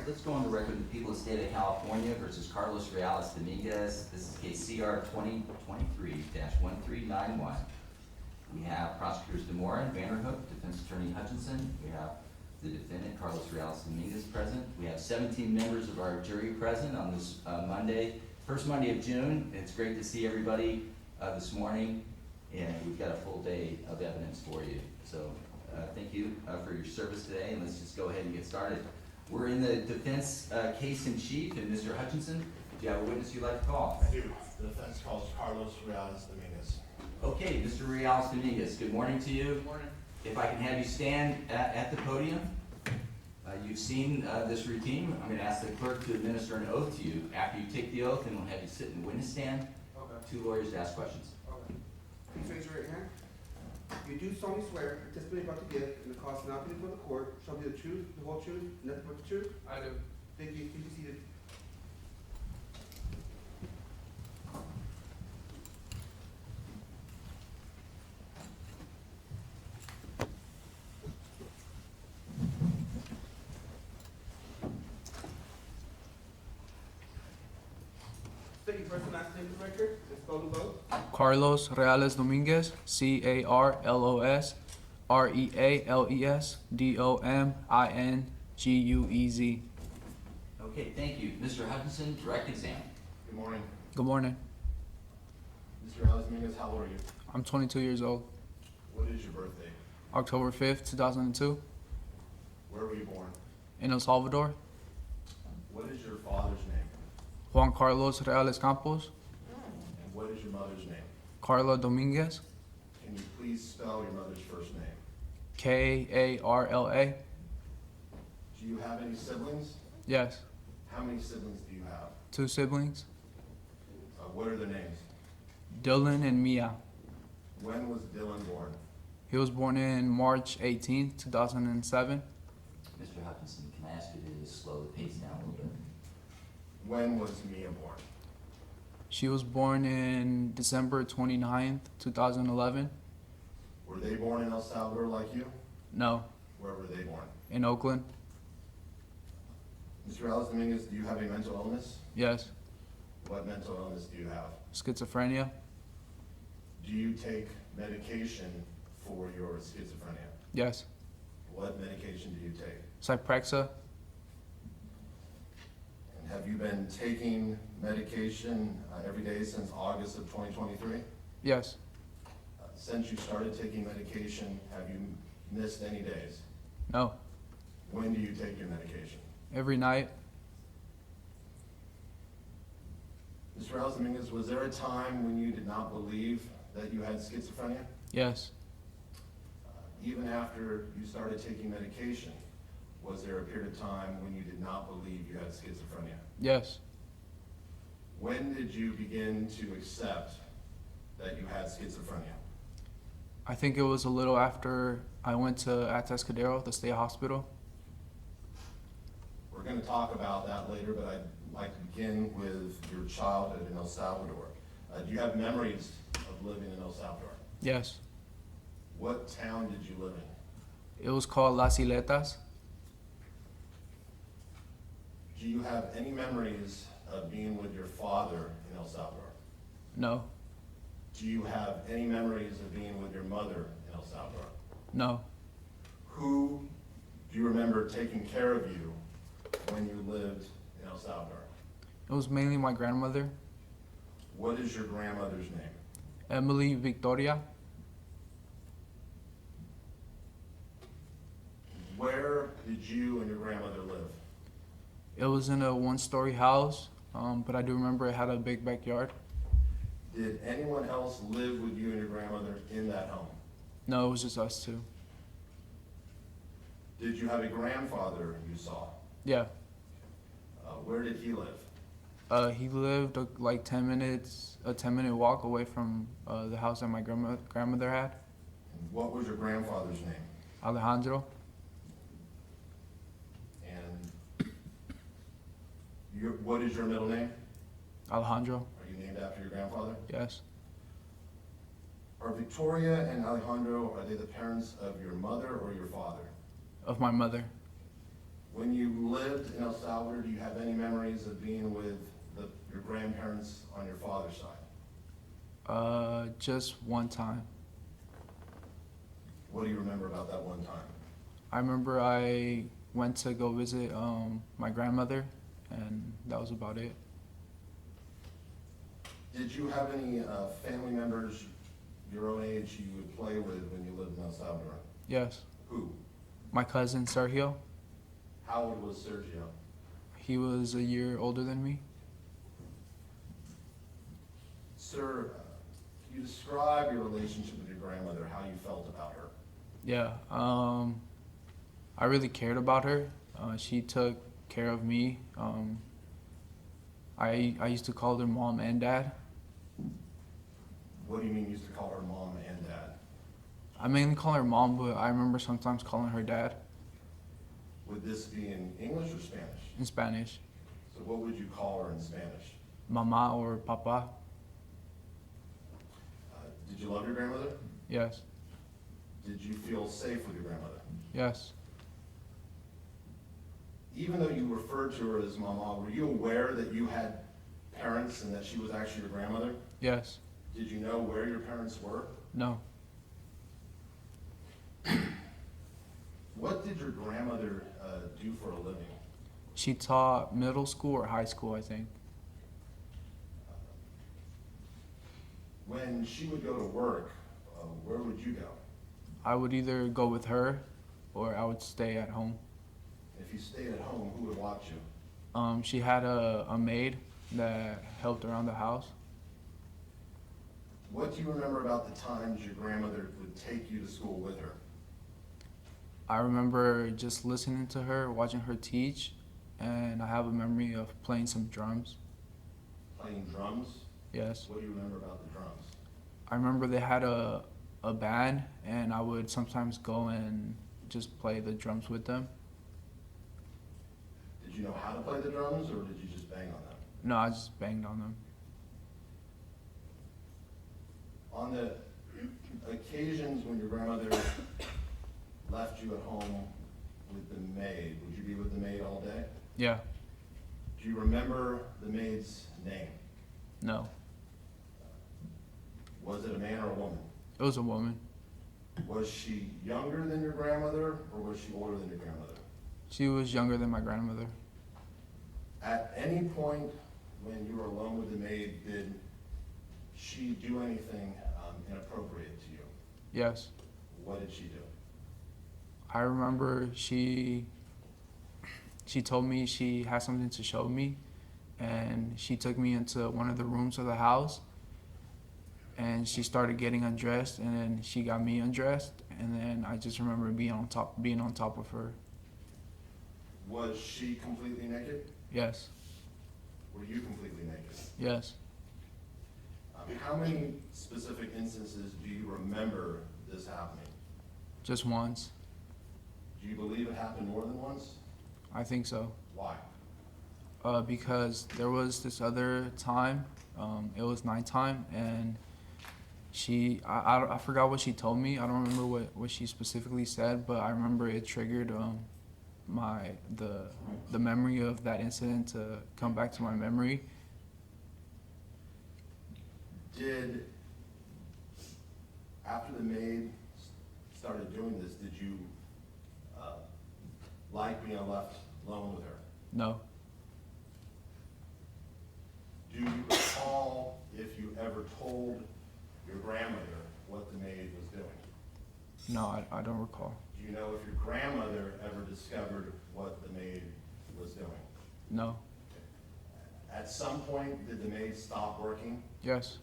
let's go on the record. The people of the state of California versus Carlos Dominguez. This is case CR 2023-1391. We have prosecutors Demora and Vanderhook, defense attorney Hutchinson. We have the defendant, Carlos Dominguez, present. We have 17 members of our jury present on this Monday, first Monday of June. It's great to see everybody this morning, and we've got a full day of evidence for you. So thank you for your service today, and let's just go ahead and get started. We're in the defense case in chief, and Mr. Hutchinson, do you have a witness you'd like to call? I do. The defense calls Carlos Dominguez. Okay, Mr. Dominguez, good morning to you. Good morning. If I can have you stand at the podium. You've seen this routine. I'm going to ask the clerk to administer an oath to you. After you take the oath, and we'll have you sit in the witness stand. Okay. Two lawyers to ask questions. Okay. Please raise your right hand. You do solemnly swear the testimony you're about to give and the cause not before the court shall be the truth, the whole truth, and nothing but the truth? I do. Thank you. Please be seated. State your first and last name for the record and spell them both. Carlos Reales Dominguez, Carlos Reales Dominguez. Okay, thank you. Mr. Hutchinson, direct exam. Good morning. Good morning. Mr. Dominguez, how old are you? I'm 22 years old. What is your birthday? October 5th, 2002, Where were you born? in El Salvador. What is your father's name? Juan Carlos Reales Campos, And what is your mother's name? Carla Dominguez, Can you please spell your mother's first name? Karla. Do you have any siblings? Yes. How many siblings do you have? 2 siblings, What are their names? Dylan and Mia. When was Dylan born? He was born in March 18th, 2007. Mr. Hutchinson, can I ask you to slow the pace down a little bit? When was Mia born? She was born in December 29th, 2011. Were they born in El Salvador like you? No, Where were they born? in Oakland. Mr. Dominguez, do you have a mental illness? Yes. What mental illness do you have? Schizophrenia. Do you take medication for your schizophrenia? Yes. What medication do you take? Cyprexa. And have you been taking medication every day since August of 2023? Yes. Since you started taking medication, have you missed any days? No. When do you take your medication? Every night. Mr. Dominguez, was there a time when you did not believe that you had schizophrenia? Yes. Even after you started taking medication, was there a period of time when you did not believe you had schizophrenia? Yes. When did you begin to accept that you had schizophrenia? I think it was a little after I went to Atascadero, the state hospital. We're going to talk about that later, but I'd like to begin with your childhood in El Salvador. Do you have memories of living in El Salvador? Yes. What town did you live in? It was called Las Iletas. Do you have any memories of being with your father in El Salvador? No. Do you have any memories of being with your mother in El Salvador? No. Who do you remember taking care of you when you lived in El Salvador? It was mainly my grandmother, What is your grandmother's name? Emily Victoria. Where did you and your grandmother live? It was in a 1-story house, but I do remember it had a big backyard. Did anyone else live with you and your grandmother in that home? No, it was just us 2. Did you have a grandfather you saw? Yeah. Where did he live? He lived like 10 minutes, a 10-minute walk away from the house that my grandmother had. And what was your grandfather's name? Alejandro. And what is your middle name? Alejandro. Are you named after your grandfather? Yes. Are Victoria and Alejandro, are they the parents of your mother or your father? Of my mother. When you lived in El Salvador, do you have any memories of being with your grandparents on your father's side? Just one time. What do you remember about that one time? I remember I went to go visit my grandmother, and that was about it. Did you have any family members your own age you would play with when you lived in El Salvador? Yes. Who? My cousin Sergio. How old was Sergio? He was a year older than me. Sir, can you describe your relationship with your grandmother, how you felt about her? Yeah. I really cared about her. She took care of me. I used to call her mom and dad. What do you mean you used to call her mom and dad? I mainly call her mom, but I remember sometimes calling her dad Would this be in English or Spanish? in Spanish. So what would you call her in Spanish? Mama or papa. Did you love your grandmother? Yes. Did you feel safe with your grandmother? Yes. Even though you referred to her as mama, were you aware that you had parents and that she was actually your grandmother? Yes. Did you know where your parents were? No. What did your grandmother do for a living? She taught middle school or high school, I think. When she would go to work, where would you go? I would either go with her or I would stay at home. If you stayed at home, who would watch you? She had a maid that helped around the house. What do you remember about the times your grandmother would take you to school with her? I remember just listening to her, watching her teach, and I have a memory of playing some drums. Playing drums? Yes. What do you remember about the drums? I remember they had a band, and I would sometimes go and just play the drums with them. Did you know how to play the drums, or did you just bang on them? No, I just banged on them. On the occasions when your grandmother left you at home with the maid, would you be with the maid all day? Yeah. Do you remember the maid's name? No. Was it a man or a woman? It was a woman. Was she younger than your grandmother, or was she older than your grandmother? She was younger than my grandmother. At any point when you were alone with the maid, did she do anything inappropriate to you? Yes. What did she do? I remember she told me she had something to show me, and she took me into one of the rooms of the house, and she started getting undressed, and then she got me undressed, and then I just remember being on top of her. Was she completely naked? Yes. Were you completely naked? Yes. How many specific instances do you remember this happening? Just once. Do you believe it happened more than once? I think so. Why? Because there was this other time, it was nighttime, and I forgot what she told me. I don't remember what she specifically said, but I remember it triggered the memory of that incident to come back to my memory. Did, after the maid started doing this, did you like being left alone with her? No. Do you recall if you ever told your grandmother what the maid was doing? No, I don't recall. Do you know if your grandmother ever discovered what the maid was doing? No. At some point, did the maid stop working? Yes.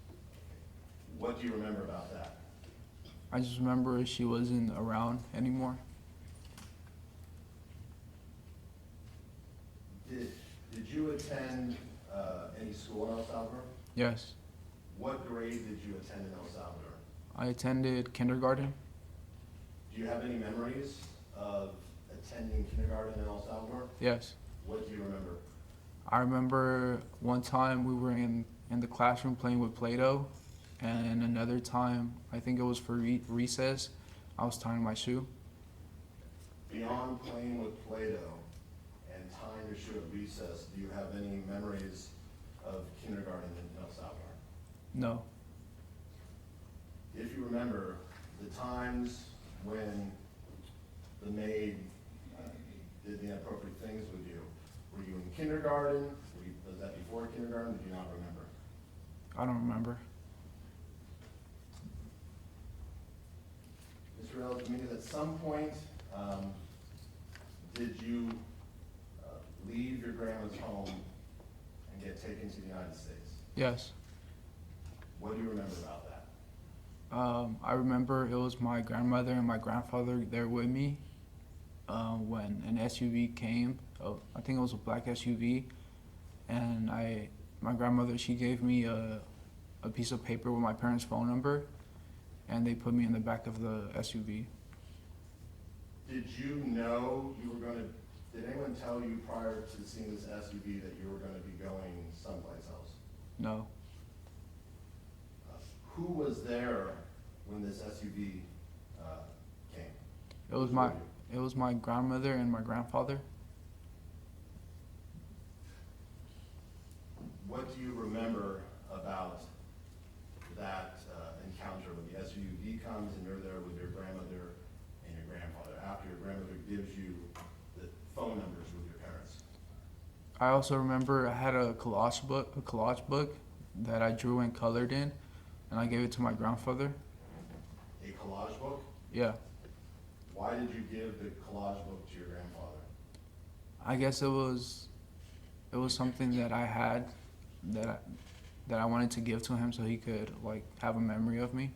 What do you remember about that? I just remember she wasn't around anymore. Did you attend any school in El Salvador? Yes. What grade did you attend in El Salvador? I attended kindergarten. Do you have any memories of attending kindergarten in El Salvador? Yes. What do you remember? I remember one time we were in the classroom playing with Play-Doh, and another time, I think it was for recess, I was tying my shoe. Beyond playing with Play-Doh, tying your shoe at recess, do you have any memories of kindergarten in El Salvador? No. If you remember, the times when the maid did the inappropriate things with you, were you in kindergarten? Was that before kindergarten? Do you not remember? I don't remember. Mr. Dominguez, at some point, did you leave your grandma's home and get taken to the United States? Yes. What do you remember about that? I remember it was my grandmother and my grandfather there with me when an SUV came. I think it was a black SUV, and my grandmother, she gave me a piece of paper with my parents' phone number, and they put me in the back of the SUV. Did you know you were gonna, did anyone tell you prior to seeing this SUV that you were gonna be going someplace else? No. Who was there when this SUV came? It was my grandmother and my grandfather. What do you remember about that encounter when the SUV comes and you're there with your grandmother and your grandfather, after your grandmother gives you the phone numbers with your parents? I also remember I had a collage book that I drew and colored in, and I gave it to my grandfather. A collage book? Yeah. Why did you give the collage book to your grandfather? I guess it was something that I had that I wanted to give to him so he could like have a memory of me.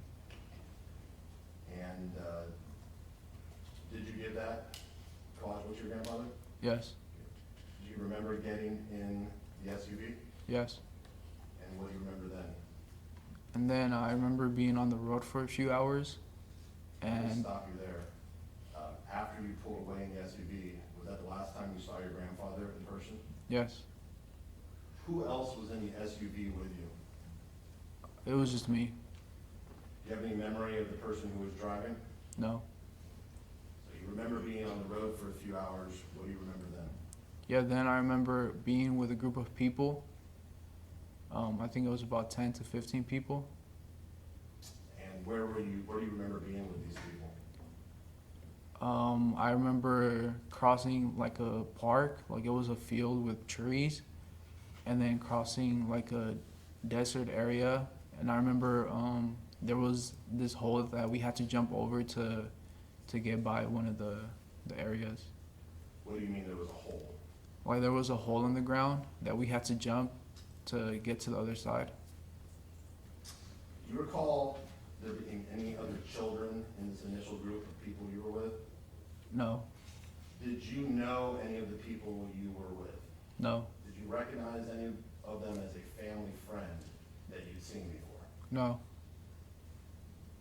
And did you give that collage book to your grandfather? Yes. Do you remember getting in the SUV? Yes. And what do you remember then? And then I remember being on the road for a few hours, Let me and stop you there. After you pulled away in the SUV, was that the last time you saw your grandfather in person? yes, Who else was in the SUV with you? it was just me. Do you have any memory of the person who was driving? No. So you remember being on the road for a few hours. What do you remember then? Yeah, then I remember being with a group of people. I think it was about 10 to 15 people. And where were you? Where do you remember being with these people? I remember crossing like a park, like it was a field with trees, and then crossing like a desert area. And I remember there was this hole that we had to jump over to get by one of the areas. What do you mean there was a hole? Like there was a hole in the ground that we had to jump to get to the other side. Do you recall there being any other children in this initial group of people you were with? No, Did you know any of the people you were with? no, Did you recognize any of them as a family friend that you'd seen before? no,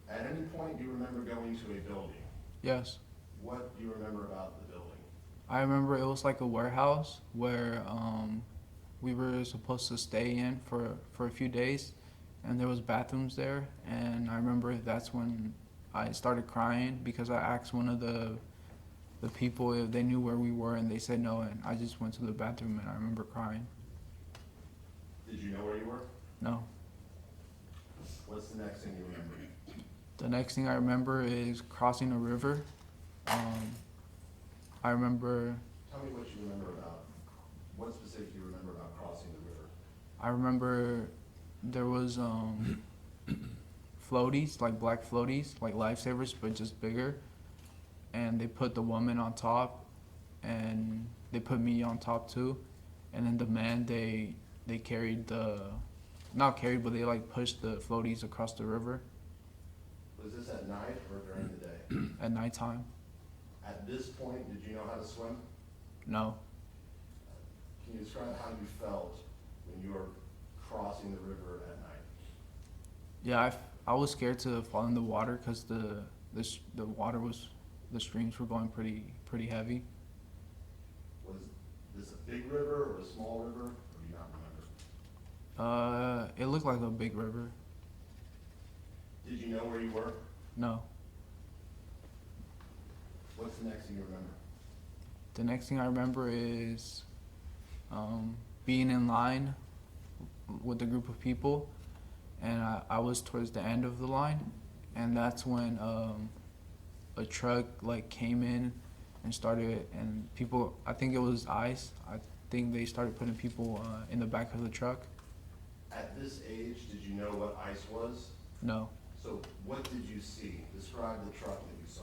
At any point, do you remember going to a building? yes. What do you remember about the building? I remember it was like a warehouse where we were supposed to stay in for a few days, and there was bathrooms there. And I remember that's when I started crying because I asked one of the people if they knew where we were, and they said no, and I just went to the bathroom and I remember crying. Did you know where you were? No. What's the next thing you remember? The next thing I remember is crossing a river. I remember Tell me what you remember about, what specifically you remember about crossing the river. I remember there was floaties, like black floaties, like lifesavers, but just bigger. And they put the woman on top, and they put me on top too. And then the man, they carried not carried, but they like pushed the floaties across the river Was this at night or during the day? at nighttime. At this point, did you know how to swim? No, Can you describe how you felt when you were crossing the river at night? yeah, I was scared to fall in the water because the water was, the streams were going pretty heavy. Was this a big river or a small river, or do you not remember? It looked like a big river. Did you know where you were? No. What's the next thing you remember? The next thing I remember is being in line with a group of people, and I was towards the end of the line, and that's when a truck like came in and started, and people, I think it was ICE, I think they started putting people in the back of the truck. At this age, did you know what ICE was? No, So what did you see? Describe the truck that you saw.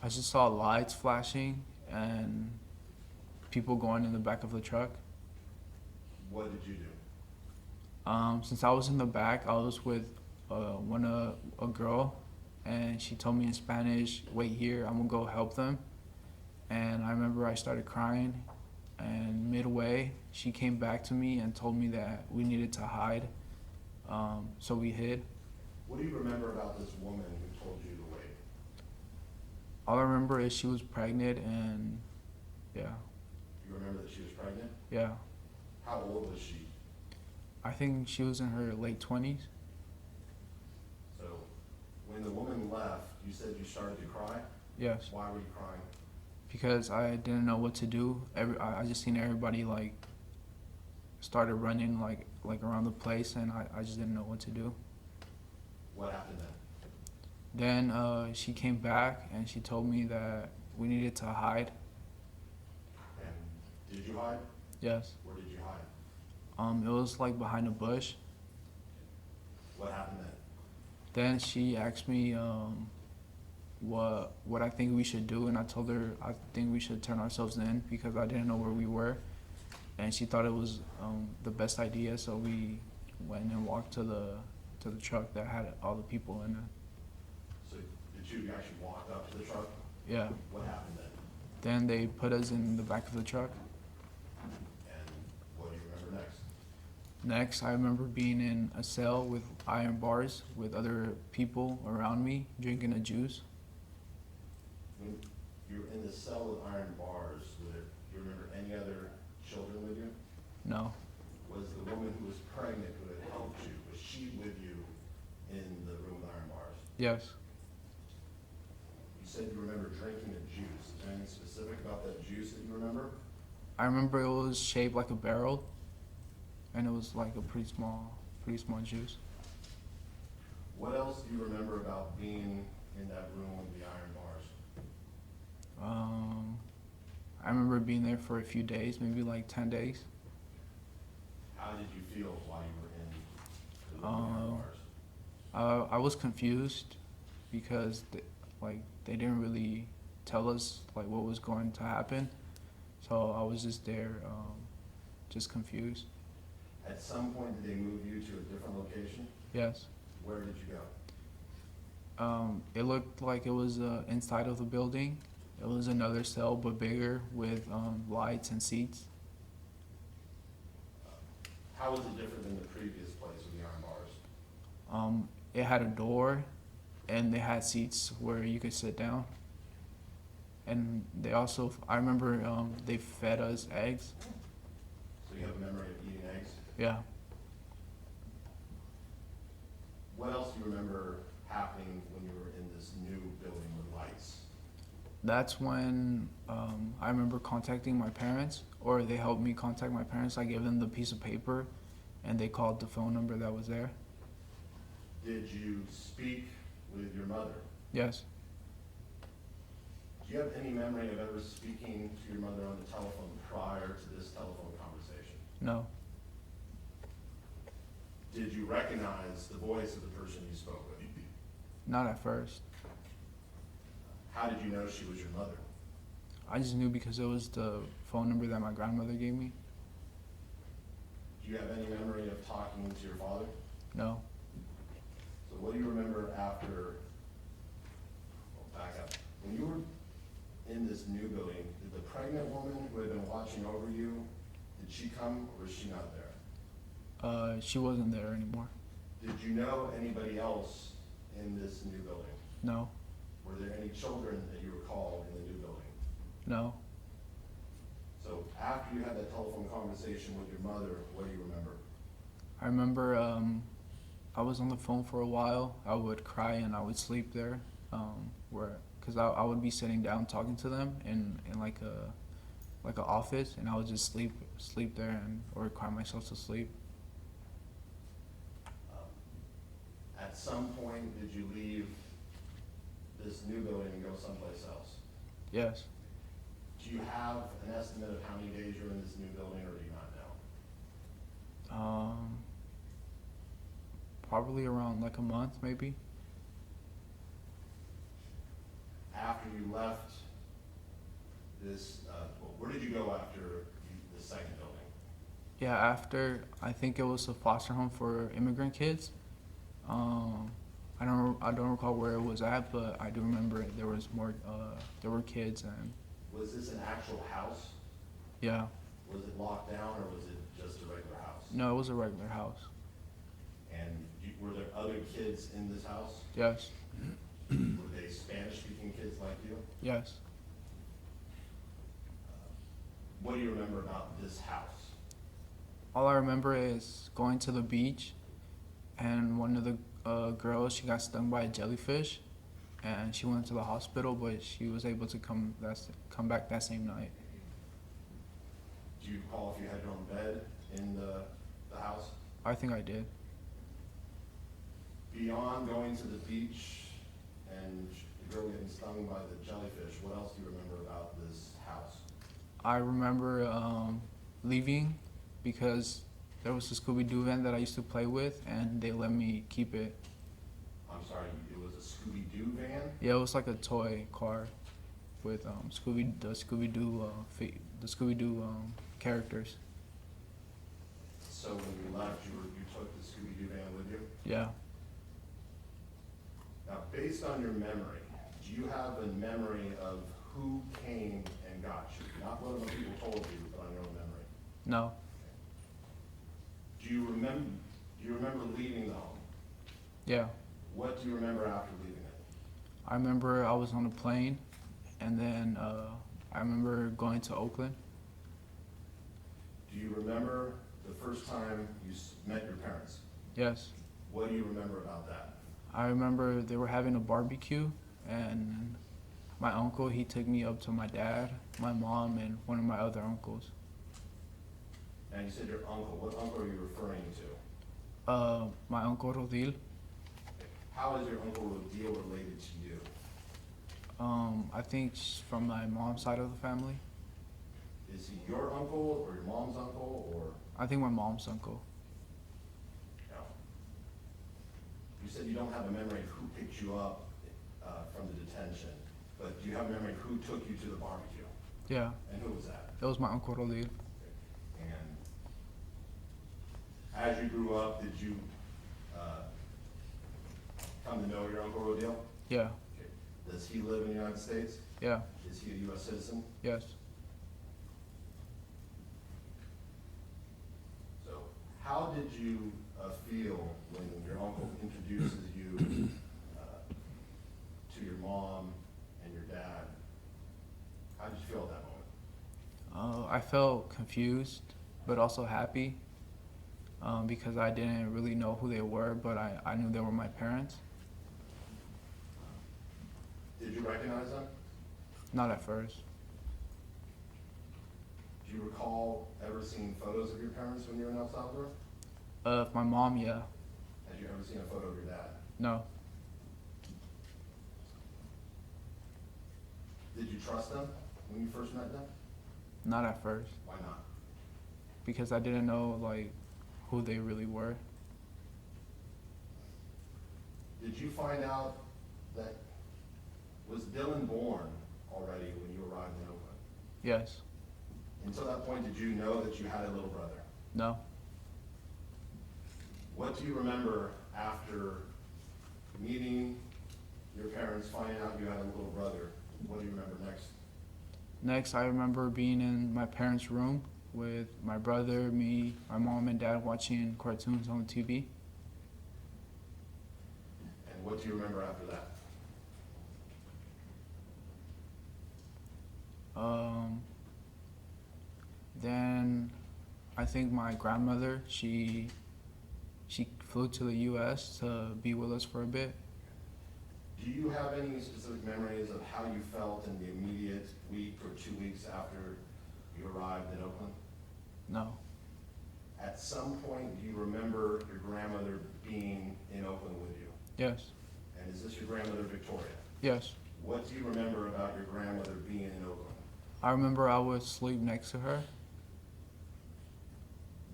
I just saw lights flashing and people going in the back of the truck. What did you do? Since I was in the back, I was with a girl, and she told me in Spanish, "Wait here, I'm gonna go help them." And I remember I started crying, and midway, she came back to me and told me that we needed to hide. So we hid. What do you remember about this woman who told you to wait? All I remember is she was pregnant, and yeah, You remember that she was pregnant? yeah. How old was she? I think she was in her late 20s. So when the woman left, you said you started to cry? Yes, Why were you crying? because I didn't know what to do. I just seen everybody like started running like around the place, and I just didn't know what to do. What happened then? Then she came back and she told me that we needed to hide. And did you hide? Yes. Where did you hide? It was like behind a bush. What happened then? Then she asked me what I think we should do, and I told her I think we should turn ourselves in because I didn't know where we were, and she thought it was the best idea. So we went and walked to the truck that had all the people in it. So did you actually walk up to the truck? Yeah. What happened then? Then they put us in the back of the truck. And what do you remember next? Next, I remember being in a cell with iron bars with other people around me drinking a juice. When you were in the cell with iron bars, do you remember any other children with you? No, Was the woman who was pregnant who had helped you, was she with you in the room with iron bars? yes, You said you remember drinking a juice. Is there anything specific about that juice that you remember? I remember it was shaped like a barrel, and it was like a pretty small juice. What else do you remember about being in that room with the iron bars? I remember being there for a few days, maybe like 10 days. How did you feel while you were in the room with the iron bars? I was confused because they didn't really tell us like what was going to happen, so I was just there, just confused. At some point, did they move you to a different location? Yes. Where did you go? It looked like it was inside of the building. It was another cell but bigger with lights and seats. How was it different than the previous place with the iron bars? It had a door, and they had seats where you could sit down. And they also, I remember they fed us eggs. So you have a memory of eating eggs? Yeah. What else do you remember happening when you were in this new building with lights? That's when I remember contacting my parents, or they helped me contact my parents. I gave them the piece of paper, and they called the phone number that was there. Did you speak with your mother? Yes. Do you have any memory of ever speaking to your mother on the telephone prior to this telephone conversation? No. Did you recognize the voice of the person you spoke with? Not at first. How did you know she was your mother? I just knew because it was the phone number that my grandmother gave me. Do you have any memory of talking to your father? No. So what do you remember after, well, back up. When you were in this new building, did the pregnant woman who had been watching over you, did she come or was she not there? She wasn't there anymore. Did you know anybody else in this new building? No. Were there any children that you recall in the new building? No. So after you had that telephone conversation with your mother, what do you remember? I remember I was on the phone for a while. I would cry and I would sleep there, because I would be sitting down talking to them in like like an office, and I would just sleep there or cry myself to sleep. At some point, did you leave this new building and go someplace else? Yes. Do you have an estimate of how many days you're in this new building, or do you not know? Probably around like a month, maybe. After you left this, where did you go after the second building? Yeah, after, I think it was a foster home for immigrant kids. I don't recall where it was at, but I do remember there was more. There were kids, and Was this an actual house? yeah. Was it locked down, or was it just a regular house? No, it was a regular house. And were there other kids in this house? Yes. Were they Spanish-speaking kids like you? Yes. What do you remember about this house? All I remember is going to the beach, and one of the girls, she got stung by a jellyfish, and she went to the hospital, but she was able to come back that same night. Do you recall if you had your own bed in the house? I think I did. Beyond going to the beach and the girl getting stung by the jellyfish, what else do you remember about this house? I remember leaving because there was a Scooby-Doo van that I used to play with, and they let me keep it. I'm sorry, it was a Scooby-Doo van? Yeah, it was like a toy car with the Scooby-Doo characters. So when you left, you took the Scooby-Doo van with you? Yeah. Now, based on your memory, do you have a memory of who came and got you? Not what other people told you, but on your own memory. No. Do you remember leaving the home? Yeah. What do you remember after leaving it? I remember I was on a plane, and then I remember going to Oakland. Do you remember the first time you met your parents? Yes. What do you remember about that? I remember they were having a barbecue, and my uncle, he took me up to my dad, my mom, and one of my other uncles. And you said your uncle. What uncle are you referring to? My uncle Rodil. How is your uncle Rodil related to you? I think from my mom's side of the family. Is he your uncle or your mom's uncle, or I think my mom's uncle. no? You said you don't have a memory of who picked you up from the detention, but do you have a memory of who took you to the barbecue? Yeah, And who was that? it was my uncle Rodil. And as you grew up, did you come to know your uncle Rodil? Yeah, Okay. Does he live in the United States? yeah, Is he a U.S. citizen? yes. So how did you feel when your uncle introduces you to your mom and your dad? How did you feel at that moment? I felt confused, but also happy, because I didn't really know who they were, but I knew they were my parents. Did you recognize them? Not at first. Do you recall ever seeing photos of your parents when you were in El Salvador? My mom, yeah. Had you ever seen a photo of your dad? No. Did you trust them when you first met them? Not at first, Why not? because I didn't know like who they really were. Did you find out that, was Dylan born already when you arrived in Oakland? Yes. Until that point, did you know that you had a little brother? No. What do you remember after meeting your parents, finding out you had a little brother? What do you remember next? Next, I remember being in my parents' room with my brother, me, my mom, and dad watching cartoons on the TV. And what do you remember after that? Then I think my grandmother, she flew to the U.S. to be with us for a bit. Do you have any specific memories of how you felt in the immediate week or 2 weeks after you arrived in Oakland? No. At some point, do you remember your grandmother being in Oakland with you? Yes. And is this your grandmother, Victoria? Yes. What do you remember about your grandmother being in Oakland? I remember I would sleep next to her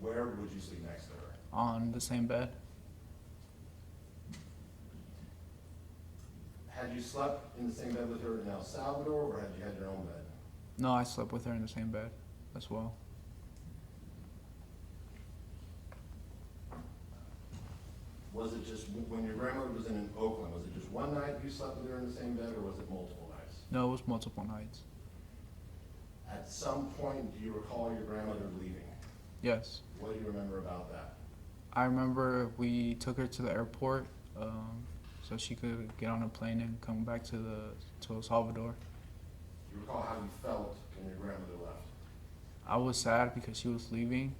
Where would you sleep next to her? on the same bed. Had you slept in the same bed with her in El Salvador, or had you had your own bed? No, I slept with her in the same bed as well. Was it just, when your grandmother was in Oakland, was it just one night you slept with her in the same bed, or was it multiple nights? No, it was multiple nights. At some point, do you recall your grandmother leaving? Yes. What do you remember about that? I remember we took her to the airport so she could get on a plane and come back to El Salvador. Do you recall how you felt when your grandmother left? I was sad because she was leaving.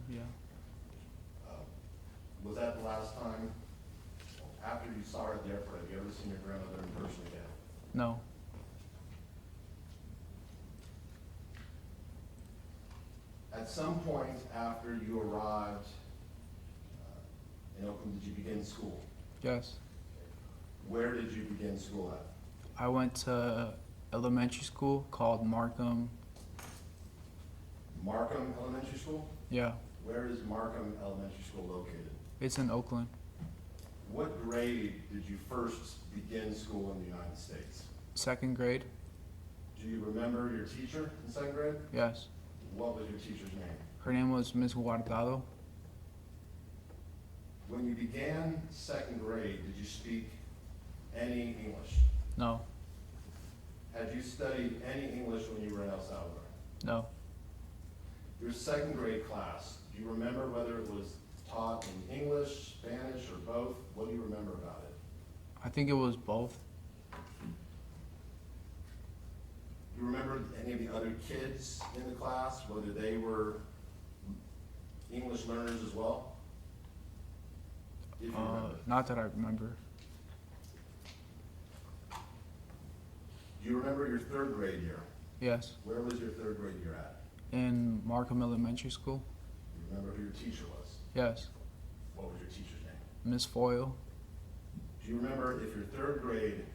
Yeah. Was that the last time, after you saw her at the airport, have you ever seen your grandmother in person again? No. At some point after you arrived in Oakland, did you begin school? Yes. Where did you begin school at? I went to elementary school called Markham. Markham Elementary School? Yeah. Where is Markham Elementary School located? It's in Oakland. What grade did you first begin school in the United States? 2nd grade. Do you remember your teacher in 2nd grade? Yes. What was your teacher's name? Her name was Miss Guardado. When you began 2nd grade, did you speak any English? No. Had you studied any English when you were in El Salvador? No. Your 2nd grade class, do you remember whether it was taught in English, Spanish, or both? What do you remember about it? I think it was both. Do you remember any of the other kids in the class, whether they were English learners as well? If you remember. Not that I remember. Do you remember your 3rd grade year? Yes. Where was your 3rd grade year at? In Markham Elementary School. Do you remember who your teacher was? Yes. What was your teacher's name? Miss Foyle. Do you remember if your 3rd grade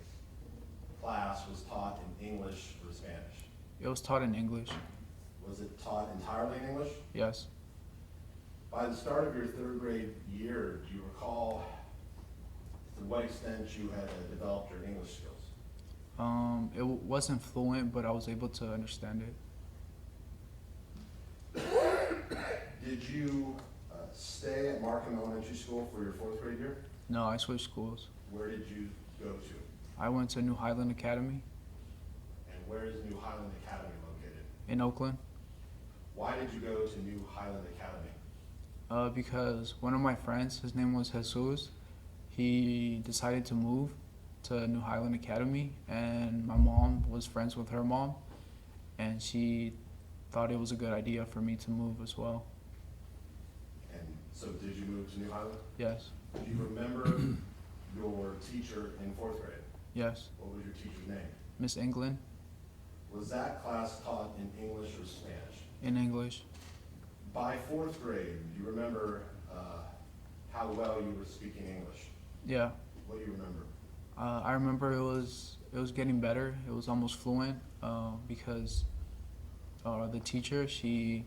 class was taught in English or Spanish? It was taught in English. Was it taught entirely in English? Yes. By the start of your 3rd grade year, do you recall to what extent you had developed your English skills? It wasn't fluent, but I was able to understand it. Did you stay at Markham Elementary School for your 4th grade year? No, I switched schools. Where did you go to? I went to New Highland Academy And where is New Highland Academy located? in Oakland Why did you go to New Highland Academy? because one of my friends, his name was Jesus, he decided to move to New Highland Academy, and my mom was friends with her mom, and she thought it was a good idea for me to move as well. And so did you move to New Highland? Yes. Do you remember your teacher in 4th grade? Yes. What was your teacher's name? Miss England Was that class taught in English or Spanish? in English. By 4th grade, do you remember how well you were speaking English? Yeah. What do you remember? I remember it was getting better. It was almost fluent because the teacher, she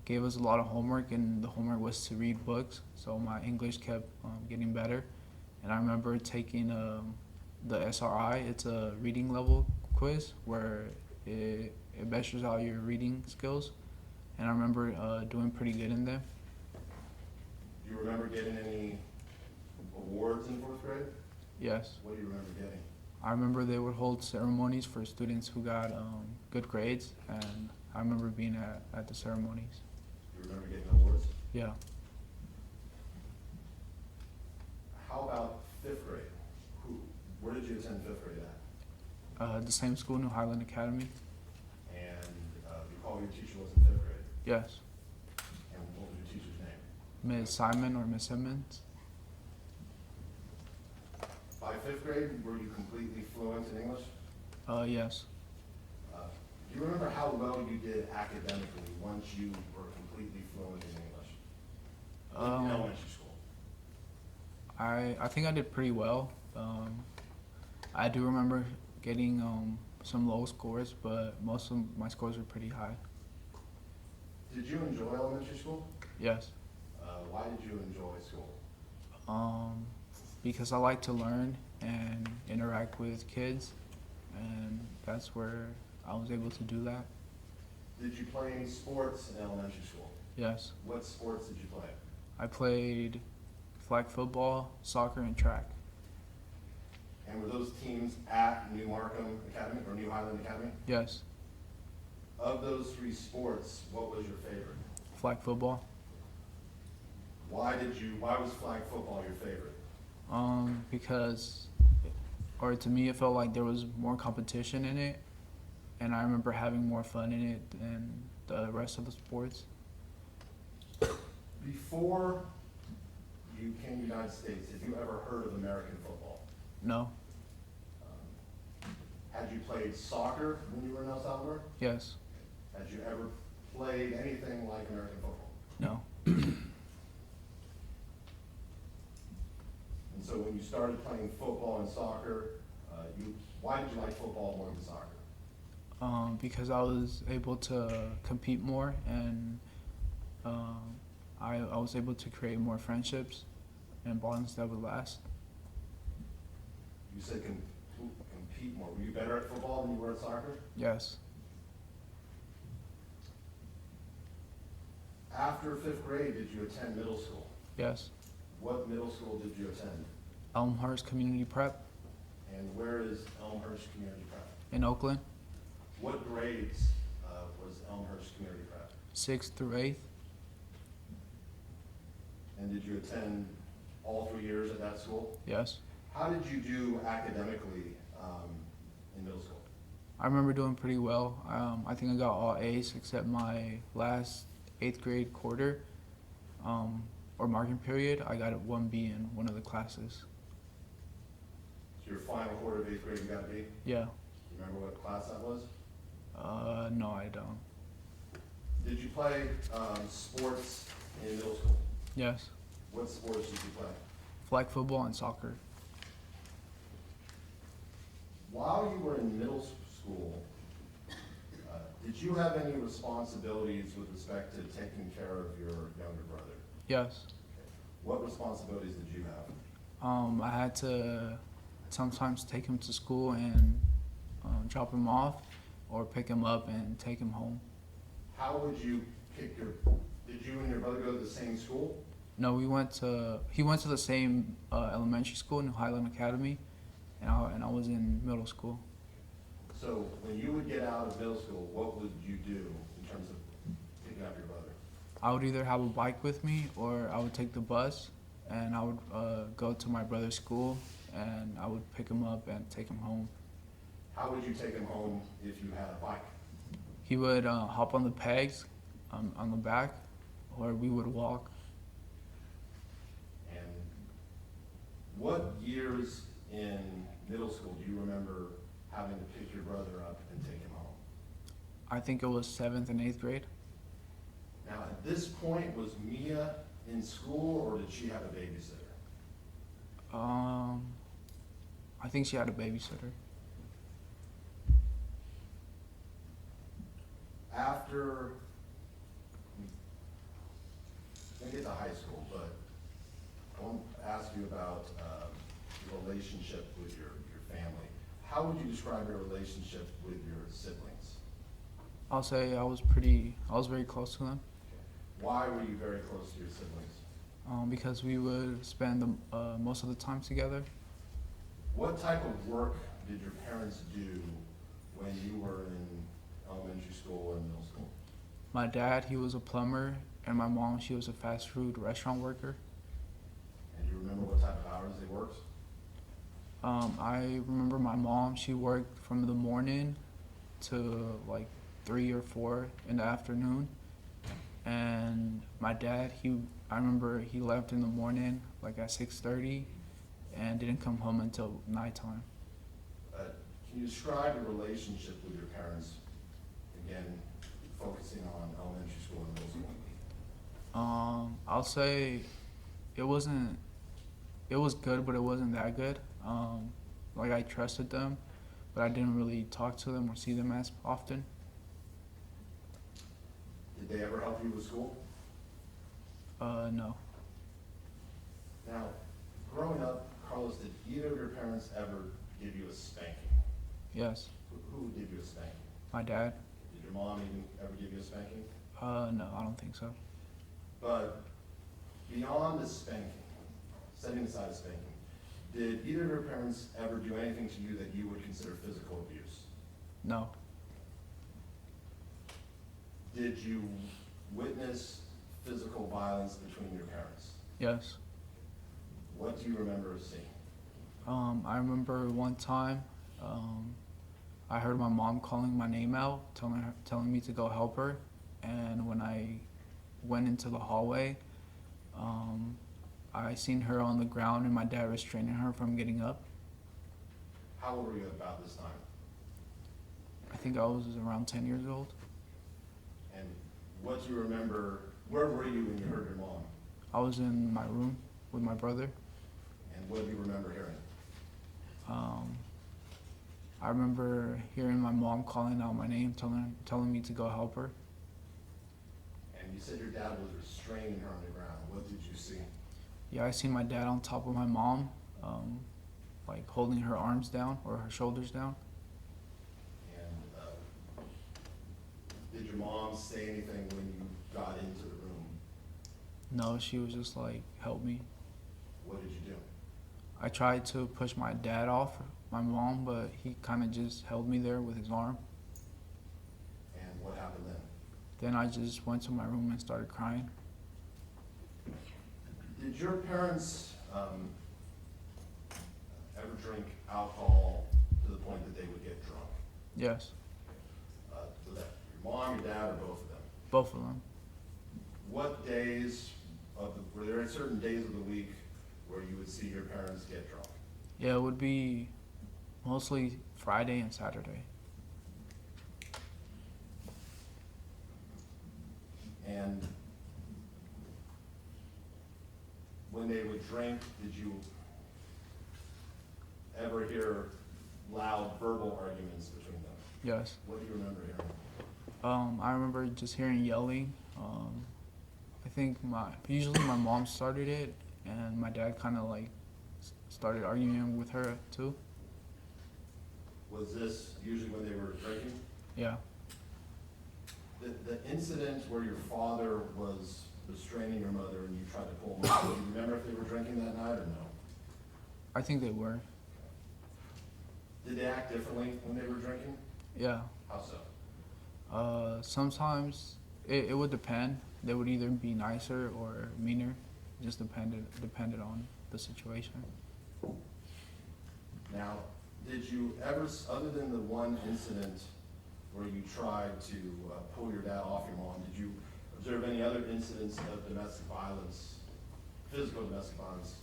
gave us a lot of homework, and the homework was to read books. So my English kept getting better. And I remember taking the SRI. It's a reading level quiz where it measures out your reading skills. And I remember doing pretty good in them. Do you remember getting any awards in 4th grade? Yes. What do you remember getting? I remember they would hold ceremonies for students who got good grades, and I remember being at the ceremonies. Do you remember getting awards? Yeah. How about 5th grade? Where did you attend 5th grade at? The same school, New Highland Academy. And you recall your teacher was in 5th grade? Yes. And what was your teacher's name? Ms. Simon or Miss Simmons. By 5th grade, were you completely fluent in English? Yes. Do Do you remember how well you did academically once you were completely fluent in English? In elementary school? I think I did pretty well. I do remember getting some low scores, but most of my scores were pretty high. Did you enjoy elementary school? Yes. Why did you enjoy school? Because I like to learn and interact with kids, and that's where I was able to do that. Did you play any sports in elementary school? Yes. What sports did you play? I played flag football, soccer, and track. And were those teams at New Markham Academy or New Highland Academy? Yes. Of those three sports, what was your favorite? Flag football. Why was flag football your favorite? Because, or to me, it felt like there was more competition in it, and I remember having more fun in it than the rest of the sports. Before you came to the United States, have you ever heard of American football? No. Had you played soccer when you were in El Salvador? Yes. Had you ever played anything like American football? No. And so when you started playing football and soccer, why did you like football more than soccer? Because I was able to compete more, and I was able to create more friendships and bonds that would last. You said compete more. Were you better at football than you were at soccer? Yes. After fifth grade, did you attend middle school? Yes. What middle school did you attend? Elmhurst Community Prep And where is Elmhurst Community Prep? in Oakland, What grades was Elmhurst Community Prep? 6th through 8th. And did you attend all 3 years at that school? Yes. How did you do academically in middle school? I remember doing pretty well. I think I got all A's except my last 8th grade quarter, or marking period. I got a 1B in one of the classes. So your final quarter of 8th grade, you got a B? Yeah. You remember what class that was? No, I don't. Did you play sports in middle school? Yes. What sports did you play? Flag football and soccer. While you were in middle school, did you have any responsibilities with respect to taking care of your younger brother? Yes. What responsibilities did you have? I had to sometimes take him to school and drop him off, or pick him up and take him home. How would you did you and your brother go to the same school? No, he went to the same elementary school, New Highland Academy, and I was in middle school. So when you would get out of middle school, what would you do in terms of picking up your brother? I would either have a bike with me, or I would take the bus, and I would go to my brother's school, and I would pick him up and take him home. How would you take him home if you had a bike? He would hop on the pegs on the back, or we would walk. And what years in middle school do you remember having to pick your brother up and take him home? I think it was 7th and 8th grade. Now, at this point, was Mia in school, or did she have a babysitter? I think she had a babysitter. After, I get to high school, but I want to ask you about your relationship with your family. How would you describe your relationship with your siblings? I'll say I was very close to them. Why were you very close to your siblings? Because we would spend most of the time together. What type of work did your parents do when you were in elementary school and middle school? My dad, he was a plumber, and my mom, she was a fast food restaurant worker. And do you remember what type of hours they worked? I remember my mom, she worked from the morning to like 3 or 4 in the afternoon. And my dad, I remember he left in the morning like at 6:30 and didn't come home until nighttime. Can you describe your relationship with your parents Again, focusing on elementary school and middle school. I'll say it was good, but it wasn't that good. Like I trusted them, but I didn't really talk to them or see them as often. Did they ever help you with school? No. Now, growing up, Carlos, did either of your parents ever give you a spanking? Yes. Who did you a spanking? My dad? Did your mom even ever give you a spanking? No, I don't think so. But beyond the spanking, setting aside a spanking, did either of your parents ever do anything to you that you would consider physical abuse? No. Did you witness physical violence between your parents? Yes. What do you remember seeing? I remember one time, I heard my mom calling my name out, telling me to go help her, and when I went into the hallway, I seen her on the ground and my dad restraining her from getting up. How old were you about this time? I think I was around 10 years old. And what do you remember, where were you when you heard your mom? I was in my room with my brother. And what do you remember hearing? I remember hearing my mom calling out my name, telling me to go help her. And you said your dad was restraining her on the ground. What did you see? Yeah, I seen my dad on top of my mom, like holding her arms down or her shoulders down. And did your mom say anything when you got into the room? No, she was just like, help me. What did you do? I tried to push my dad off my mom, but he kind of just held me there with his arm. And what happened then? Then I just went to my room and started crying. Did your parents ever drink alcohol to the point that they would get drunk? Yes, So that your mom, your dad, or both of them? both of them. What days were there certain days of the week where you would see your parents get drunk? Yeah, it would be mostly Friday and Saturday. And when they would drink, did you ever hear loud verbal arguments between them? Yes. What do you remember hearing? I remember just hearing yelling. I think usually my mom started it, and my dad kind of like started arguing with her too. Was this usually when they were drinking? Yeah. The incident where your father was restraining your mother and you tried to pull him out, do you remember if they were drinking that night or no? I think they were. Did they act differently when they were drinking? Yeah. How so? Sometimes it would depend. They would either be nicer or meaner. Just depended on the situation. Now, did you ever, other than the one incident where you tried to pull your dad off your mom, did you observe any other incidents of domestic violence, physical domestic violence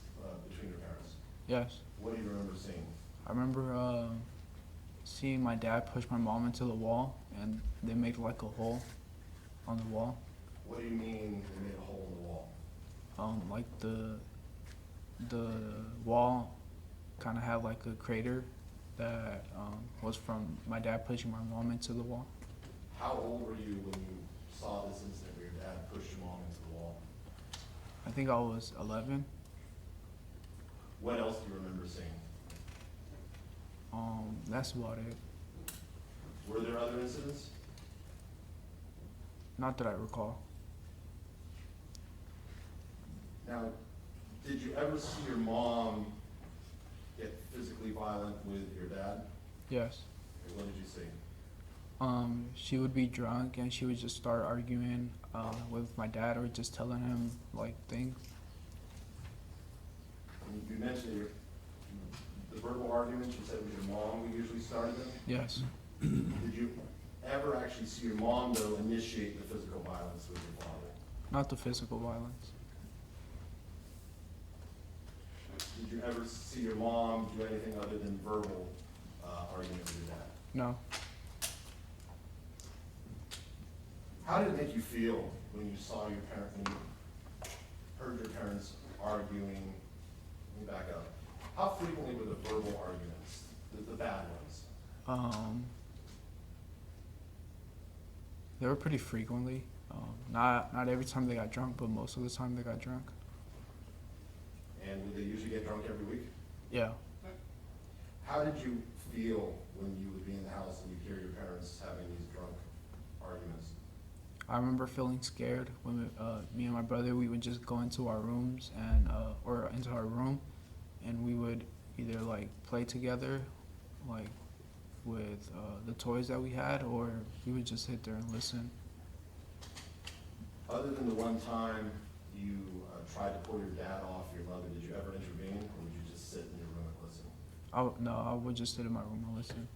between your parents? Yes. What do you remember seeing? I remember seeing my dad push my mom into the wall, and they made like a hole on the wall. What do you mean they made a hole in the wall? Like the wall kind of had like a crater that was from my dad pushing my mom into the wall. How old were you when you saw this incident where your dad pushed your mom into the wall? I think I was 11. What else do you remember seeing? That's about it. Were there other incidents? Not that I recall. Now, did you ever see your mom get physically violent with your dad? Yes. And what did you see? She would be drunk and she would just start arguing with my dad or just telling him like things. And you mentioned the verbal arguments, you said it was your mom who usually started them. Yes. Did you ever actually see your mom, though, initiate the physical violence with your father? Not the physical violence. Did you ever see your mom do anything other than verbal argument with your dad? No. How did it make you feel when you saw your parent, when you heard your parents arguing? Let me back up. How frequently were the verbal arguments, the bad ones? They were pretty frequently. Not every time they got drunk, but most of the time they got drunk. And would they usually get drunk every week? Yeah. How did you feel when you would be in the house and you'd hear your parents having these drunk arguments? I remember feeling scared when me and my brother, we would just go into our rooms and or into our room, and we would either like play together, like with the toys that we had, or we would just sit there and listen. Other than the one time you tried to pull your dad off your mother, did you ever intervene, or would you just sit in your room and listen? I would just sit in my room and listen.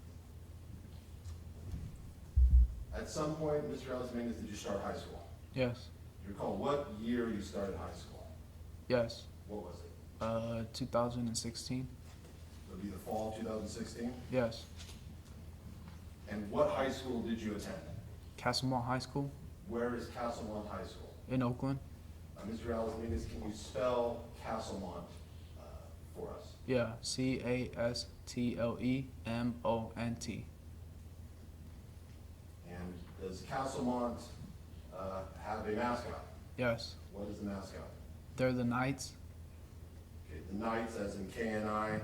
At some point, Mr. Dominguez, did you start high school? Yes. Do you recall what year you started high school? Yes. What was it? 2016. It would be the fall of 2016? Yes. And what high school did you attend? Castlemont High School Where is Castlemont High School? in Oakland. Mr. Dominguez, can you spell Castlemont for us? Yeah. CASTLEMONT. And does Castlemont have a mascot? Yes. What is the mascot? They're the Knights. Okay, the Knights, as in K-N-I,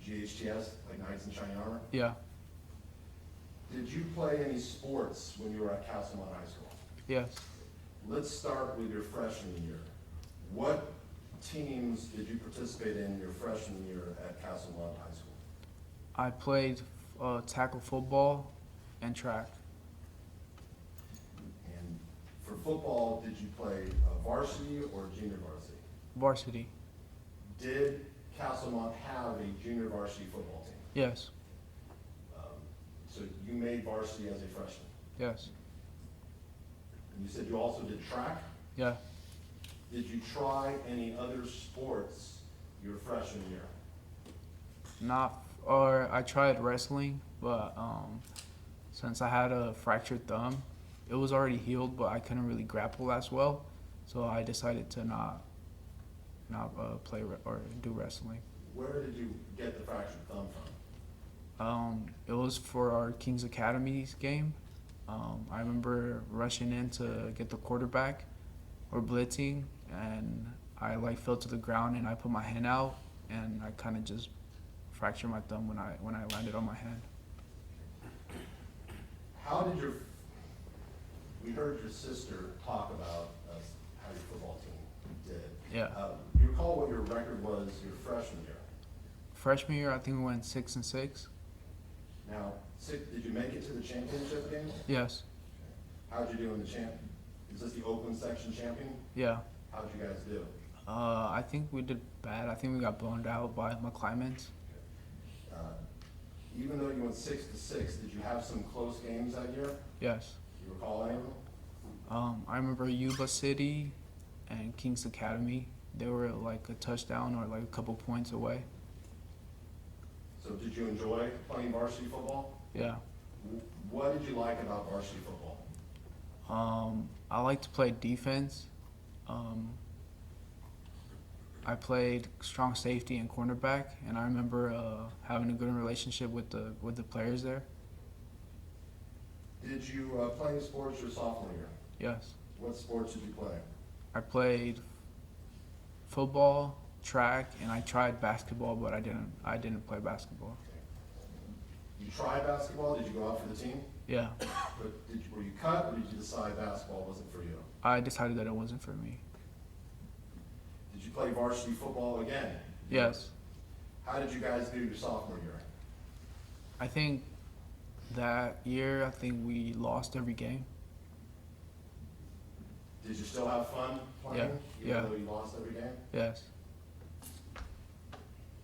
G-H-T-S, like Knights in Shining Armor. Yeah. Did you play any sports when you were at Castlemont High School? Yes. Let's start with your freshman year. What teams did you participate in your freshman year at Castlemont High School? I played tackle football and track. And for football, did you play varsity or junior varsity? Varsity. Did Castlemont have a junior varsity football team? Yes. So you made varsity as a freshman. Yes. And you said you also did track? Yeah. Did you try any other sports your freshman year? I tried wrestling, but since I had a fractured thumb, it was already healed, but I couldn't really grapple as well, so I decided to not play or do wrestling. Where did you get the fractured thumb from? It was for our Kings Academies game. I remember rushing in to get the quarterback or blitzing, and I fell to the ground and I put my hand out, and I kind of just fractured my thumb when I landed on my hand. We heard your sister talk about how your football team did. Yeah. Do you recall what your record was your freshman year? Freshman year, I think we went 6-6. Now, did you make it to the championship game? Yes. How'd you do in the champ? Is this the Oakland section champion? Yeah. How'd you guys do? I think we did bad. I think we got blown out by McClymonds. Even though you went 6-6, did you have some close games that year? Yes. Do you recall any of them? I remember Yuba City and Kings Academy. They were like a touchdown or like a couple points away. So did you enjoy playing varsity football? Yeah. What did you like about varsity football? I like to play defense. I played strong safety and cornerback, and I remember having a good relationship with the players there. Did you play any sports your sophomore year? Yes. What sports did you play? I played football, track, and I tried basketball, but I didn't play basketball. You tried basketball? Did you go out for the team? Yeah. But were you cut, or did you decide basketball wasn't for you? I decided that it wasn't for me. Did you play varsity football again? Yes. How did you guys do your sophomore year? I think that year, we lost every game. Did you still have fun playing? Yeah. Even though you lost every game? Yes.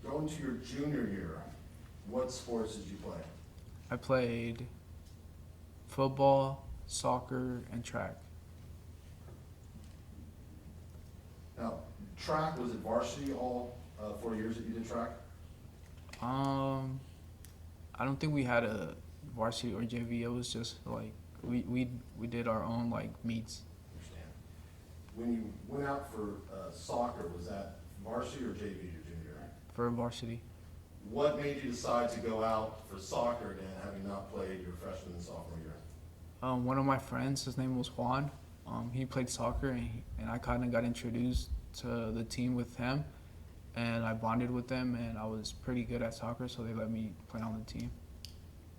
Going to your junior year, what sports did you play? I played football, soccer, and track. Now, track, was it varsity all 4 years that you did track? I don't think we had a varsity or JV. It was just like We did our own like meets. Understand. When you went out for soccer, was that varsity or JV your junior year? For varsity. What made you decide to go out for soccer again, having not played your freshman and sophomore year? One of my friends, his name was Juan. He played soccer, and I kind of got introduced to the team with him, and I bonded with them, and I was pretty good at soccer, so they let me play on the team.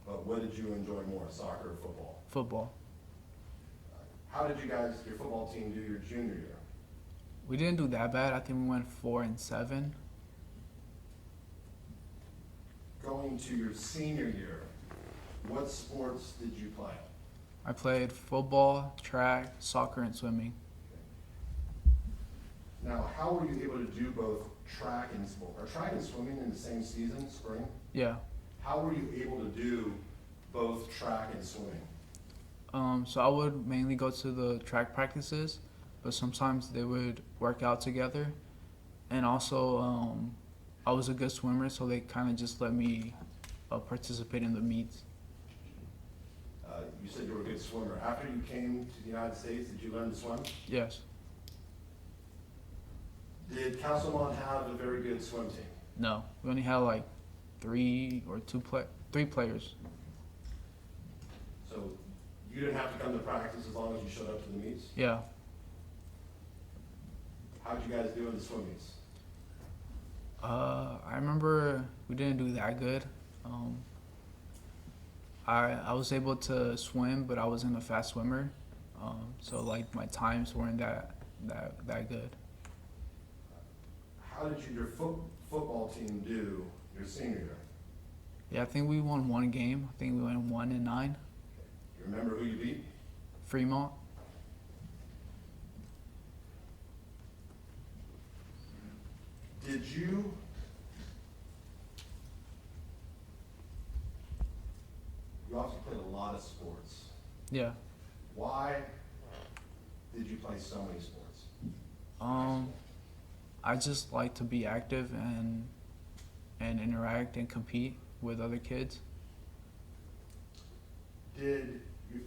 But what did you enjoy more, soccer or football? Football. How did you guys, your football team, do your junior year? We didn't do that bad. I think we went 4-7. Going to your senior year, what sports did you play? I played football, track, soccer, and swimming. Now, how were you able to do both track and sport? Are track and swimming in the same season, spring? Yeah. How were you able to do both track and swimming? So I would mainly go to the track practices, but sometimes they would work out together. And also, I was a good swimmer, so they kind of just let me participate in the meets. You said you were a good swimmer. After you came to the United States, did you learn to swim? Yes. Did Castlemont have a very good swim team? No. We only had like 3 players. So you didn't have to come to practice as long as you showed up to the meets? Yeah. How'd you guys do in the swim meets? I remember we didn't do that good. I was able to swim, but I wasn't a fast swimmer. So like my times weren't that good. How did your football team do your senior year? Yeah, I think we won 1 game. I think we went 1-9. You remember who you beat? Fremont. Did you obviously played a lot of sports. Yeah. Why did you play so many sports? I just like to be active and interact and compete with other kids. Did you,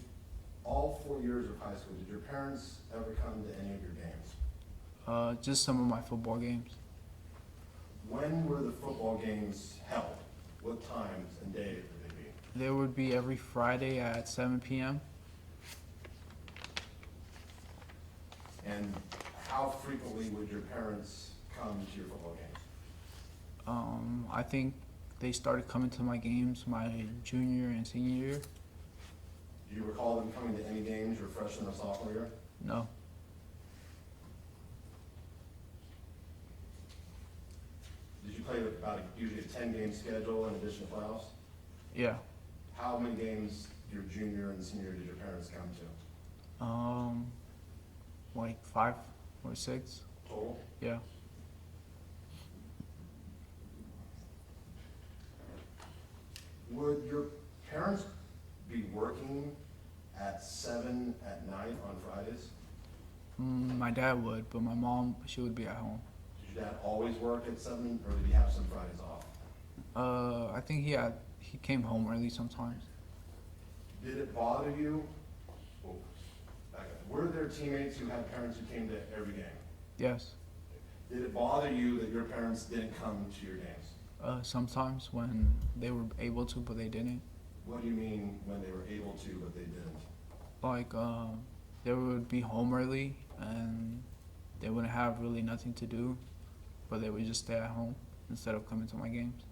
all 4 years of high school, did your parents ever come to any of your games? Just some of my football games. When were the football games held? What times and days would they be? They would be every Friday at 7 p.m. And how frequently would your parents come to your football games? I think they started coming to my games my junior and senior year. Do you recall them coming to any games your freshman or sophomore year? No. Did you play about usually a 10-game schedule in addition to playoffs? Yeah. How many games your junior and senior did your parents come to? Like 5 or 6. Total? Yeah. Would your parents be working at 7 at night on Fridays? My dad would, but my mom, she would be at home. Did your dad always work at 7, or did he have some Fridays off? I think he came home early sometimes. Did it bother you? Oh, back up. Were there teammates who had parents who came to every game? Yes. Did it bother you that your parents didn't come to your games? Sometimes when they were able to, but they didn't. What do you mean when they were able to, but they didn't? Like, they would be home early and they wouldn't have really nothing to do, but they would just stay at home instead of coming to my games.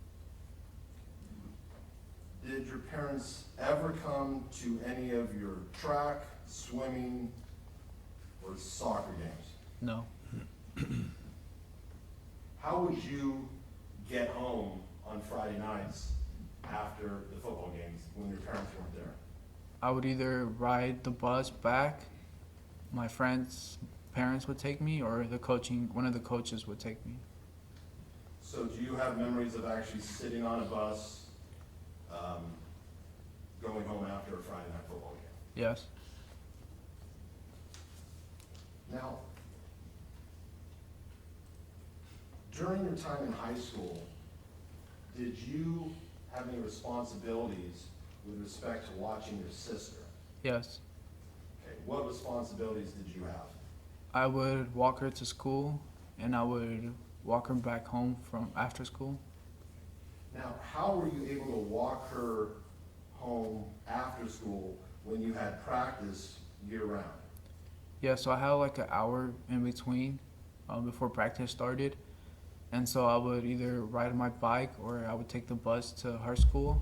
Did your parents ever come to any of your track, swimming, or soccer games? No. How would you get home on Friday nights after the football games when your parents weren't there? I would either ride the bus back, my friends' parents would take me, or one of the coaches would take me. So do you have memories of actually sitting on a bus, going home after a Friday night football game? Yes. Now, during your time in high school, did you have any responsibilities with respect to watching your sister? Yes. Okay, what responsibilities did you have? I would walk her to school, and I would walk her back home from after school. Now, how were you able to walk her home after school when you had practice year-round? Yeah, so I had like an hour in between before practice started. And so I would either ride my bike or I would take the bus to her school,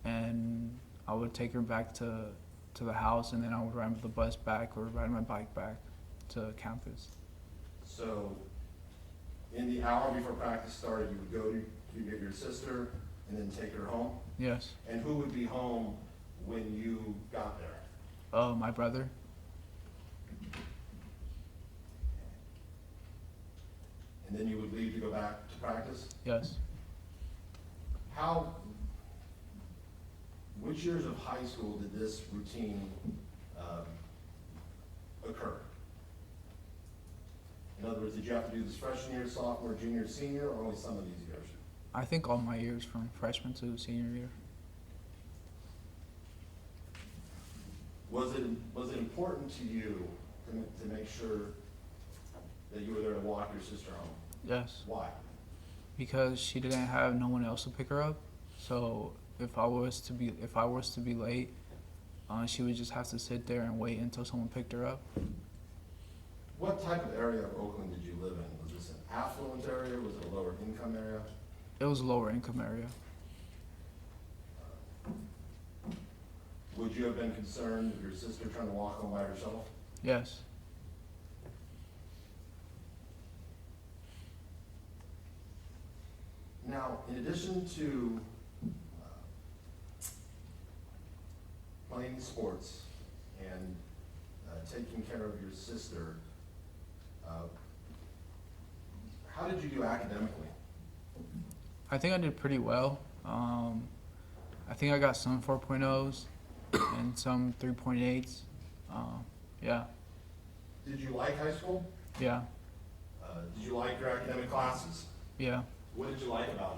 and I would take her back to the house, and then I would ride the bus back or ride my bike back to campus. So, in the hour before practice started, you would go to get your sister and then take her home? Yes. And who would be home when you got there? My brother. And then you would leave to go back to practice? Yes. Which years of high school did this routine occur? In other words, did you have to do this freshman year, sophomore, junior, senior, or only some of these years? I think all my years from freshman to senior year. Was it important to you to make sure that you were there to walk your sister home? Yes. Why? Because she didn't have no one else to pick her up. So if I was to be late, she would just have to sit there and wait until someone picked her up. What type of area of Oakland did you live in? Was this an affluent area? Was it a lower income area? It was a lower income area. Would you have been concerned with your sister trying to walk home by herself? Yes. Now, in addition to playing sports and taking care of your sister, how did you do academically? I think I did pretty well. I think I got some 4.0s and some 3.8s. Yeah. Did you like high school? Yeah. Did you like your academic classes? Yeah. What did you like about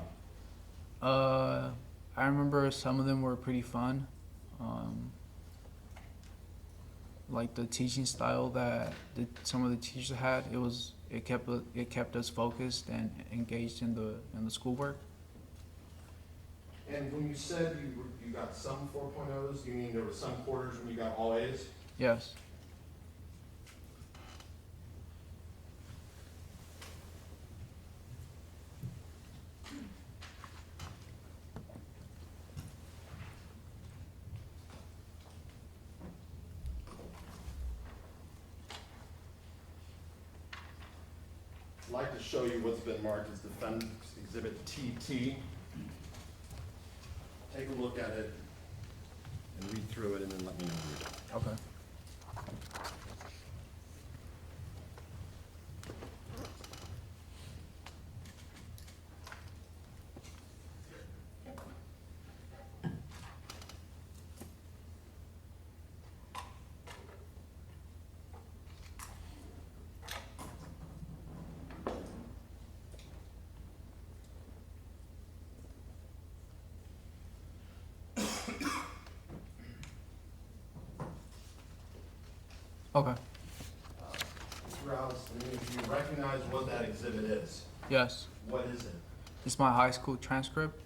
them? I remember some of them were pretty fun. Like the teaching style that some of the teachers had, it kept us focused and engaged in the schoolwork. And when you said you got some 4.0s, you mean there were some quarters when you got all A's? Yes. I'd like to show you what's been marked as Defendant's Exhibit TT. Take a look at it and read through it and then let me know when you're done. Okay. Okay. Mr. Rouse, do you recognize what that exhibit is? Yes. What is it? It's my high school transcript.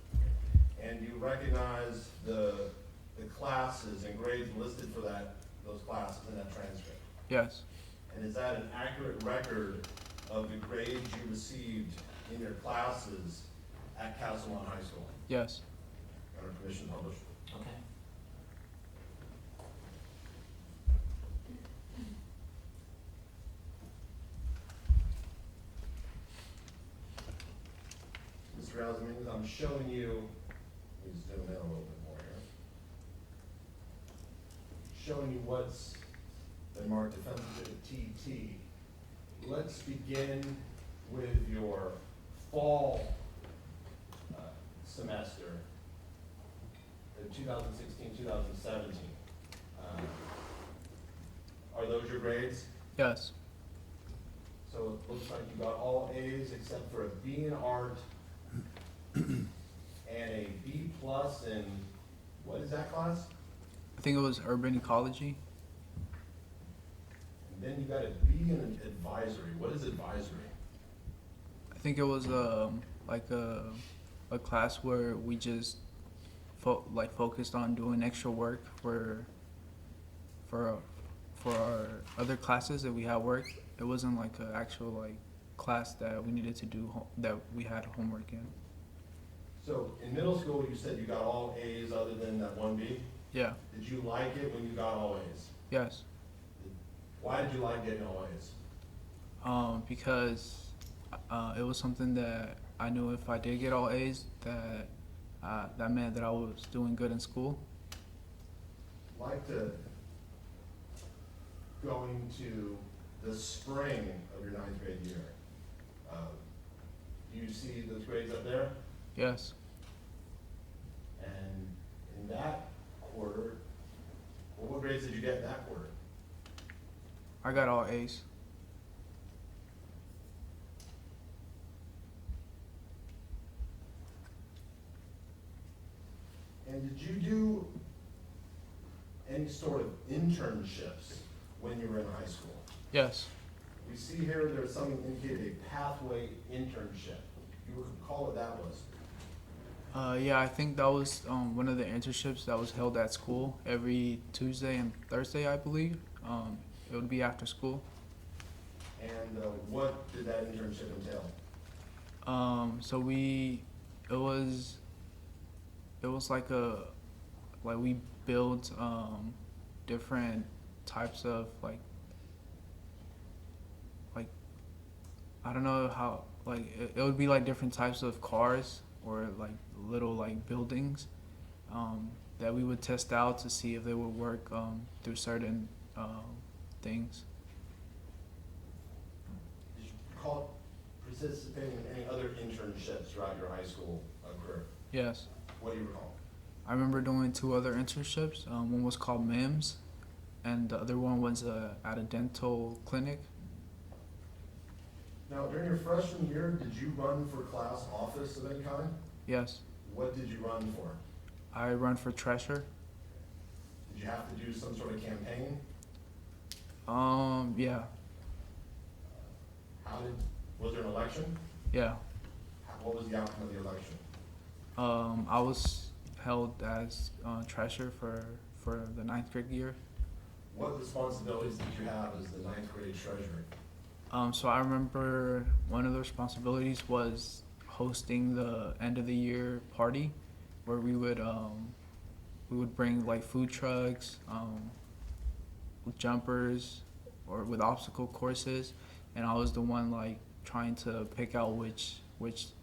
And you recognize the classes and grades listed for those classes in that transcript? Yes. And is that an accurate record of the grades you received in your classes at Castlemont High School? Yes. Under permission to publish. Okay. Mr. Rouse, I'm showing you, let me zoom in a little bit more here. Showing you what's been marked Defense Exhibit TT. Let's begin with your fall semester, 2016, 2017. Are those your grades? Yes. So it looks like you got all A's except for a B in art and a B plus in, what is that class? I think it was urban ecology. And then you got a B in an advisory. What is advisory? I think it was like a class where we just focused on doing extra work for our other classes that we had work. It wasn't like an actual like class that we needed to do that we had homework in. So in middle school, you said you got all A's other than that one B. Yeah. Did you like it when you got all A's? Yes. Why did you like getting all A's? Because it was something that I knew if I did get all A's, that meant that I was doing good in school. Like to go into the spring of your ninth grade year. Do you see those grades up there? Yes. And in that quarter, well, what grades did you get in that quarter? I got all A's. And did you do any sort of internships when you were in high school? Yes. We see here there's something indicated a pathway internship. You recall what that was? Yeah, I think that was one of the internships that was held at school every Tuesday and Thursday, I believe. It would be after school. And what did that internship entail? So it was like we built different types of like I don't know how it would be like different types of cars or like little like buildings that we would test out to see if they would work through certain things. Did you recall participating in any other internships throughout your high school career? Yes. What do you recall? I remember doing 2 other internships. One was called MIMS, and the other one was at a dental clinic. Now, during your freshman year, did you run for class office of any kind? Yes. What did you run for? I run for treasurer. Did you have to do some sort of campaign? Yeah. Was there an election? Yeah. What was the outcome of the election? I was held as treasurer for the 9th grade year. What responsibilities did you have as the ninth grade treasurer? So I remember one of the responsibilities was hosting the end of the year party, where we would bring like food trucks, with jumpers, or with obstacle courses, and I was the one like trying to pick out which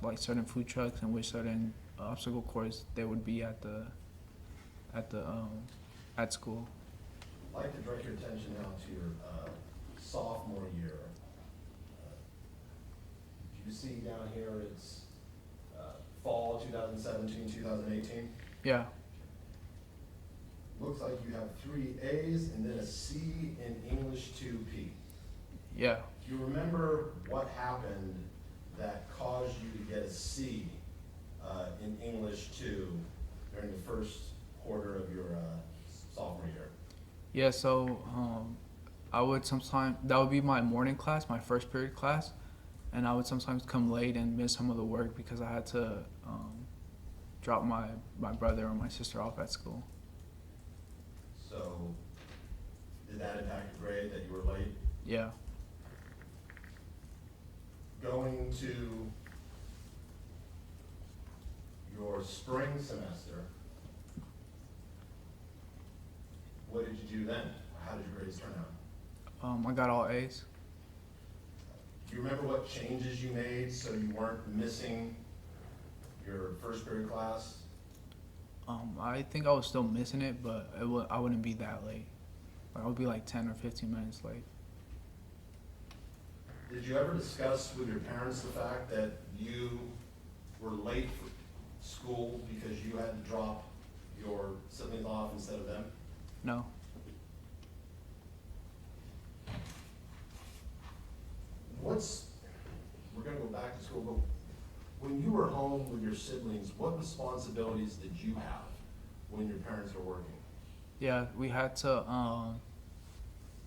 like certain food trucks and which certain obstacle course they would be at school. I'd like to direct your attention now to your sophomore year. You see down here it's fall 2017, 2018. Yeah. Looks like you have 3 A's and then a C in English 2P. Yeah. Do you remember what happened that caused you to get a C in English 2 during the first quarter of your sophomore year? Yeah, so I would sometimes, that would be my morning class, my first period class, and I would sometimes come late and miss some of the work because I had to drop my brother or my sister off at school. So, did that impact your grade that you were late? Yeah. Going to your spring semester, what did you do then? How did your grades turn out? I got all A's. Do you remember what changes you made so you weren't missing your first period class? I think I was still missing it, but I wouldn't be that late. Like, I would be like 10 or 15 minutes late. Did you ever discuss with your parents the fact that you were late for school because you had to drop your siblings off instead of them? No. We're gonna go back to school, but when you were home with your siblings, what responsibilities did you have when your parents were working? Yeah, we had to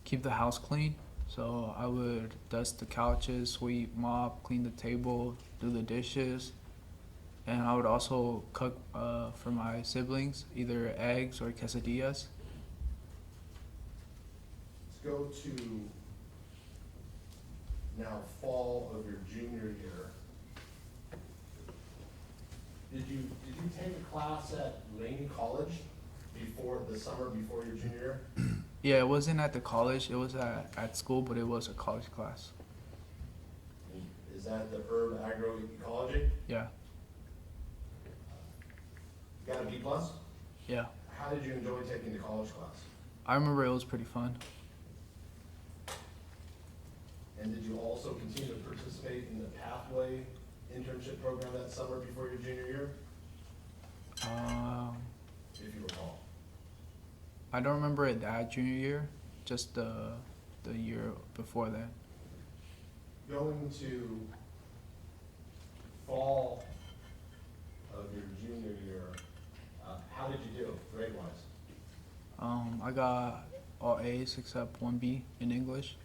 keep the house clean. So I would dust the couches, sweep, mop, clean the table, do the dishes, and I would also cook for my siblings, either eggs or quesadillas. Let's go to now fall of your junior year. Did you take a class at Lane College before, the summer before your junior year? Yeah, it wasn't at the college, it was at school, but it was a college class. And is that the herb agroecology? Yeah, You got a B plus? yeah. How did you enjoy taking the college class? I remember it was pretty fun. And did you also continue to participate in the pathway internship program that summer before your junior year, if you recall? I don't remember it that junior year, just the year before that. Going to fall of your junior year, how did you do grade-wise? I got all A's except one B in English.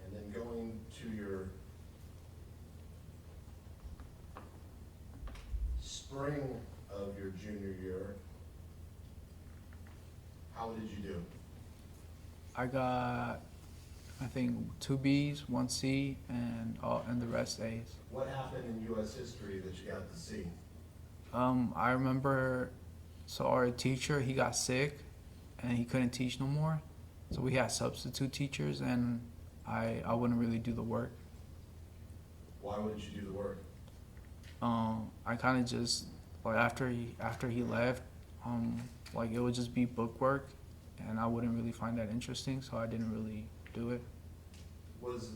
And then going to your spring of your junior year, how did you do? I got, I think, 2 B's, 1 C, and the rest A's. What happened in U.S. history that you got to see? I remember, so our teacher, he got sick, and he couldn't teach no more. So we had substitute teachers, and I wouldn't really do the work. Why wouldn't you do the work? I kind of just, like, after he left, like, it would just be book work, and I wouldn't really find that interesting, so I didn't really do it. Was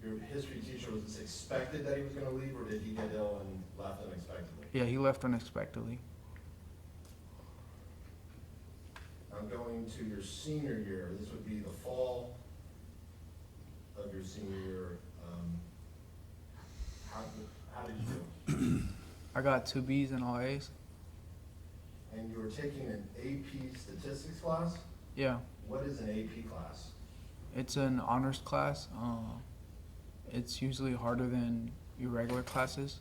your history teacher, was this expected that he was gonna leave, or did he get ill and left unexpectedly? Yeah, he left unexpectedly. I'm going to your senior year, this would be the fall of your senior year. How did you do? I got 2 B's and all A's. And you were taking an AP statistics class? Yeah, What is an AP class? it's an honors class. It's usually harder than your regular classes.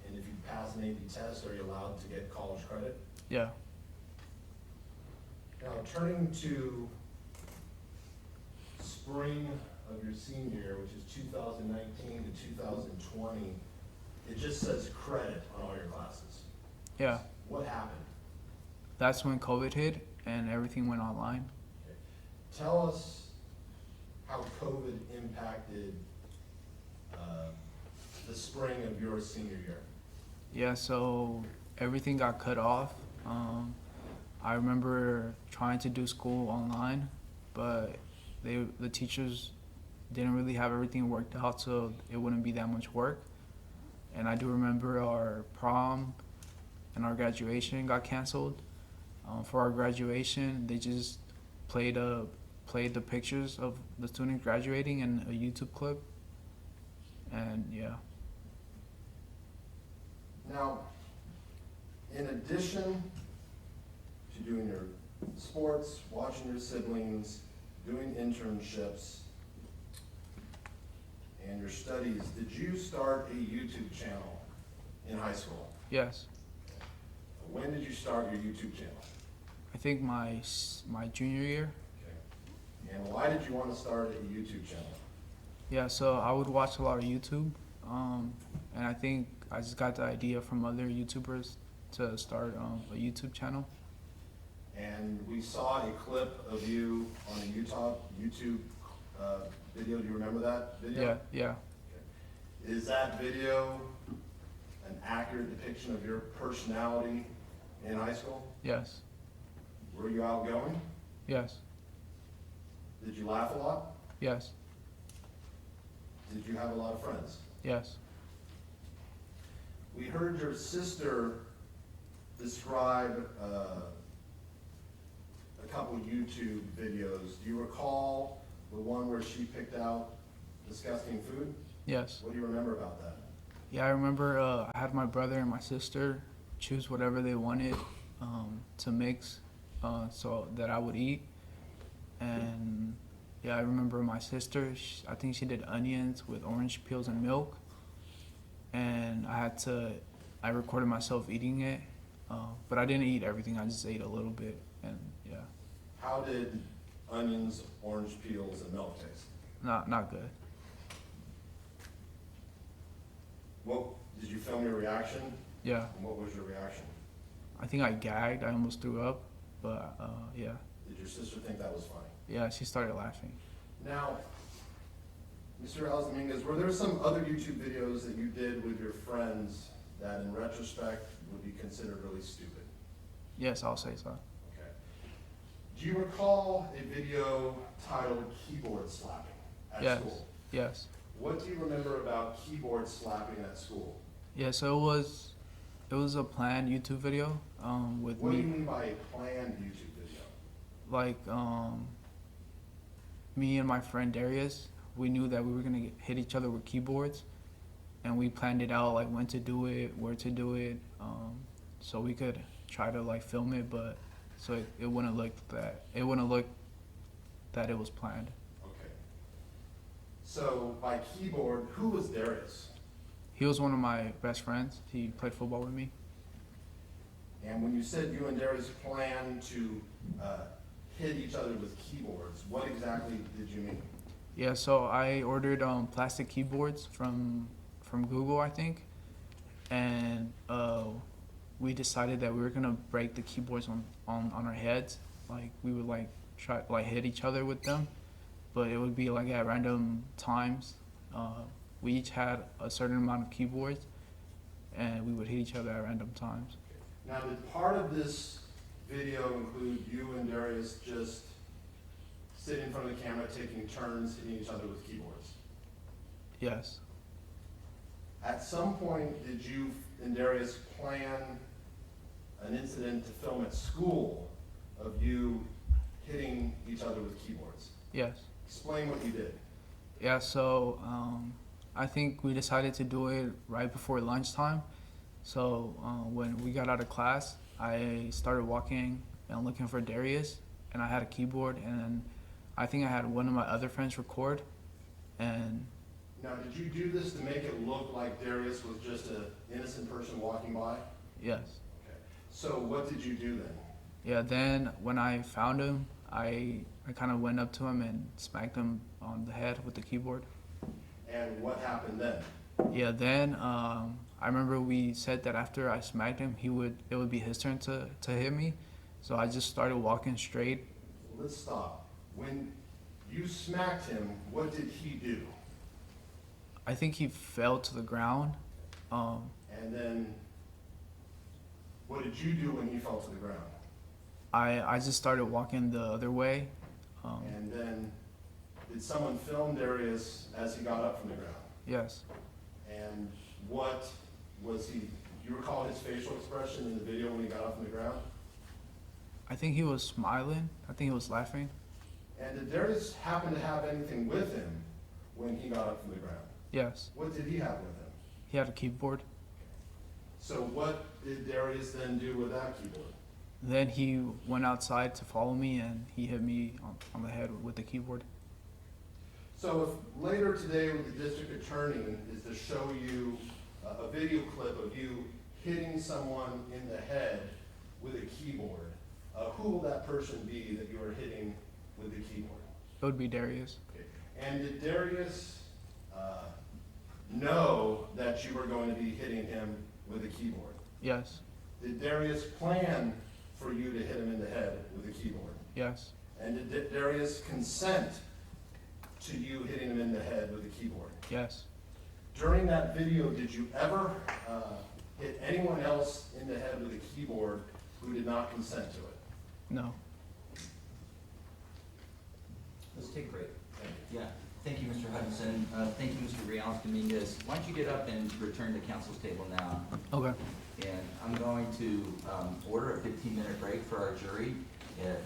And if you pass an AP test, are you allowed to get college credit? Yeah, Now, turning to spring of your senior year, which is 2019 to 2020, it just says credit on all your classes. yeah. What happened? That's when COVID hit and everything went online. Tell us how COVID impacted the spring of your senior year. Yeah, so everything got cut off. I remember trying to do school online, but the teachers didn't really have everything worked out, so it wouldn't be that much work. And I do remember our prom and our graduation got canceled. For our graduation, they just played the pictures of the students graduating and a YouTube clip. And yeah. Now, in addition to doing your sports, watching your siblings, doing internships, and your studies, did you start a YouTube channel in high school? Yes. When did you start your YouTube channel? I think my junior year. Okay. And why did you want to start a YouTube channel? Yeah, so I would watch a lot of YouTube, and I think I just got the idea from other YouTubers to start a YouTube channel. And we saw a clip of you on a YouTube video. Do you remember that video? Yeah. Is that video an accurate depiction of your personality in high school? Yes. Were you outgoing? Yes. Did you laugh a lot? Yes. Did you have a lot of friends? Yes. We heard your sister describe a couple YouTube videos. Do you recall the one where she picked out disgusting food? Yes. What do you remember about that? Yeah, I remember I had my brother and my sister choose whatever they wanted to mix so that I would eat. And yeah, I remember my sister, I think she did onions with orange peels and milk. And I recorded myself eating it, but I didn't eat everything, I just ate a little bit. And yeah, How did onions, orange peels, and milk taste? not good. What, did you film your reaction? Yeah, And what was your reaction? I think I gagged, I almost threw up, but yeah. Did your sister think that was funny? Yeah, she started laughing. Now, Mr. Dominguez, were there some other YouTube videos that you did with your friends that in retrospect would be considered really stupid? Yes, I'll say so. Okay. Do you recall a video titled Keyboard Slapping at Yes, school? yes. What do you remember about keyboard slapping at school? Yeah, so it was a planned YouTube video with What do you me, mean by a planned YouTube video? like me and my friend Darius. We knew that we were gonna hit each other with keyboards, and we planned it out, like when to do it, where to do it, so we could try to like film it, but so it wouldn't look that it was planned. Okay. So by keyboard, who was Darius? He was one of my best friends. He played football with me. And when you said you and Darius planned to hit each other with keyboards, what exactly did you mean? Yeah, so I ordered plastic keyboards from Google, I think, and we decided that we were gonna break the keyboards on our heads. Like we would like try like hit each other with them, but it would be like at random times. We each had a certain amount of keyboards, and we would hit each other at random times. Now, did part of this video include you and Darius just sitting in front of the camera, taking turns hitting each other with keyboards? Yes. At some point, did you and Darius plan an incident to film at school of you hitting each other with keyboards? Yes. Explain what you did. Yeah, so I think we decided to do it right before lunchtime. So when we got out of class, I started walking and looking for Darius, and I had a keyboard, and then I think I had one of my other friends record. And Now, did you do this to make it look like Darius was just an innocent person walking by? yes. Okay. So what did you do then? Yeah, then when I found him, I kind of went up to him and smacked him on the head with the keyboard. And what happened then? Yeah, then I remember we said that after I smacked him, it would be his turn to hit me. So I just started walking straight. Let's stop. When you smacked him, what did he do? I think he fell to the ground. And then, what did you do when he fell to the ground? I just started walking the other way. And then, did someone film Darius as he got up from the ground? Yes. And what was he, do you recall his facial expression in the video when he got up from the ground? I think he was smiling. I think he was laughing. And did Darius happen to have anything with him when he got up from the ground? Yes. What did he have with him? He had a keyboard. So what did Darius then do with that keyboard? Then he went outside to follow me, and he hit me on the head with the keyboard. So if later today with the district attorney is to show you a video clip of you hitting someone in the head with a keyboard, who will that person be that you are hitting with the keyboard? It would be Darius. Okay. And did Darius know that you were going to be hitting him with a keyboard? Yes. Did Darius plan for you to hit him in the head with a keyboard? Yes. And did Darius consent to you hitting him in the head with a keyboard? Yes. During that video, did you ever hit anyone else in the head with a keyboard who did not consent to it? No. Let's take a break. Thank you. Yeah, thank you, Mr. Hutchinson. Thank you, Mr. Rios Dominguez. Why don't you get up and return to council's table now? Okay. And I'm going to order a 15-minute break for our jury.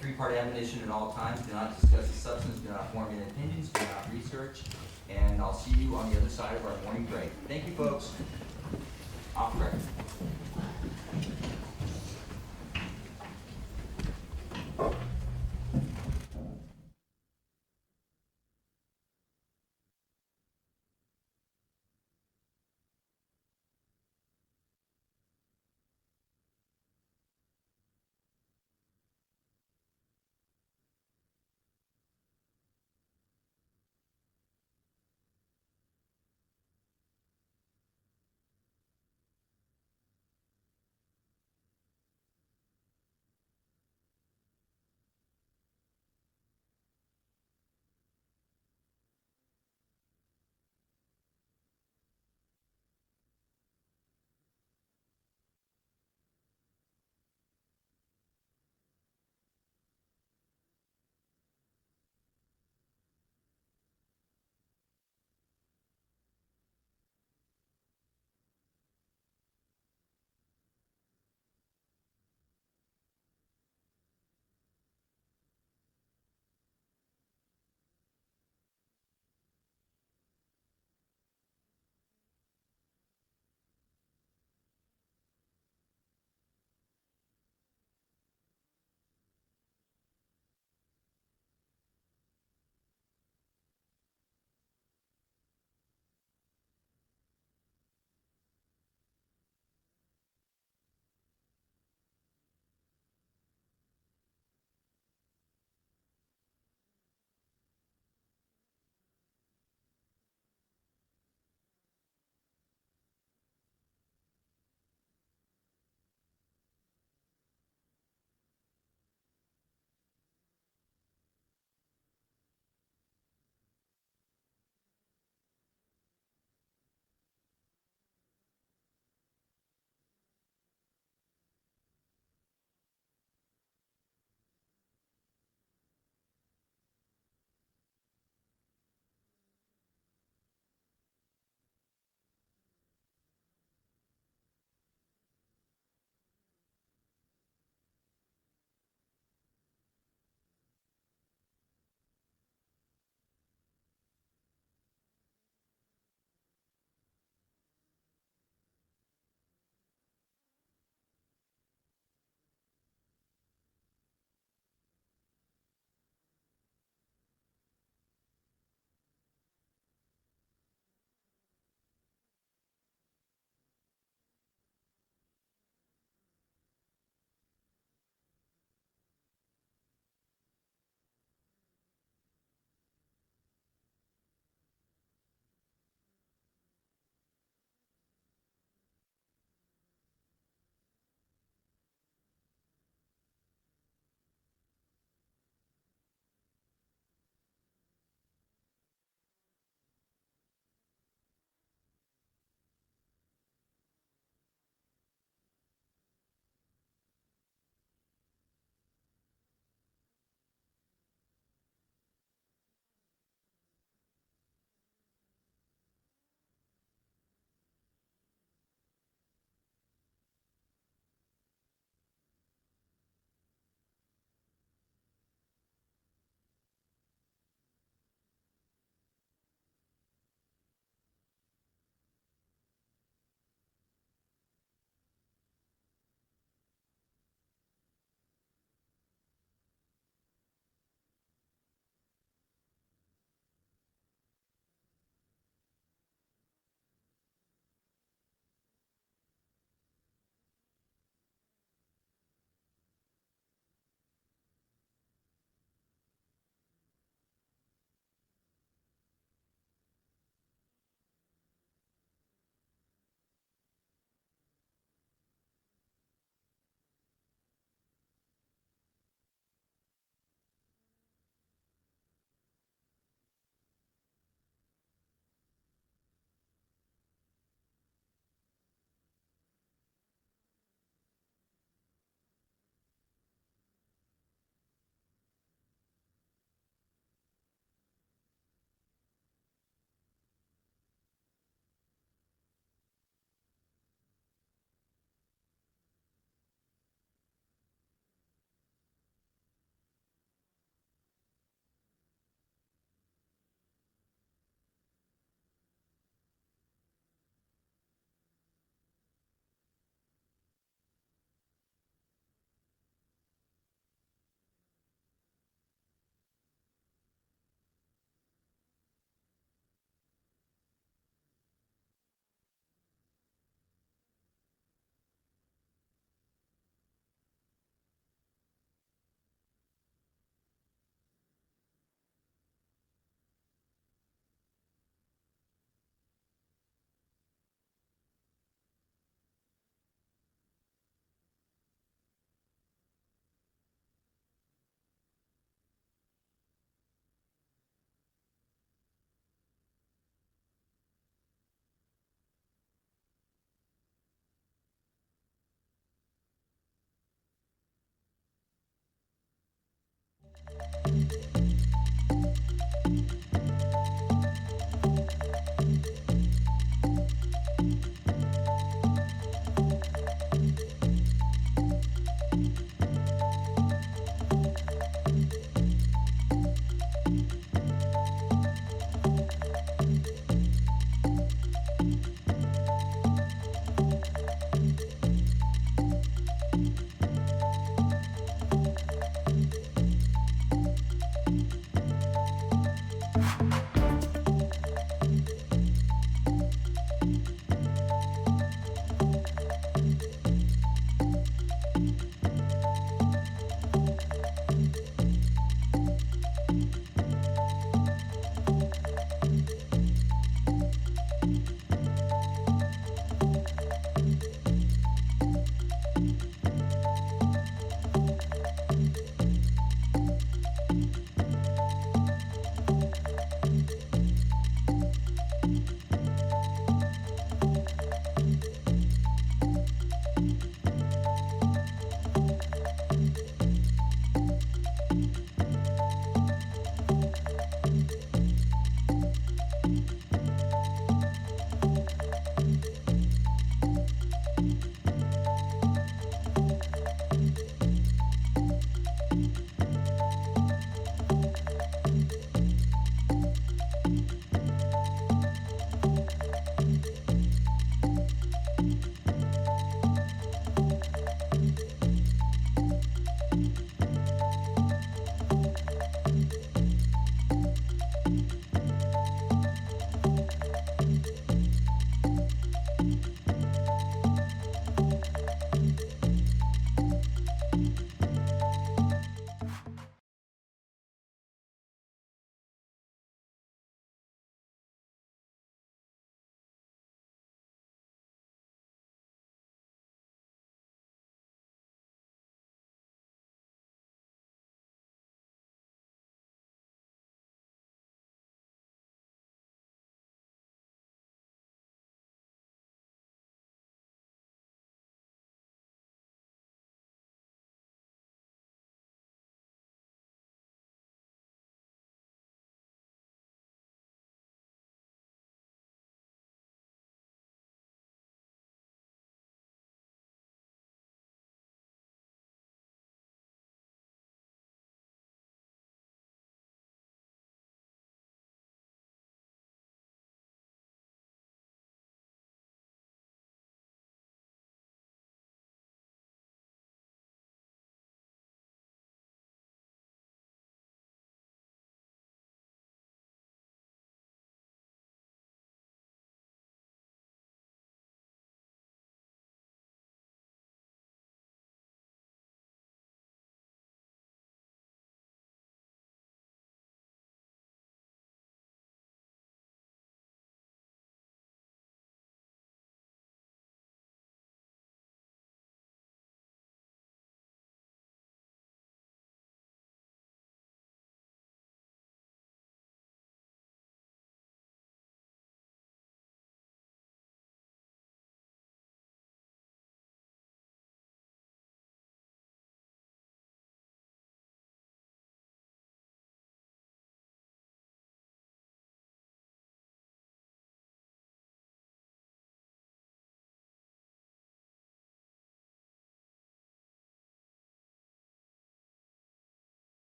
Three-part admonition at all times. Do not discuss the substance, do not form any opinions, do not research. And I'll see you on the other side of our morning break. Thank you, folks. Off record.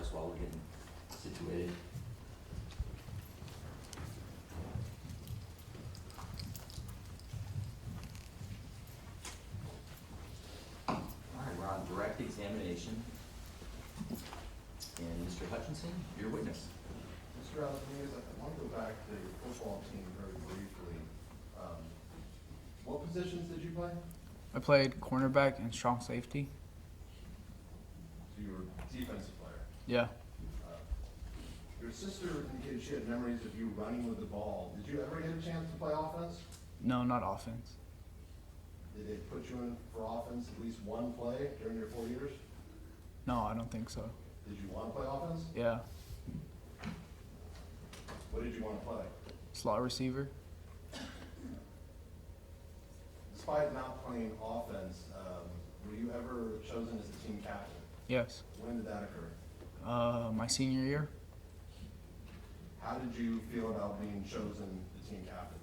chairs while we're getting situated. All right, we're on direct examination. And Mr. Hutchinson, your witness. Mr. Dominguez, I want to go back to your football team very briefly. What positions did you play? I played cornerback and strong safety. So you were a defensive player. Yeah. Your sister indicated she had memories of you running with the ball. Did you ever get a chance to play offense? No, not offense. Did they put you in for offense at least one play during your 4 years? No, I don't think so. Did you want to play offense? Yeah. What did you want to play? Slot receiver. Despite not playing offense, were you ever chosen as the team captain? Yes. When did that occur? My senior year. How did you feel about being chosen the team captain?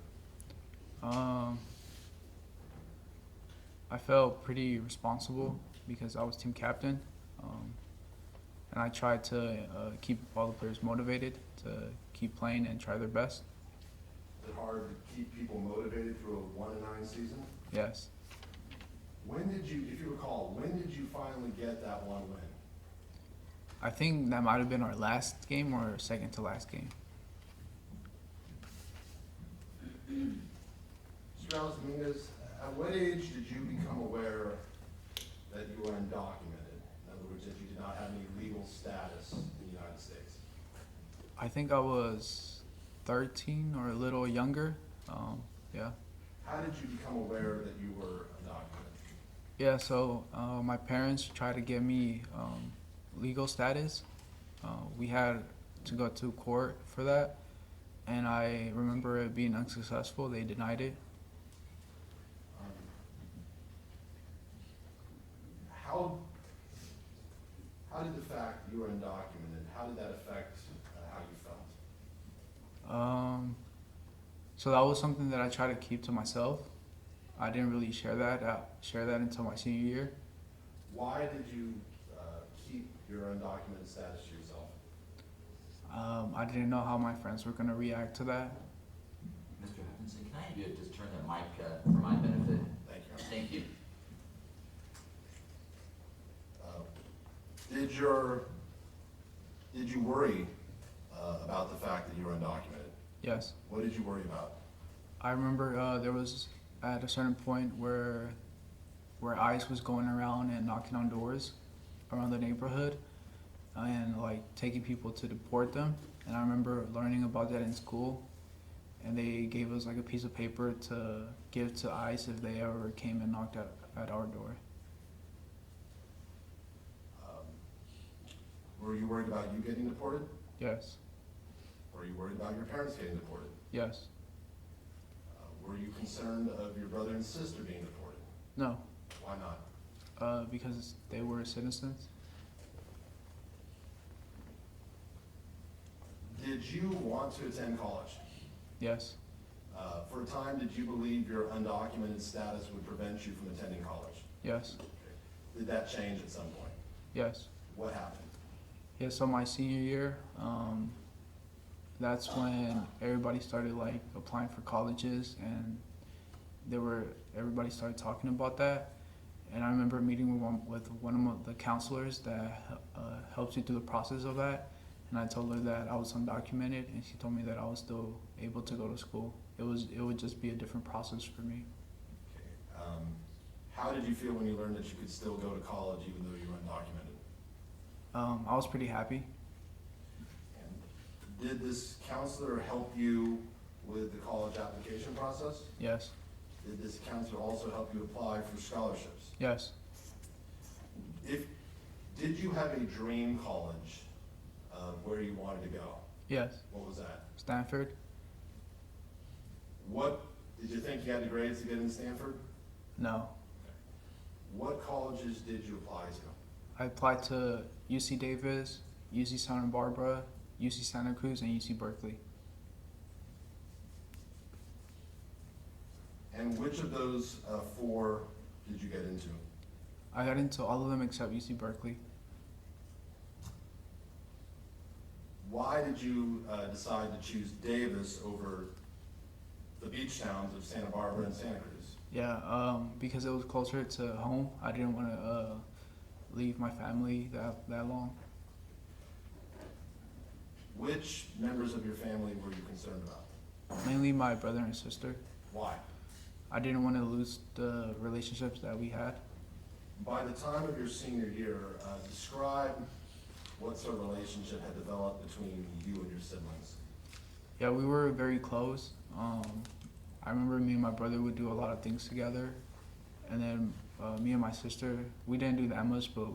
I felt pretty responsible because I was team captain. And I tried to keep all the players motivated to keep playing and try their best. Is it hard to keep people motivated through a 1-9 season? Yes. When did you, if you recall, when did you finally get that one win? I think that might have been our last game or second to last game. Mr. Dominguez, at what age did you become aware that you were undocumented? In other words, that you did not have any legal status in the United States? I think I was 13 or a little younger. Yeah. How did you become aware that you were undocumented? Yeah, so my parents tried to get me legal status. We had to go to court for that, and I remember it being unsuccessful. They denied it. How did the fact you were undocumented, how did that affect how you felt? So that was something that I tried to keep to myself. I didn't really share that until my senior year. Why did you keep your undocumented status to yourself? I didn't know how my friends were going to react to that. Mr. Hutchinson, can I have you just turn that mic for my benefit? Thank you. Thank you. Did you worry about the fact that you were undocumented? Yes. What did you worry about? I remember there was at a certain point where ICE was going around and knocking on doors around the neighborhood and like taking people to deport them. And I remember learning about that in school, and they gave us like a piece of paper to give to ICE if they ever came and knocked at our door. Were you worried about you getting deported? Yes. Were you worried about your parents getting deported? Yes. Were you concerned of your brother and sister being deported? No. Why not? Because they were citizens. Did you want to attend college? Yes. For a time, did you believe your undocumented status would prevent you from attending college? Yes. Did that change at some point? Yes. What happened? Yeah, so my senior year, that's when everybody started like applying for colleges, and everybody started talking about that. And I remember meeting with one of the counselors that helps you through the process of that. And I told her that I was undocumented, and she told me that I was still able to go to school. It would just be a different process for me. Okay. How did you feel when you learned that you could still go to college even though you were undocumented? I was pretty happy. And did this counselor help you with the college application process? Yes. Did this counselor also help you apply for scholarships? Yes. Did you have a dream college where you wanted to go? Yes. What was that? Stanford. What did you think you had the grades to get into Stanford? No. What colleges did you apply to? I applied to UC Davis, UC Santa Barbara, UC Santa Cruz, and UC Berkeley. And which of those four did you get into? I got into all of them except UC Berkeley. why did you decide to choose Davis over the beach towns of Santa Barbara and Santa Cruz? Yeah, because it was closer to home. I didn't want to leave my family that long. Which members of your family were you concerned about? Mainly my brother and sister. Why? I didn't want to lose the relationships that we had. By the time of your senior year, describe what sort of relationship had developed between you and your siblings. Yeah, we were very close. I remember me and my brother would do a lot of things together. And then me and my sister, we didn't do that much, but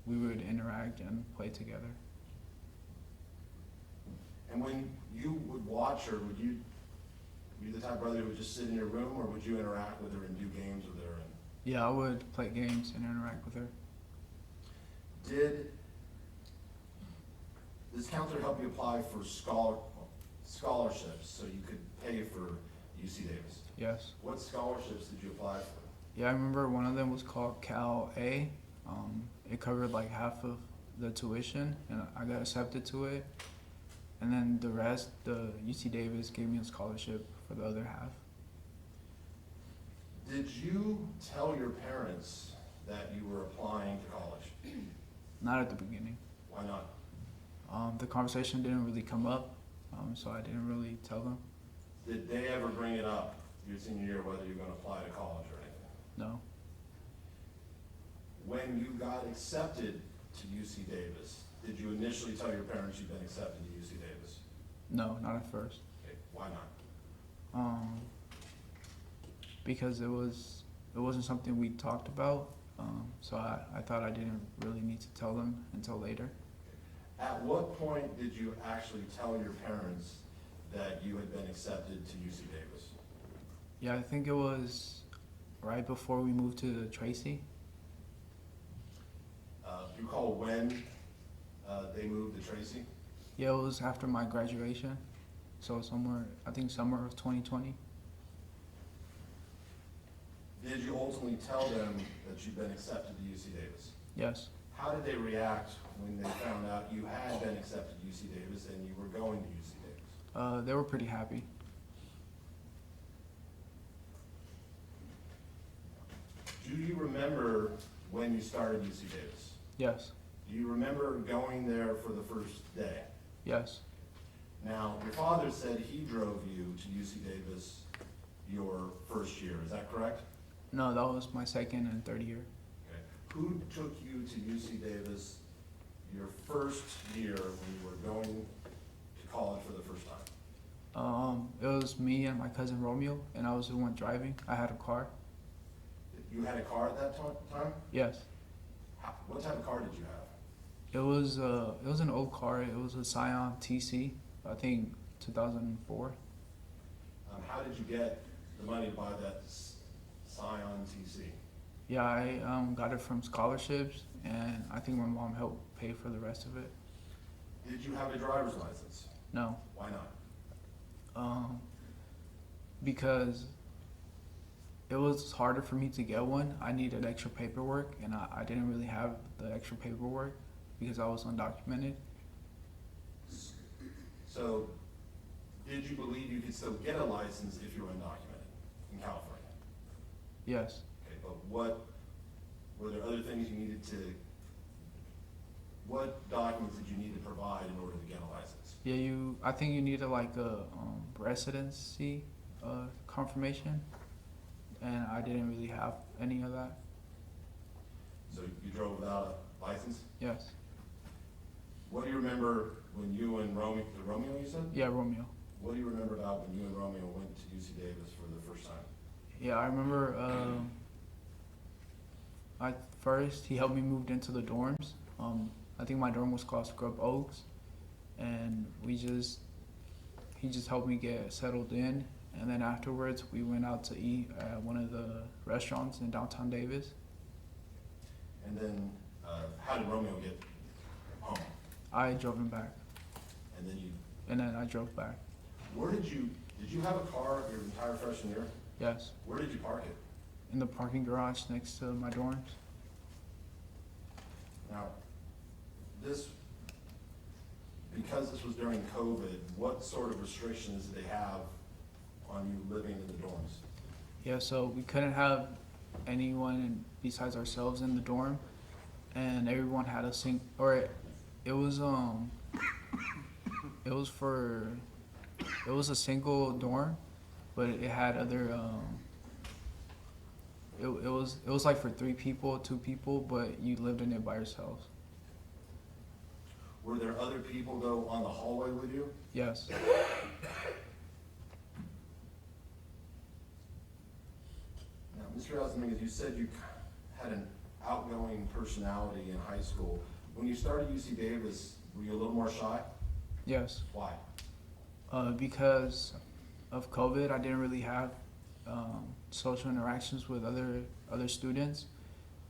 we would interact and play together. And when you would watch her, would you be the type of brother who would just sit in your room, or would you interact with her and do games with her? And Yeah, I would play games and interact with her. did this counselor help you apply for scholarships so you could pay for UC Davis? Yes. What scholarships did you apply for? Yeah, I remember one of them was called Cal A. It covered like half of the tuition, and I got accepted to it. And then the rest, the UC Davis gave me a scholarship for the other half. Did you tell your parents that you were applying to college? Not at the beginning. Why not? The conversation didn't really come up, so I didn't really tell them. Did they ever bring it up your senior year, whether you're gonna apply to college or anything? No. When you got accepted to UC Davis, did you initially tell your parents you'd been accepted to UC Davis? No, not at first. Okay, why not? Because it wasn't something we talked about, so I thought I didn't really need to tell them until later. At what point did you actually tell your parents that you had been accepted to UC Davis? Yeah, I think it was right before we moved to Tracy. Do you recall when they moved to Tracy? Yeah, it was after my graduation, so somewhere, I think summer of 2020. Did you ultimately tell them that you'd been accepted to UC Davis? Yes. How did they react when they found out you had been accepted to UC Davis and you were going to UC Davis? They were pretty happy. Do you remember when you started UC Davis? Yes. Do you remember going there for the first day? Yes. Now, your father said he drove you to UC Davis your first year, is that correct? No, that was my second and third year. Okay. Who took you to UC Davis your first year when you were going to college for the first time? It was me and my cousin Romeo, and I was the one driving. I had a car. You had a car at that time? Yes. What type of car did you have? It was an old car. It was a Scion TC, I think 2004. How did you get the money to buy that Scion TC? Yeah, I got it from scholarships, and I think my mom helped pay for the rest of it. Did you have a driver's license? No, Why not? because it was harder for me to get one. I needed extra paperwork, and I didn't really have the extra paperwork because I was undocumented. So, did you believe you could still get a license if you were undocumented in California? Yes. Okay, but were there other things you needed to, what documents did you need to provide in order to get a license? Yeah, I think you needed like a residency confirmation, and I didn't really have any of that. So you drove without a license? Yes. What do you remember when you and Romeo you said? Yeah, Romeo. What do you remember about when you and Romeo went to UC Davis for the first time? Yeah, I remember at first he helped me move into the dorms. I think my dorm was called Scrub Oaks, and he just helped me get settled in, and then afterwards we went out to eat at one of the restaurants in downtown Davis. And then, how did Romeo get home? I drove him back, And then and then I drove back. did you have a car your entire freshman year? Yes, Where did you park it? in the parking garage next to my dorms. Now, because because this was during COVID, what sort of restrictions did they have on you living in the dorms? Yeah, so we couldn't have anyone besides ourselves in the dorm, and everyone had a it was it was a single dorm, but it had other it was like for 3 people, 2 people, but you lived in it by yourself. Were there other people though on the hallway with you? Yes. Now, Mr. Dominguez, you said you had an outgoing personality in high school. When you started UC Davis, were you a little more shy? Yes. Why? Because of COVID, I didn't really have social interactions with other students,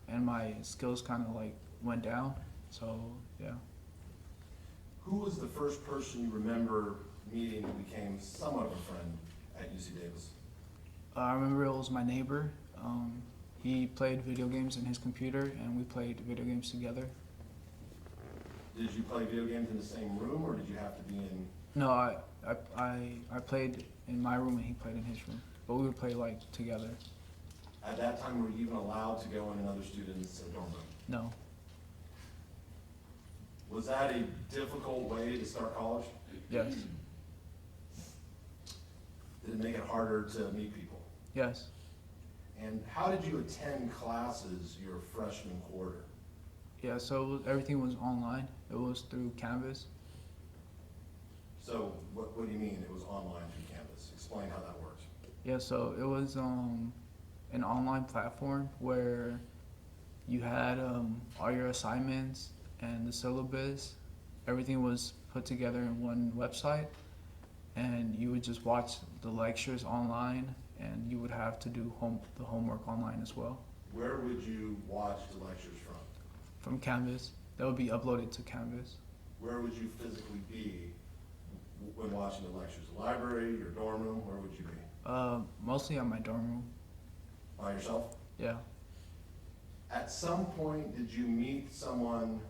and my skills kind of like went down. So yeah. Who was the first person you remember meeting who became somewhat of a friend at UC Davis? I remember it was my neighbor. He played video games in his computer, and we played video games together. Did you play video games in the same room, or did you have to be in? No, I played in my room, and he played in his room, but we would play like together. At that time, were you even allowed to go in another student's dorm room? No. Was that a difficult way to start college? Yes. Did it make it harder to meet people? Yes. And how did you attend classes your freshman quarter? Yeah. So everything was online. It was through Canvas. So what do you mean it was online through Canvas? Explain how that works. Yeah. So it was an online platform where you had all your assignments and the syllabus. Everything was put together in one website, and you would just watch the lectures online, and you would have to do the homework online as well. Where would you watch the lectures from? From Canvas. That would be uploaded to Canvas. Where would you physically be when watching the lectures? Library, your dorm room, where would you be? Mostly at my dorm room. By yourself? Yeah. At some point, did you meet someone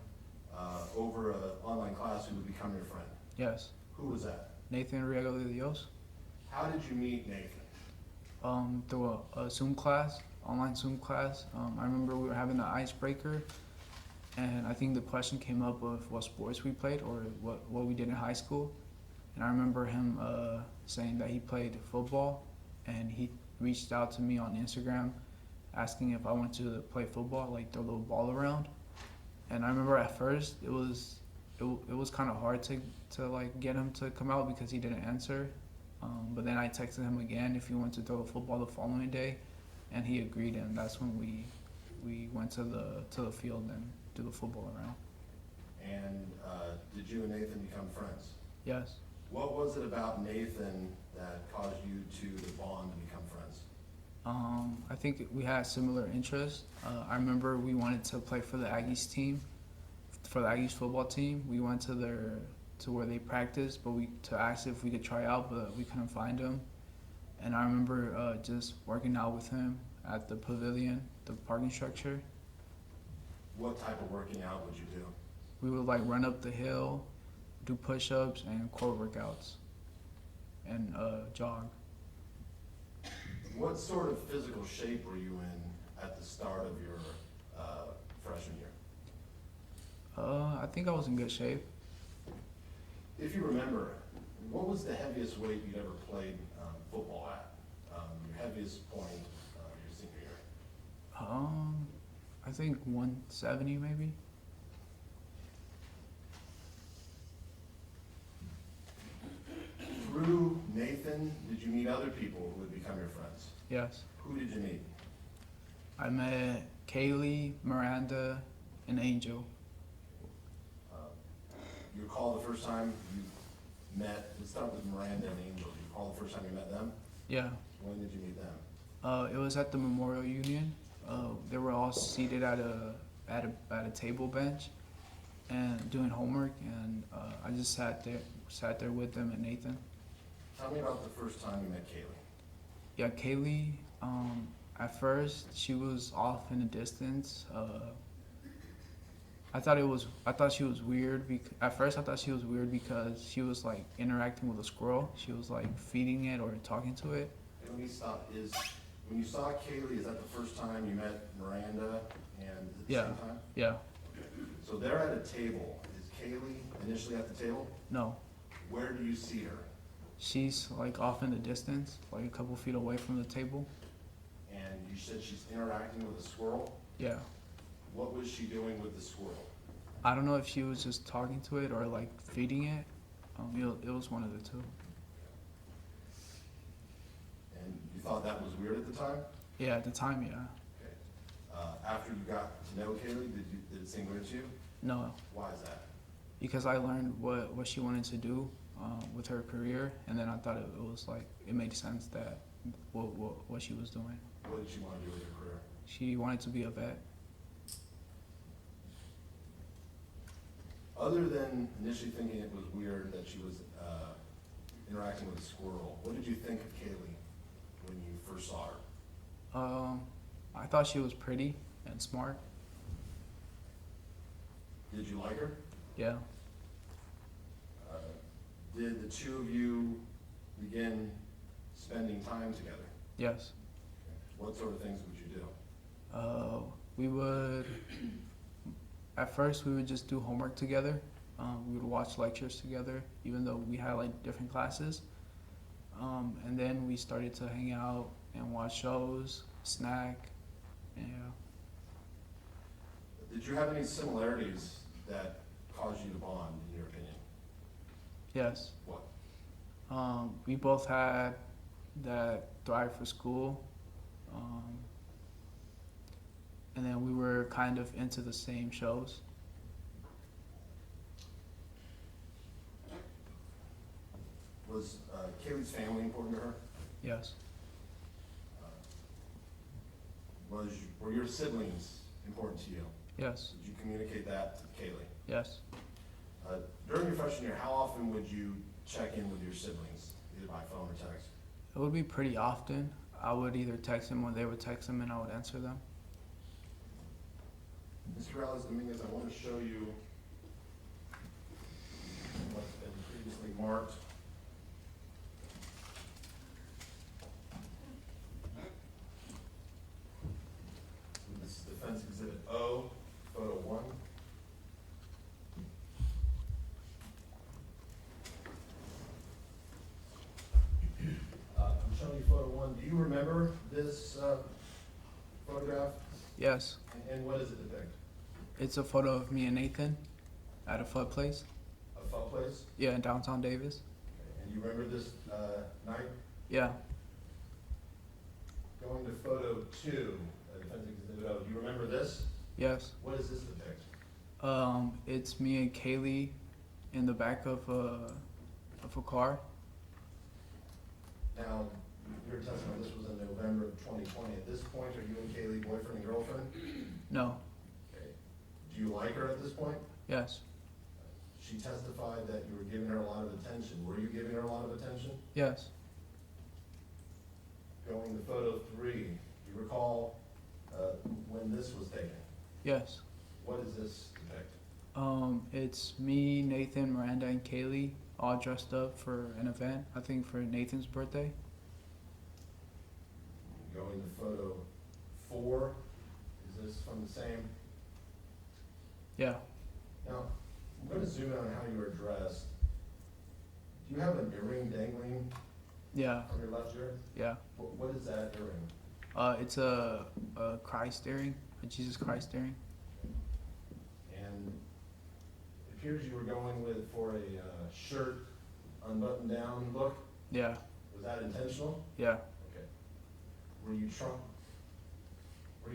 over an online class who would become your friend? Yes. Who was that? Nathan Riego de Dios. How did you meet Nathan? Through a Zoom class, online Zoom class. I remember we were having an icebreaker, and I think the question came up of what sports we played or what we did in high school. And I remember him saying that he played football, and he reached out to me on Instagram asking if I wanted to play football, like throw a little ball around. And I remember at first it was kind of hard to like get him to come out because he didn't answer. But then I texted him again if he wanted to throw a football the following day, and he agreed. And that's when we went to the field and do the football around. And did you and Nathan become friends? Yes. What was it about Nathan that caused you to bond and become friends? I think we had similar interests. I remember we wanted to play for the Aggies team, for the Aggies football team. We went to where they practiced, but to ask if we could try out, but we couldn't find them. And I remember just working out with him at the pavilion, the parking structure. What type of working out would you do? We would like run up the hill, do push-ups and core workouts, and jog. What sort of physical shape were you in at the start of your freshman year? I think I was in good shape. If you remember, what was the heaviest weight you'd ever played football at? Your heaviest point your senior year? I think 170 maybe. Through Nathan, did you meet other people who would become your friends? Yes. Who did you meet? I met Kaylee, Miranda, and Angel. You recall the first time you met, let's start with Miranda and Angel. Do you recall the first time you met them? Yeah. When did you meet them? It was at the Memorial Union. They were all seated at a table bench and doing homework, and I just sat there with them and Nathan. Tell me about the first time you met Kaylee. Yeah, Kaylee. At first, she was off in the distance. I thought she was weird. At first, I thought she was weird because she was like interacting with a squirrel. She was like feeding it or talking to it. And let me stop, when you saw Kaylee, is that the first time you met Miranda and at the Yeah. same time? Yeah. So they're at a table. Is Kaylee initially at the table? No. Where do you see her? She's like off in the distance, like a couple feet away from the table. And you said she's interacting with a squirrel? Yeah. What was she doing with the squirrel? I don't know if she was just talking to it or like feeding it. It was one of the two. And you thought that was weird at the time? Yeah, at the time, yeah. Okay. After you got to know Kaylee, did it seem weird to you? No, Why is that? because I learned what she wanted to do with her career, and then I thought it was like it made sense that what she was doing. What did she want to do with her career? She wanted to be a vet. Other than initially thinking it was weird that she was interacting with a squirrel, what did you think of Kaylee when you first saw her? I thought she was pretty and smart. Did you like her? Yeah. Did the two of you begin spending time together? Yes. What sort of things would you do? We would. At first, we would just do homework together. We would watch lectures together, even though we had like different classes. And then we started to hang out and watch shows, snack, and yeah. Did you have any similarities that caused you to bond, in your opinion? Yes. What? We both had that drive for school. And then we were kind of into the same shows. Was Kaylee's family important to her? Yes. Were your siblings important to you? Yes. Did you communicate that to Kaylee? Yes. During your freshman year, how often would you check in with your siblings, either by phone or text? It would be pretty often. I would either text them or they would text them and I would answer them. Mr. Dominguez, I want to show you what's been previously marked. This is Defense Exhibit O, Photo 1. I'm showing you Photo 1. Do you remember this photograph? Yes. And what does it depict? It's a photo of me and Nathan at a flood place. A fun place? Yeah, in downtown Davis. And you remember this night? Yeah. Going to Photo 2, Defense Exhibit O. Do you remember this? Yes. What does this depict? It's me and Kaylee in the back of a car. Now, your testimony, this was in November of 2020. At this point, are you and Kaylee boyfriend and girlfriend? No. Okay. Do you like her at this point? Yes. She testified that you were giving her a lot of attention. Were you giving her a lot of attention? Yes. Going to Photo 3, do you recall when this was taken? Yes. What does this depict? It's me, Nathan, Miranda, and Kaylee all dressed up for an event. I think for Nathan's birthday. Going to Photo 4, is this from the same? Yeah. Now, I'm going to zoom in on how you are dressed. Do you have an earring dangling Yeah. from your left ear? Yeah. What is that earring? It's a Christ earring, a Jesus Christ earring. And it appears you were going for a shirt unbuttoned down look. Yeah. Was that intentional? Yeah. Okay. Were you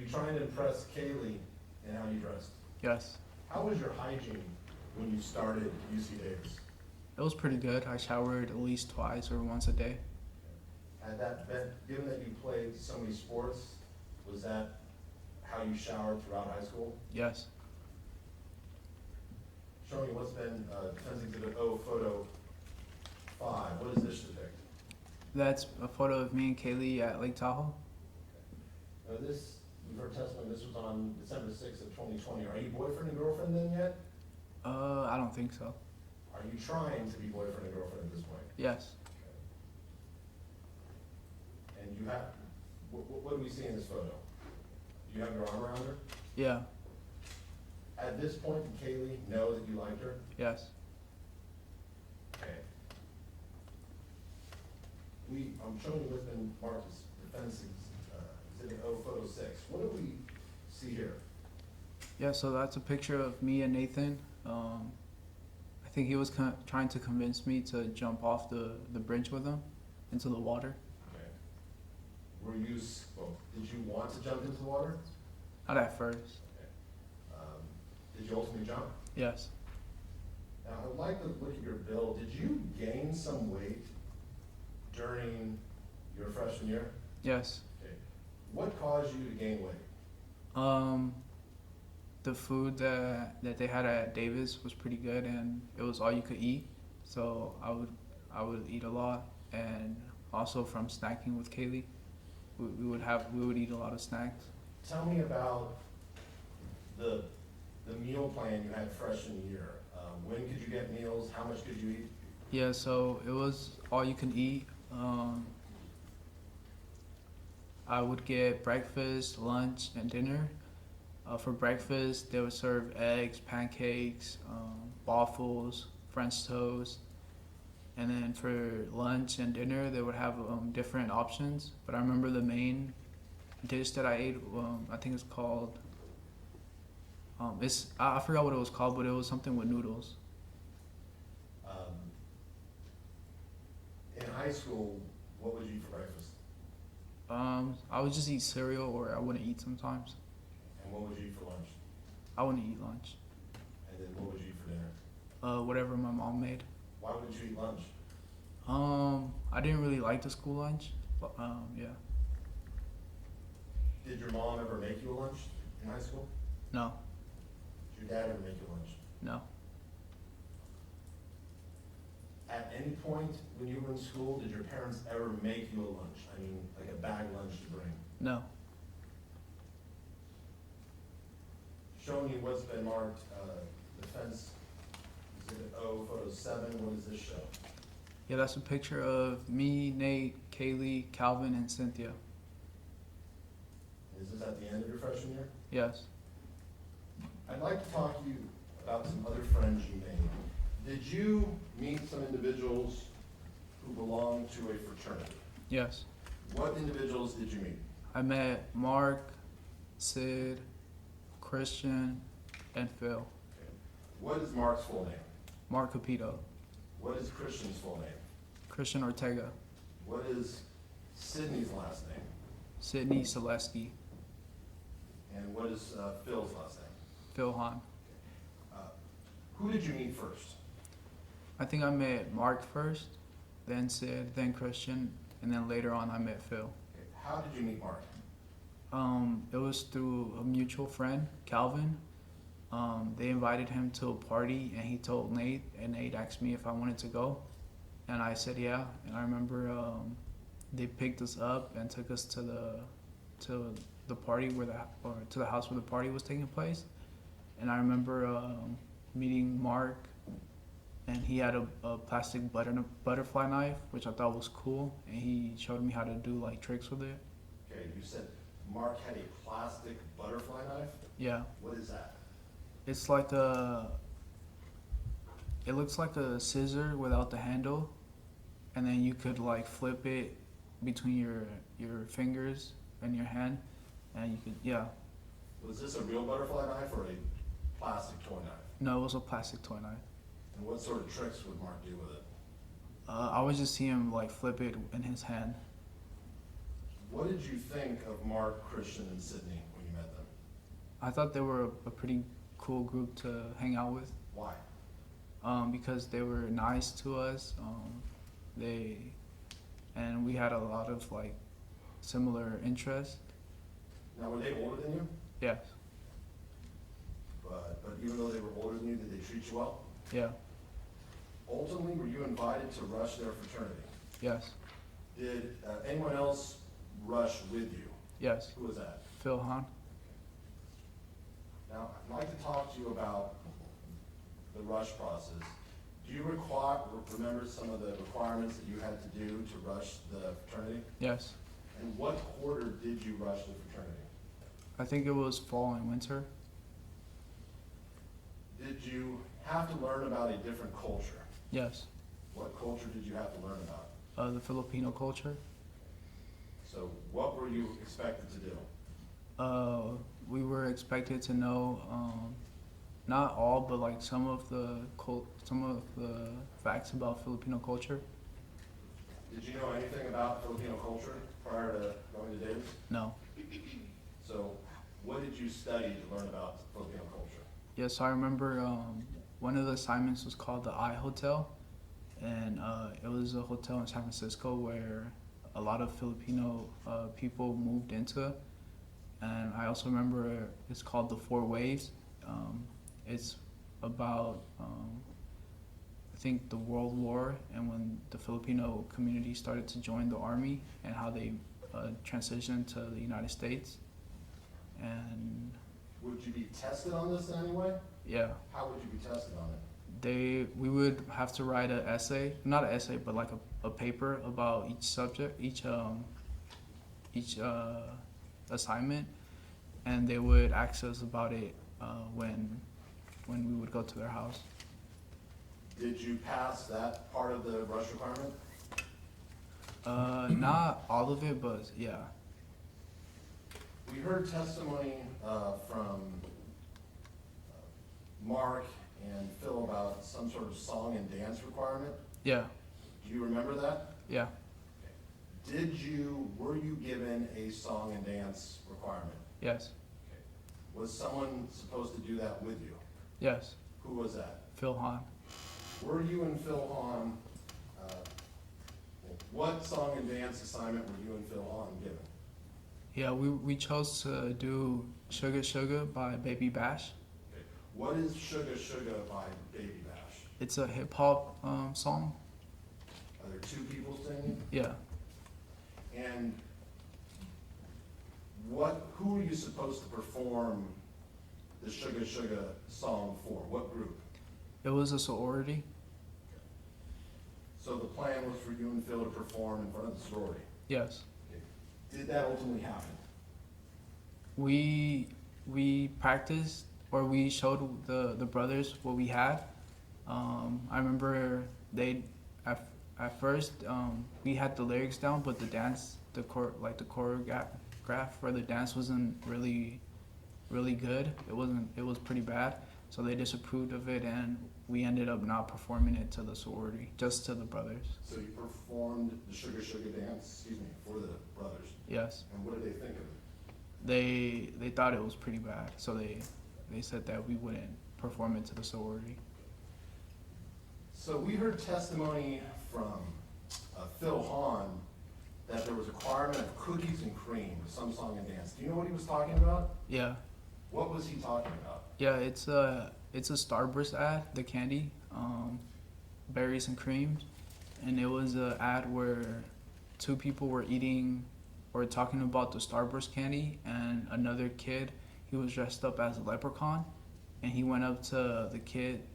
trying to impress Kaylee in how you dressed? Yes. How was your hygiene when you started UC Davis? It was pretty good. I showered at least twice or once a day. Had that been, given that you played so many sports, was that how you showered throughout high school? Yes. Showing you what's been Defense Exhibit O, Photo 5. What does this depict? That's a photo of me and Kaylee at Lake Tahoe. Now this We've heard testimony, this was on December 6th of 2020. Are you boyfriend and girlfriend then yet? I don't think so. Are you trying to be boyfriend and girlfriend at this point? Yes. And you have, what do we see in this photo? Do you have your arm around her? Yeah. At this point, did Kaylee know that you liked her? Yes. Okay. I'm showing you what's been marked as defense exhibit O, photo 6. What do we see here? Yeah, so that's a picture of me and Nathan. I think he was trying to convince me to jump off the bridge with him into the water. Okay. Did you want to jump into the water? Not at first. Okay. Did you ultimately jump? Yes. Now, I would like to look at your bill. Did you gain some weight during your freshman year? Yes. Okay. What caused you to gain weight? The food that they had at Davis was pretty good, and it was all you could eat. So I would eat a lot, and also from snacking with Kaylee, we would eat a lot of snacks. Tell me about the meal plan you had freshman year. When could you get meals? How much could you eat? Yeah, so it was all you can eat. I would get breakfast, lunch, and dinner. For breakfast, they would serve eggs, pancakes, waffles, French toast. And then for lunch and dinner, they would have different options. But I remember the main dish that I ate, I think it's called, I forgot what it was called, but it was something with noodles. In high school, what would you eat for breakfast? I would just eat cereal, or I wouldn't eat sometimes. And what would you eat for lunch? I wouldn't eat lunch. And then what would you eat for dinner? Whatever my mom made. Why wouldn't you eat lunch? I didn't really like the school lunch, but yeah. Did your mom ever make you a lunch in high school? No, Did your dad ever make you lunch? no, At any point when you were in school, did your parents ever make you a lunch? I mean, like a bag lunch to bring? no. Showing you what's been marked, defense exhibit O, photo 7. What does this show? Yeah, that's a picture of me, Nate, Kaylee, Calvin, and Cynthia. Is this at the end of your freshman year? Yes. I'd like to talk to you about some other friends you made. Did you meet some individuals who belong to a fraternity? Yes. What individuals did you meet? I met Mark, Sid, Christian, and Phil. Okay. What is Mark's full name? Mark Capito. What is Christian's full name? Christian Ortega. What is Sydney's last name? Sydney Selesky. And what is Phil's last name? Phil Hahn. Who did you meet first? I think I met Mark first, then Sid, then Christian, and then later on I met Phil. Okay. How did you meet Mark? It was through a mutual friend, Calvin. They invited him to a party, and he told Nate, and Nate asked me if I wanted to go, and I said yeah. And I remember they picked us up and took us to the party to the house where the party was taking place. And I remember meeting Mark, and he had a plastic butterfly knife, which I thought was cool, and he showed me how to do like tricks with it. Okay, you said Mark had a plastic butterfly knife? Yeah. What is that? It's like it looks like a scissor without the handle, and then you could like flip it between your fingers and your hand, and you could, yeah. Was this a real butterfly knife or a plastic toy knife? No, it was a plastic toy knife. And what sort of tricks would Mark do with it? I would just see him like flip it in his hand. What did you think of Mark, Christian, and Sydney when you met them? I thought they were a pretty cool group to hang out with. Why? Because they were nice to us. And we had a lot of like similar interests. Now, were they older than you? Yes. But even though they were older than you, did they treat you well? Yeah. Ultimately, were you invited to rush their fraternity? Yes. Did anyone else rush with you? Yes. Who was that? Phil Hahn. Now, I'd like to talk to you about the rush process. Do you remember some of the requirements that you had to do to rush the fraternity? Yes. And what quarter did you rush the fraternity? I think it was fall and winter. Did you have to learn about a different culture? Yes. What culture did you have to learn about? The Filipino culture. So what were you expected to do? We were expected to know, not all, but like some of the facts about Filipino culture. Did you know anything about Filipino culture prior to going to Davis? No. So what did you study to learn about Filipino culture? Yes, I remember one of the assignments was called the I Hotel, and it was a hotel in San Francisco where a lot of Filipino people moved into. And I also remember it's called the Four Waves. It's about, I think, the World War and when the Filipino community started to join the army and how they transitioned to the United States. And Would you be tested on this in any way? yeah, How would you be tested on it? we would have to write an essay, not an essay, but like a paper about each subject, each assignment, and they would ask us about it when we would go to their house. Did you pass that part of the rush requirement? Not all of it, but yeah. We heard testimony from Mark and Phil about some sort of song and dance requirement. Yeah, Do you remember that? yeah, Were you given a song and dance requirement? yes, Was someone supposed to do that with you? yes. Who was that? Phil Hahn. Were you and Phil Hahn, what song and dance assignment were you and Phil Hahn given? Yeah, we chose to do Sugar Sugar by Baby Bash. Okay. What is Sugar Sugar by Baby Bash? It's a hip hop song. Are there two people singing? Yeah. And who are you supposed to perform the Sugar Sugar song for? What group? It was a sorority. So the plan was for you and Phil to perform in front of the sorority. Yes. Did that ultimately happen? We practiced, or we showed the brothers what we had. I remember at first we had the lyrics down, but the dance, the choreograph for the dance wasn't really good. It was pretty bad. So they disapproved of it, and we ended up not performing it to the sorority, just to the brothers. So you performed the Sugar Sugar dance, for the brothers. Yes. And what did they think of it? They thought it was pretty bad, so they said that we wouldn't perform it to the sorority. So we heard testimony from Phil Hahn that there was a requirement of cookies and cream with some song and dance. Do you know what he was talking about? Yeah. What was he talking about? Yeah, it's a Starburst ad, the candy, berries and creams, and it was an ad where two people were eating or talking about the Starburst candy, and another kid, he was dressed up as a leprechaun, and he went up to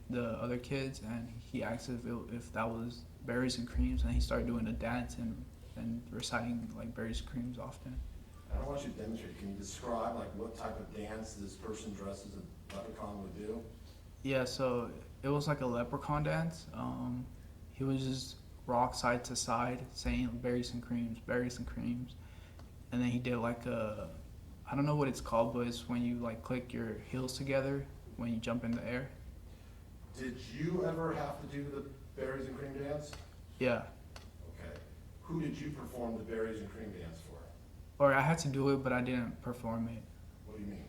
the other kids, and he asked if that was berries and creams, and he started doing a dance and reciting like berries and creams often. I don't want you to demonstrate. Can you describe what type of dance this person dressed as a leprechaun would do? Yeah, so it was like a leprechaun dance. He was just rock side to side saying berries and creams, and then he did I don't know what it's called, but it's when you click your heels together when you jump in the air. Did you ever have to do the berries and cream dance? Yeah, Okay. Who did you perform the berries and cream dance for? or I had to do it, but I didn't perform it What do you mean?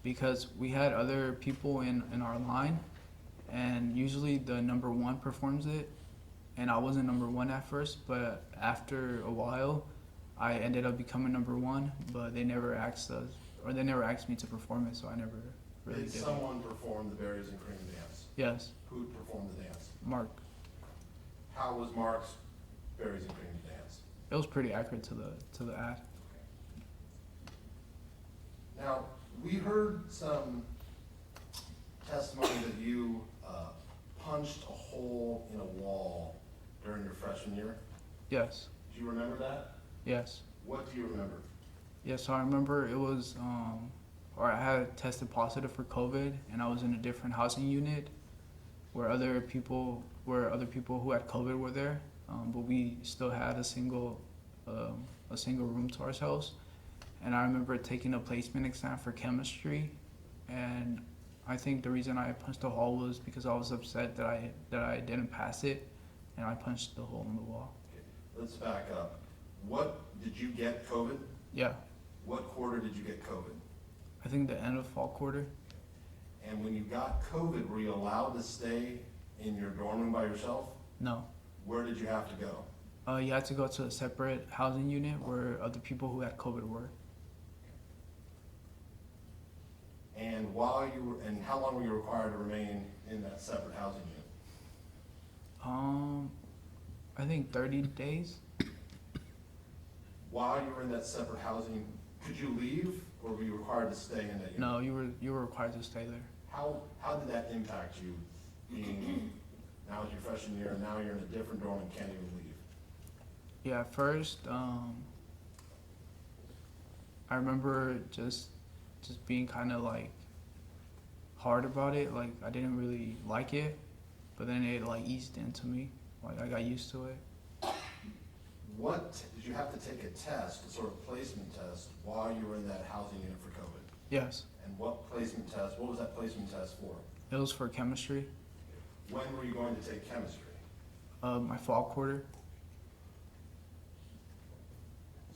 because we had other people in our line, and usually the number one performs it, and I wasn't number one at first, but after a while, I ended up becoming number one, but they never asked me to perform it, so I never really Did did it. someone perform the berries and cream dance? Yes, Who performed the dance? Mark. How was Mark's berries and cream dance? It was pretty accurate to the ad. Now, we heard some testimony that you punched a hole in a wall during your freshman year? Yes. Do you remember that? Yes. What do you remember? Yes, so I remember it was, or I had tested positive for COVID, and I was in a different housing unit where other people who had COVID were there, but we still had a single room to ourselves. And I remember taking a placement exam for chemistry, and I think the reason I punched a hole was because I was upset that I didn't pass it, and I punched the hole in the wall. Okay, let's back up. What, did you get COVID? Yeah, What quarter did you get COVID? I think the end of fall quarter. And when you got COVID, were you allowed to stay in your dorm room by yourself? No, Where did you have to go? you had to go to a separate housing unit where other people who had COVID were. And how long were you required to remain in that separate housing unit? I think 30 days. While you were in that separate housing, could you leave, or were you required to stay in that unit? No, you were required to stay there. How did that impact you, being, now it's your freshman year, and now you're in a different dorm and can't even leave? Yeah, at first, I remember just being kind of like hard about it. Like I didn't really like it, but then it like eased into me. Like I got used to it. What, did you have to take a test, a sort of placement test, while you were in that housing unit for COVID? Yes, And what was that placement test for? it was for chemistry. When were you going to take chemistry? My fall quarter.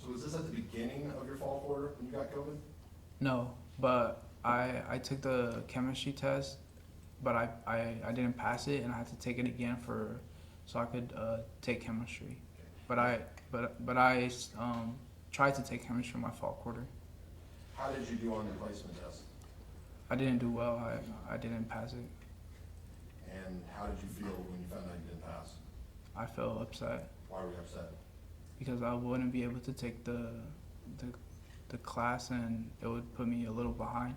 So was this at the beginning of your fall quarter when you got COVID? No, but I took the chemistry test, but I didn't pass it, and I had to take it again so I could take chemistry. But I tried to take chemistry in my fall quarter. How did you do on your placement test? I didn't do well. I didn't pass it. And how did you feel when you found out you didn't pass? I felt upset Why were you upset? because I wouldn't be able to take the class, and it would put me a little behind.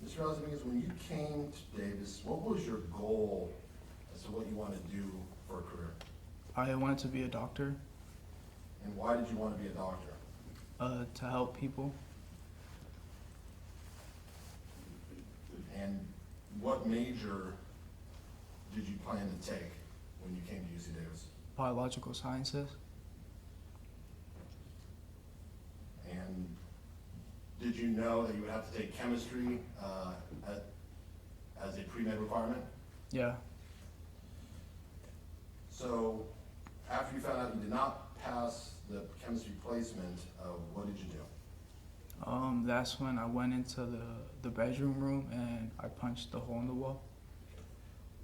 Mr. Dominguez, when you came to Davis, what was your goal as to what you want to do for a career? I wanted to be a doctor, And why did you want to be a doctor? to help people. And what major did you plan to take when you came to UC Davis? Biological sciences. And did you know that you would have to take chemistry as a pre-med requirement? Yeah. So after you found out you did not pass the chemistry placement, what did you do? That's when I went into the bedroom room and I punched the hole in the wall.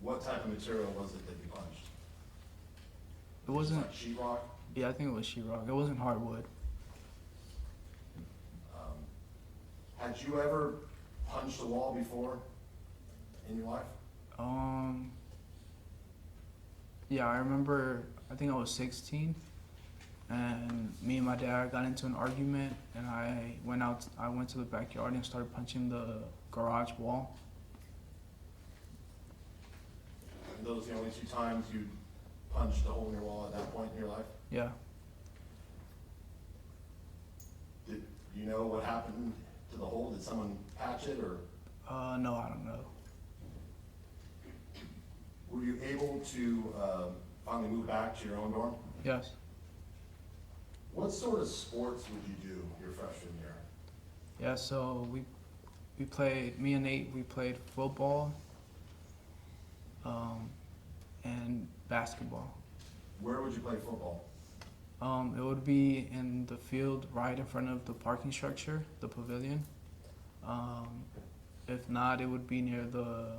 What type of material was it that you punched? It wasn't. Like sheetrock? Yeah, I think it was sheetrock. It wasn't hardwood. Had you ever punched a wall before in your life? Yeah, I remember. I think I was 16, and me and my dad got into an argument, and I went to the backyard and started punching the garage wall. And those are the only 2 times you punched a hole in your wall at that point in your life? Yeah. Did you know what happened to the hole? Did someone patch it, or No, I don't know. were you able to finally move back to your own dorm? Yes. What sort of sports would you do your freshman year? Yeah. So we played. Me and Nate. We played football. And basketball. Where would you play football? It would be in the field right in front of the parking structure, the pavilion. If not, it would be near the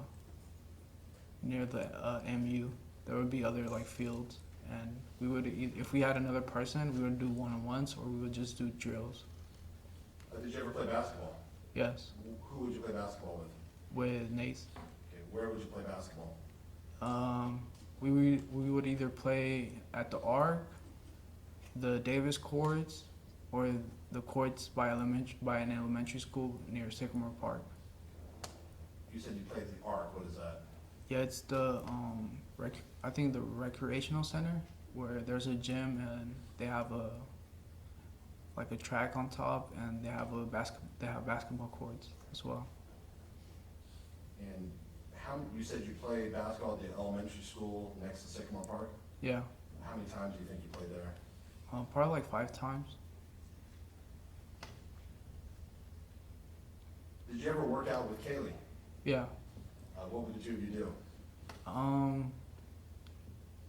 MU. There would be other like fields, and we would if we had another person, we would do one-on-ones or we would just do drills. Did you ever play basketball? Yes, Who would you play basketball with? with Nate. Okay, where would you play basketball? We would either play at the Arc, the Davis courts, or the courts by an elementary school near Sycamore Park. You said you played the Arc, what is that? Yeah, it's the I think the recreational center where there's a gym and they have a like a track on top and they have basketball courts as well. And you said you played basketball at the elementary school next to Sycamore Park? Yeah, How many times do you think you played there? probably like 5 times. Did you ever work out with Kaylee? Yeah. What would the two of you do?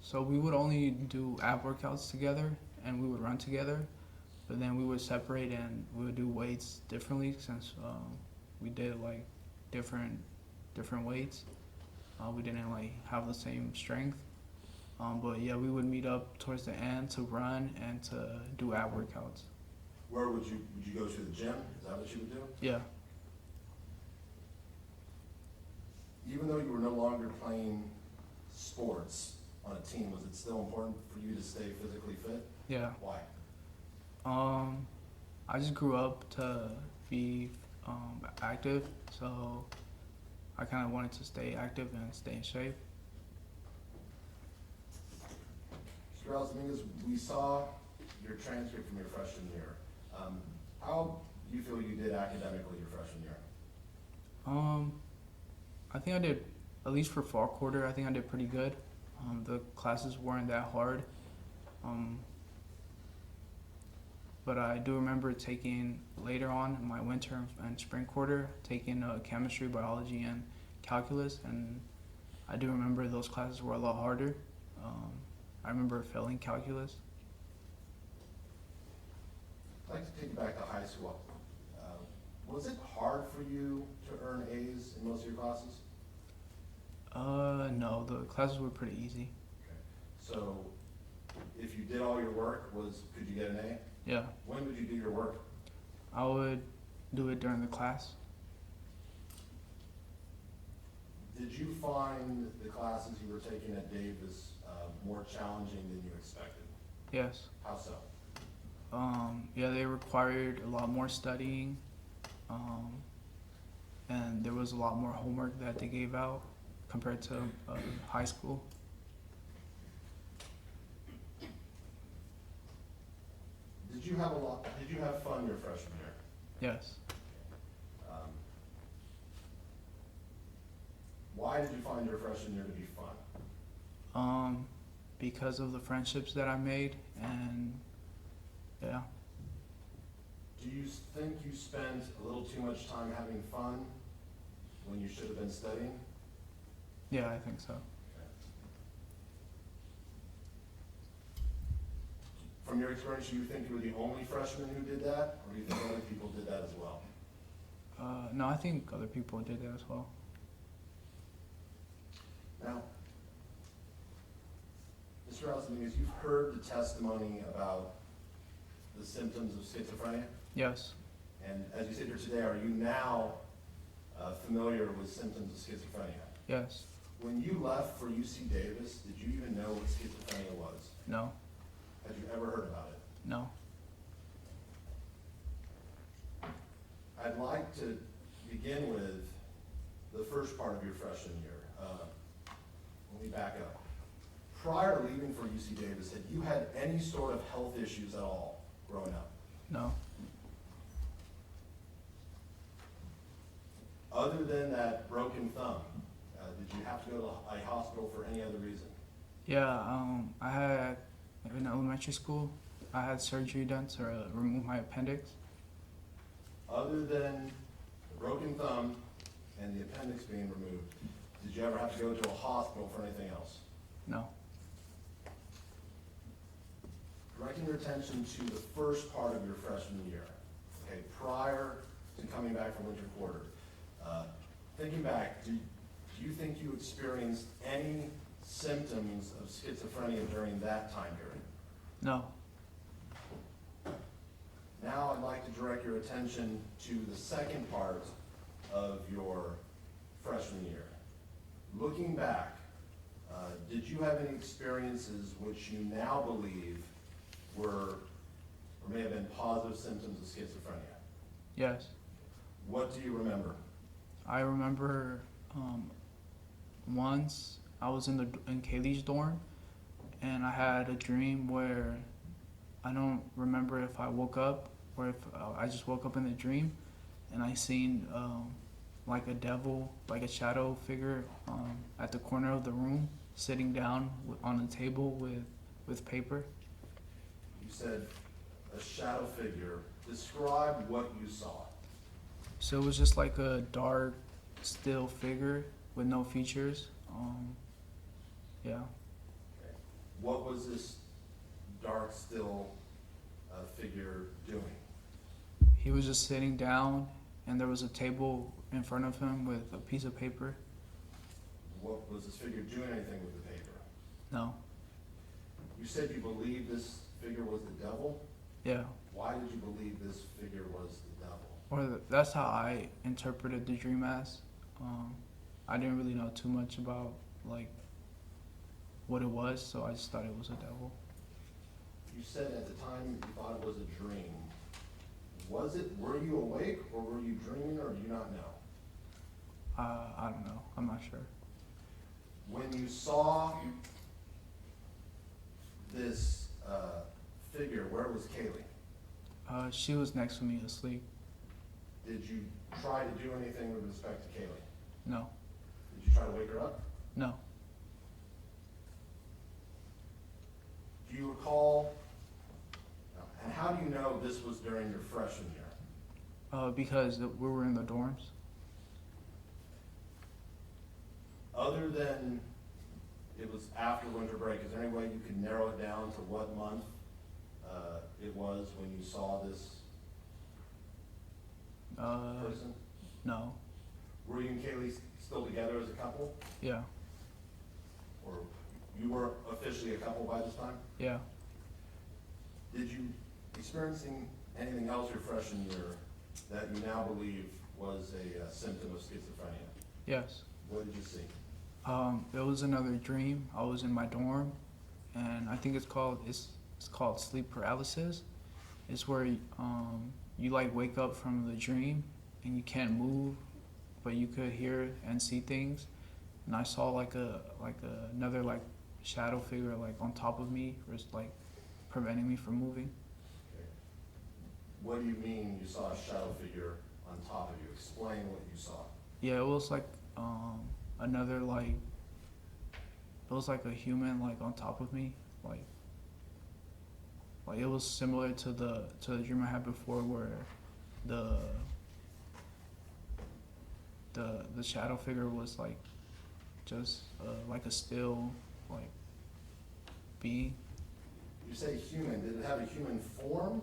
So we would only do ab workouts together and we would run together, but then we would separate and we would do weights differently since we did like different weights. We didn't like have the same strength. But yeah, we would meet up towards the end to run and to do ab workouts. Where would you go to the gym? Is that what you would do? Yeah. Even though you were no longer playing sports on a team, was it still important for you to stay physically fit? Yeah. Why? I just grew up to be active, so I kind of wanted to stay active and stay in shape. Mr. Dominguez, we saw your transcript from your freshman year. How do you feel you did academically your freshman year? I think I did, at least for fall quarter, I think I did pretty good. The classes weren't that hard. But I do remember taking later on in my winter and spring quarter, taking chemistry, biology, and calculus, and I do remember those classes were a lot harder. I remember failing calculus. I'd like to take you back to high school. Was it hard for you to earn A's in most of your classes? No, the classes were pretty easy. Okay. So, if you did all your work, could you get an A? Yeah, When would you do your work? I would do it during the class. Did you find the classes you were taking at Davis more challenging than you expected? Yes. How so? Yeah, they required a lot more studying, and there was a lot more homework that they gave out compared to high school. Did you have fun your freshman year? Yes. Why did you find your freshman year to be fun? Because of the friendships that I made, and yeah. Do you think you spent a little too much time having fun when you should have been studying? Yeah, I think so. From your experience, do you think you were the only freshman who did that, or do you think other people did that as well? No, I think other people did that as well. Now, Mr. Dominguez, you've heard the testimony about the symptoms of schizophrenia, Yes. and as you sit here today, are you now familiar with symptoms of schizophrenia? Yes. When you left for UC Davis, did you even know what schizophrenia was? No. Had you ever heard about it? No. I'd like to begin with the first part of your freshman year. Let me back up. Prior to leaving for UC Davis, had you had any sort of health issues at all growing up? No. Other than that broken thumb, did you have to go to a hospital for any other reason? Yeah, I had, in elementary school, I had surgery done to remove my appendix. Other than the broken thumb and the appendix being removed, did you ever have to go to a hospital for anything else? No. Directing your attention to the first part of your freshman year, okay, prior to coming back from winter quarter. Thinking back, do you think you experienced any symptoms of schizophrenia during that time period? No. Now I'd like to direct your attention to the second part of your freshman year. Looking back, did you have any experiences which you now believe were or may have been positive symptoms of schizophrenia? Yes. What do you remember? I remember Once I was in Kaylee's dorm, and I had a dream where I don't remember if I woke up or if I just woke up in the dream, and I seen like a devil, like a shadow figure at the corner of the room, sitting down on a table with paper. You said a shadow figure. Describe what you saw. So it was just like a dark, still figure with no features. Yeah. Okay. What was this dark, still figure doing? He was just sitting down, and there was a table in front of him with a piece of paper. What was this figure doing anything with the paper? No. You said you believed this figure was the devil. Yeah. Why did you believe this figure was the devil? Or that's how I interpreted the dream as. I didn't really know too much about like what it was, so I just thought it was a devil. You said at the time you thought it was a dream. Was it, were you awake or were you dreaming, or do you not know? I don't know. I'm not sure. When you saw this figure, where was Kaylee? She was next to me asleep. Did you try to do anything with respect to Kaylee? No. Did you try to wake her up? No. Do you recall, and how do you know this was during your freshman year? Because we were in the dorms. Other than it was after winter break, is there any way you can narrow it down to what month it was when you saw this person? No. Were you and Kaylee still together as a couple? Yeah. Or you were officially a couple by this time? Yeah. Did you experiencing anything else your freshman year that you now believe was a symptom of schizophrenia? Yes. What did you see? It was another dream. I was in my dorm, and I think it's called sleep paralysis. It's where you like wake up from the dream and you can't move, but you could hear and see things. And I saw another like shadow figure like on top of me, just like preventing me from moving. Okay. What do you mean you saw a shadow figure on top of you? Explain what you saw. Yeah, it was like another like it was like a human like on top of me, like it was similar to the dream I had before where the shadow figure was like just like a still like being. You say human. Did it have a human form?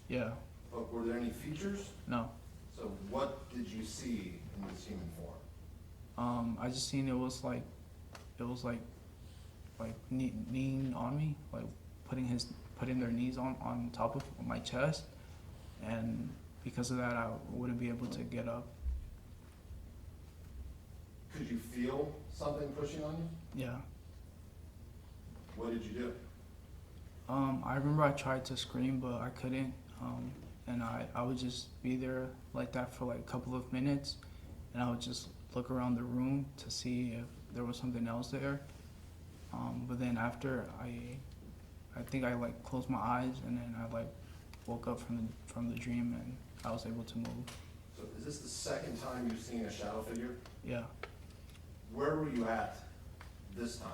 Yeah. But were there any features? No. So what did you see in this human form? I just seen it was like kneeing on me, like putting their knees on top of my chest, and because of that I wouldn't be able to get up. Could you feel something pushing on you? Yeah. What did you do? I remember I tried to scream, but I couldn't, and I would just be there like that for like a couple of minutes, and I would just look around the room to see if there was something else there. But then after I think I like closed my eyes, and then I like woke up from the dream, and I was able to move. So is this the second time you've seen a shadow figure? Yeah. Where were you at this time?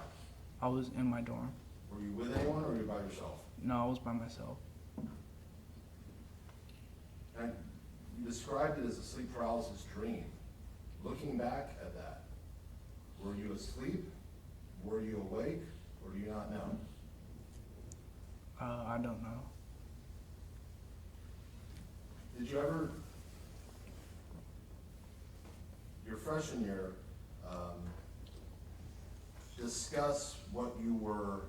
I was in my dorm. Were you with anyone or were you by yourself? No, I was by myself. And you described it as a sleep paralysis dream. Looking back at that, were you asleep? Were you awake? Or do you not know? I don't know. Did you ever, your freshman year, discuss what you were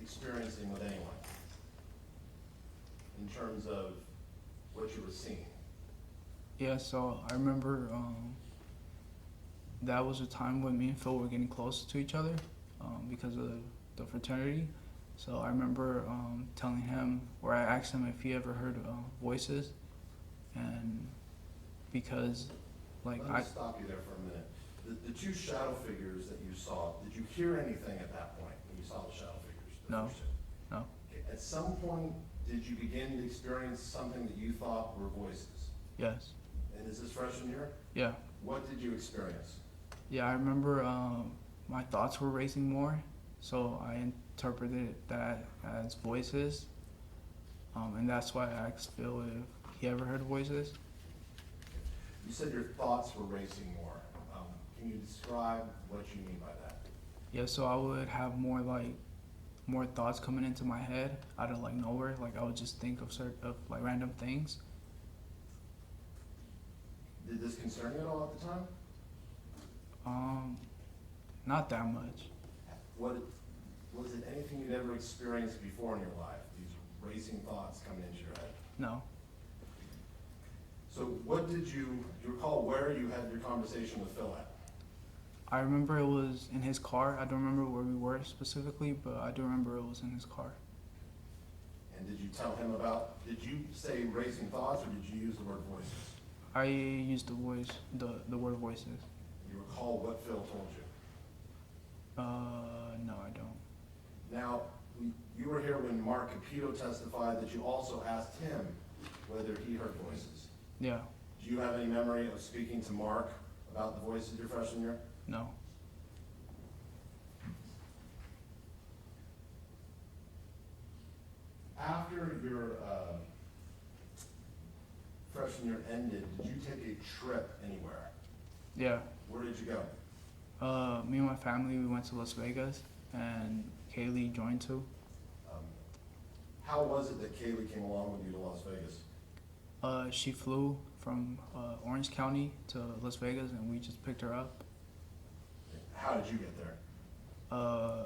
experiencing with anyone in terms of what you were seeing? Yeah, so I remember that was a time when me and Phil were getting close to each other because of the fraternity. So I remember telling him, or I asked him if he ever heard voices, and because like Let me stop you there for a minute. The two shadow figures that you saw, did you hear anything at that point when you saw the shadow figures? the No. first two? No. Okay, at some point, did you begin to experience something that you thought were voices? Yes. And is this freshman year? Yeah. What did you experience? Yeah, I remember my thoughts were racing more, so I interpreted that as voices, and that's why I asked Phil if he ever heard voices. You said your thoughts were racing more. Can you describe what you mean by that? Yeah, so I would have more thoughts coming into my head out of like nowhere. Like I would just think of like random things. Did this concern you at all at the time? Not that much. Was it anything you'd ever experienced before in your life? These racing thoughts coming into your head? No. So what did you recall where you had your conversation with Phil at? I remember it was in his car. I don't remember where we were specifically, but I do remember it was in his car. And did you tell him did you say racing thoughts or did you use the word voices? I used the word voices. You recall what Phil told you? No, I don't. Now, you were here when Mark Capito testified that you also asked him whether he heard voices. Yeah. Do you have any memory of speaking to Mark about the voices your freshman year? No. After your freshman year ended, did you take a trip anywhere? Yeah. Where did you go? Me and my family, we went to Las Vegas, and Kaylee joined too. How was it that Kaylee came along with you to Las Vegas? She flew from Orange County to Las Vegas, and we just picked her up. How did you get there?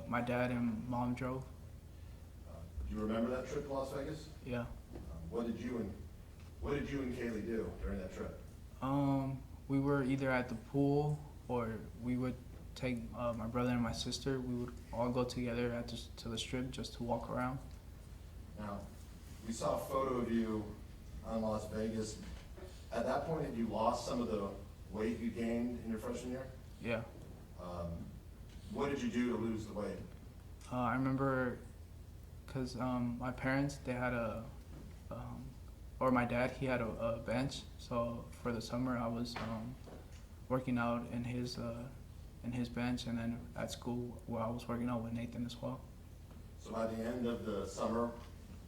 My dad and mom drove. Do you remember that trip to Las Vegas? Yeah. What did you and Kaylee do during that trip? We were either at the pool or we would take my brother and my sister. We would all go together to the strip just to walk around. Now, we saw a photo of you on Las Vegas. At that point, had you lost some of the weight you gained in your freshman year? Yeah. What did you do to lose the weight? I remember because my parents, they had or my dad, he had a bench. So for the summer, I was working out in his bench, and then at school, where I was working out with Nathan as well. So by the end of the summer,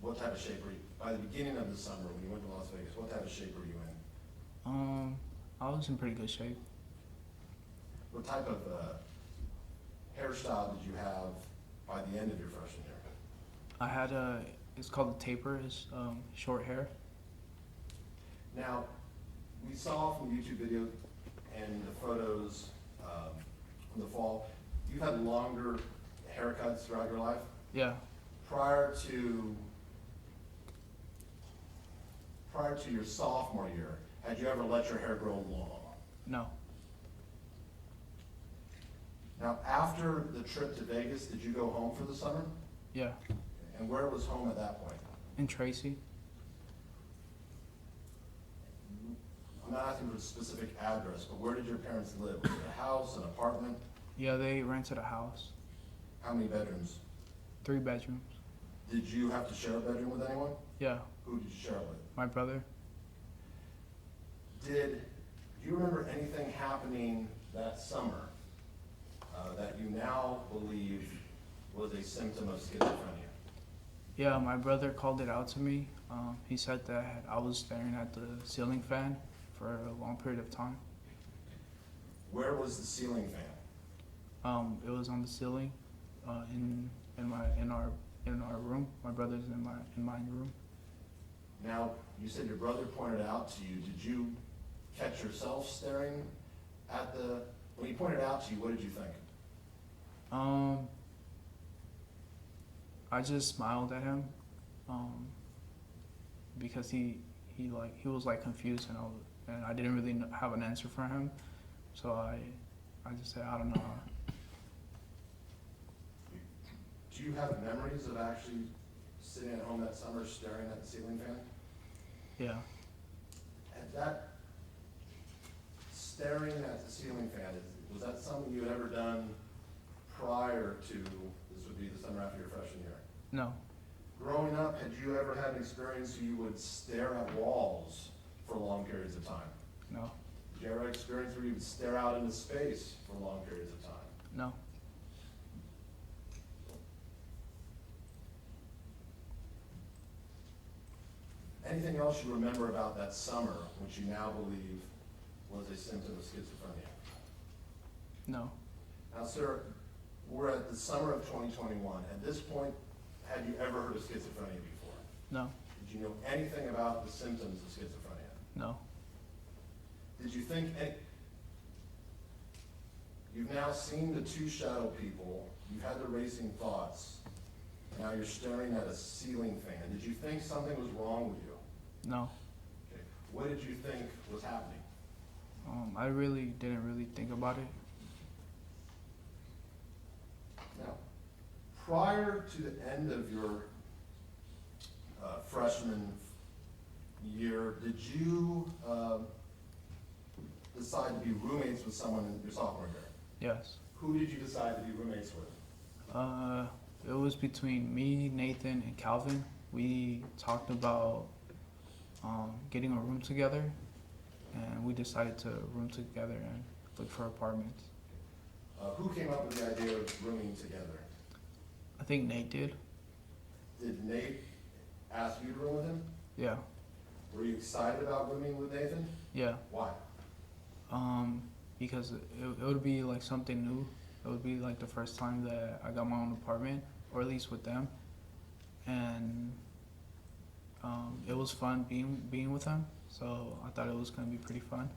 what type of shape were you? By the beginning of the summer, when you went to Las Vegas, what type of shape were you in? I was in pretty good shape. What type of hairstyle did you have by the end of your freshman year? I had it's called a taper, it's short hair. Now, we saw from the YouTube video and the photos from the fall, you've had longer haircuts throughout your life. Yeah. Prior to your sophomore year, had you ever let your hair grow long? No. Now, after the trip to Vegas, did you go home for the summer? Yeah. And where was home at that point? In Tracy. I'm not asking for a specific address, but where did your parents live? Was it a house, an apartment? Yeah, they rented a house. How many bedrooms? 3 bedrooms. Did you have to share a bedroom with anyone? Yeah. Who did you share it with? My brother. Do you remember anything happening that summer that you now believe was a symptom of schizophrenia? Yeah, my brother called it out to me. He said that I was staring at the ceiling fan for a long period of time. Where was the ceiling fan? It was on the ceiling, in our room. My brother's in my room. Now, you said your brother pointed it out to you. Did you catch yourself staring at when he pointed it out to you, what did you think? I just smiled at him, because he was like confused, and I didn't really have an answer for him, so I just said, I don't know. Do you have memories of actually sitting at home that summer staring at the ceiling fan? Yeah. At that, staring at the ceiling fan, Was that something you had ever done prior to, this would be the summer after your freshman year? No. Growing up, had you ever had an experience where you would stare at walls for long periods of time? No. Did you ever have an experience where you would stare out into space for long periods of time? No. Anything else you remember about that summer, which you now believe was a symptom of schizophrenia? No. Now, sir, we're at the summer of 2021. At this point, had you ever heard of schizophrenia before? No. Did you know anything about the symptoms of schizophrenia? No. Did you think you've now seen the two shadow people, you've had the racing thoughts, now you're staring at a ceiling fan. Did you think something was wrong with you? No. Okay. What did you think was happening? I really didn't really think about it. Now, prior to the end of your freshman year, did you decide to be roommates with someone in your sophomore year? Yes. Who did you decide to be roommates with? It was between me, Nathan, and Calvin. We talked about getting a room together, and we decided to room together and look for apartments. Who came up with the idea of rooming together? I think Nate did. Did Nate ask you to room with him? Yeah. Were you excited about rooming with Nathan? Yeah. Why? Because it would be like something new. It would be like the first time that I got my own apartment, or at least with them. And it was fun being with them, so I thought it was gonna be pretty fun.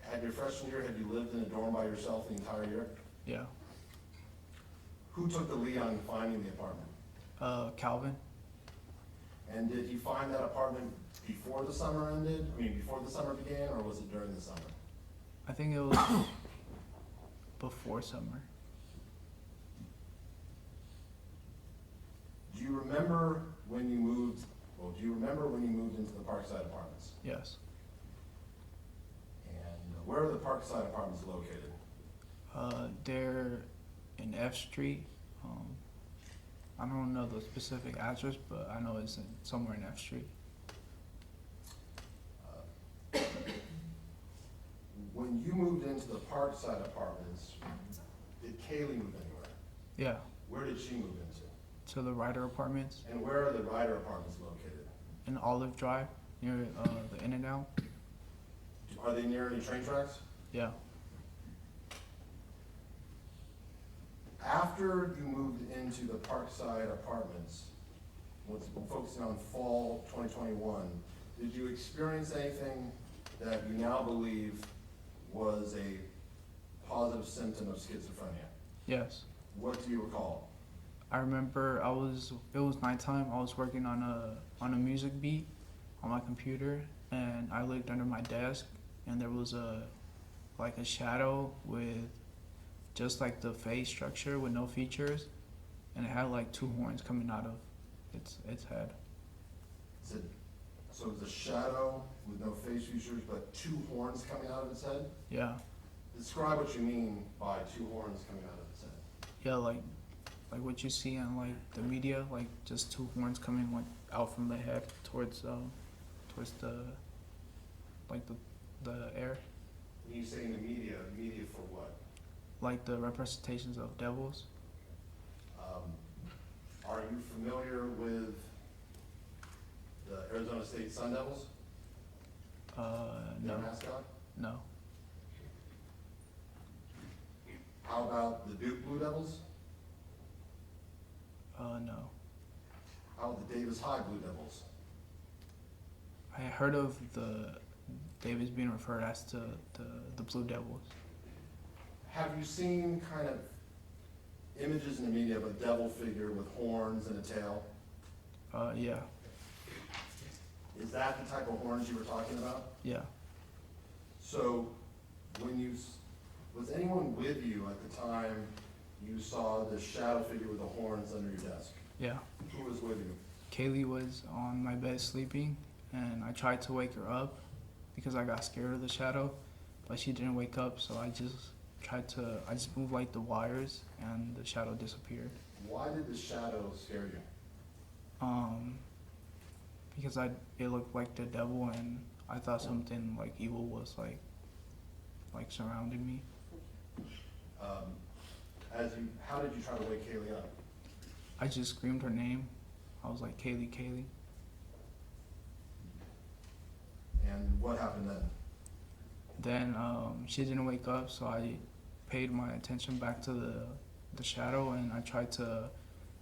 Had your freshman year, had you lived in a dorm by yourself the entire year? Yeah. Who took the lead on finding the apartment? Calvin. And did he find that apartment before the summer ended? I mean, before the summer began, or was it during the summer? I think it was before summer. Do you remember when you moved, into the Parkside Apartments? Yes. And where are the Parkside Apartments located? They're in F Street. I don't know the specific address, but I know it's somewhere in F Street. When you moved into the Parkside Apartments, did Kaylee move anywhere? Yeah. Where did she move into? To the Ryder Apartments And where are the Ryder Apartments located? in Olive Drive near the In-N-Out. Are they near any train tracks? Yeah. After you moved into the Parkside Apartments, focusing on fall 2021, did you experience anything that you now believe was a positive symptom of schizophrenia? Yes. What do you recall? I remember it was nighttime. I was working on a music beat on my computer, and I looked under my desk, and there was a shadow with just like the face structure with no features, and it had like two horns coming out of its head. So it's a shadow with no face features, but two horns coming out of its head? Yeah. Describe what you mean by two horns coming out of its head. Yeah, like what you see in like the media, like just two horns coming like out from the head towards the air. When you say in the media for what? Like the representations of devils. Are you familiar with the Arizona State Sun Devils? Their No. mascot? No. How about the Duke Blue Devils? No. How about the Davis High Blue Devils? I heard of the Davis being referred as to the Blue Devils. Have you seen kind of images in the media of a devil figure with horns and a tail? Yeah. Is that the type of horns you were talking about? Yeah. So, was anyone with you at the time you saw the shadow figure with the horns under your desk? Yeah. Who was with you? Kaylee was on my bed sleeping, and I tried to wake her up because I got scared of the shadow, but she didn't wake up, so I just I just moved like the wires and the shadow disappeared. Why did the shadow scare you? Because it looked like the devil, and I thought something like evil was like surrounding me. How did you try to wake Kaylee up? I just screamed her name. I was like, Kaylee, Kaylee. And what happened then? Then she didn't wake up, so I paid my attention back to the shadow, and I tried to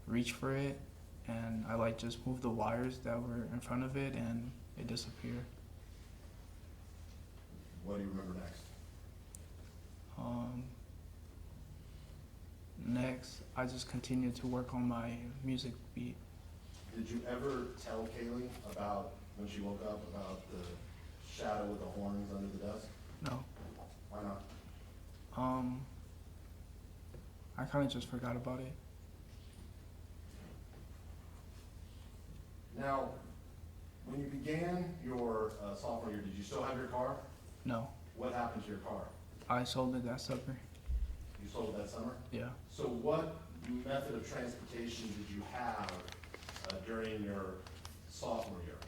reach for it, and I like just moved the wires that were in front of it, and it disappeared. What do you remember next? Next, I just continued to work on my music beat. Did you ever tell Kaylee about, when she woke up, about the shadow with the horns under the desk? No. Why not? I kind of just forgot about it. Now, when you began your sophomore year, did you still have your car? No. What happened to your car? I sold it that summer. You sold it that summer? Yeah. So what method of transportation did you have during your sophomore year?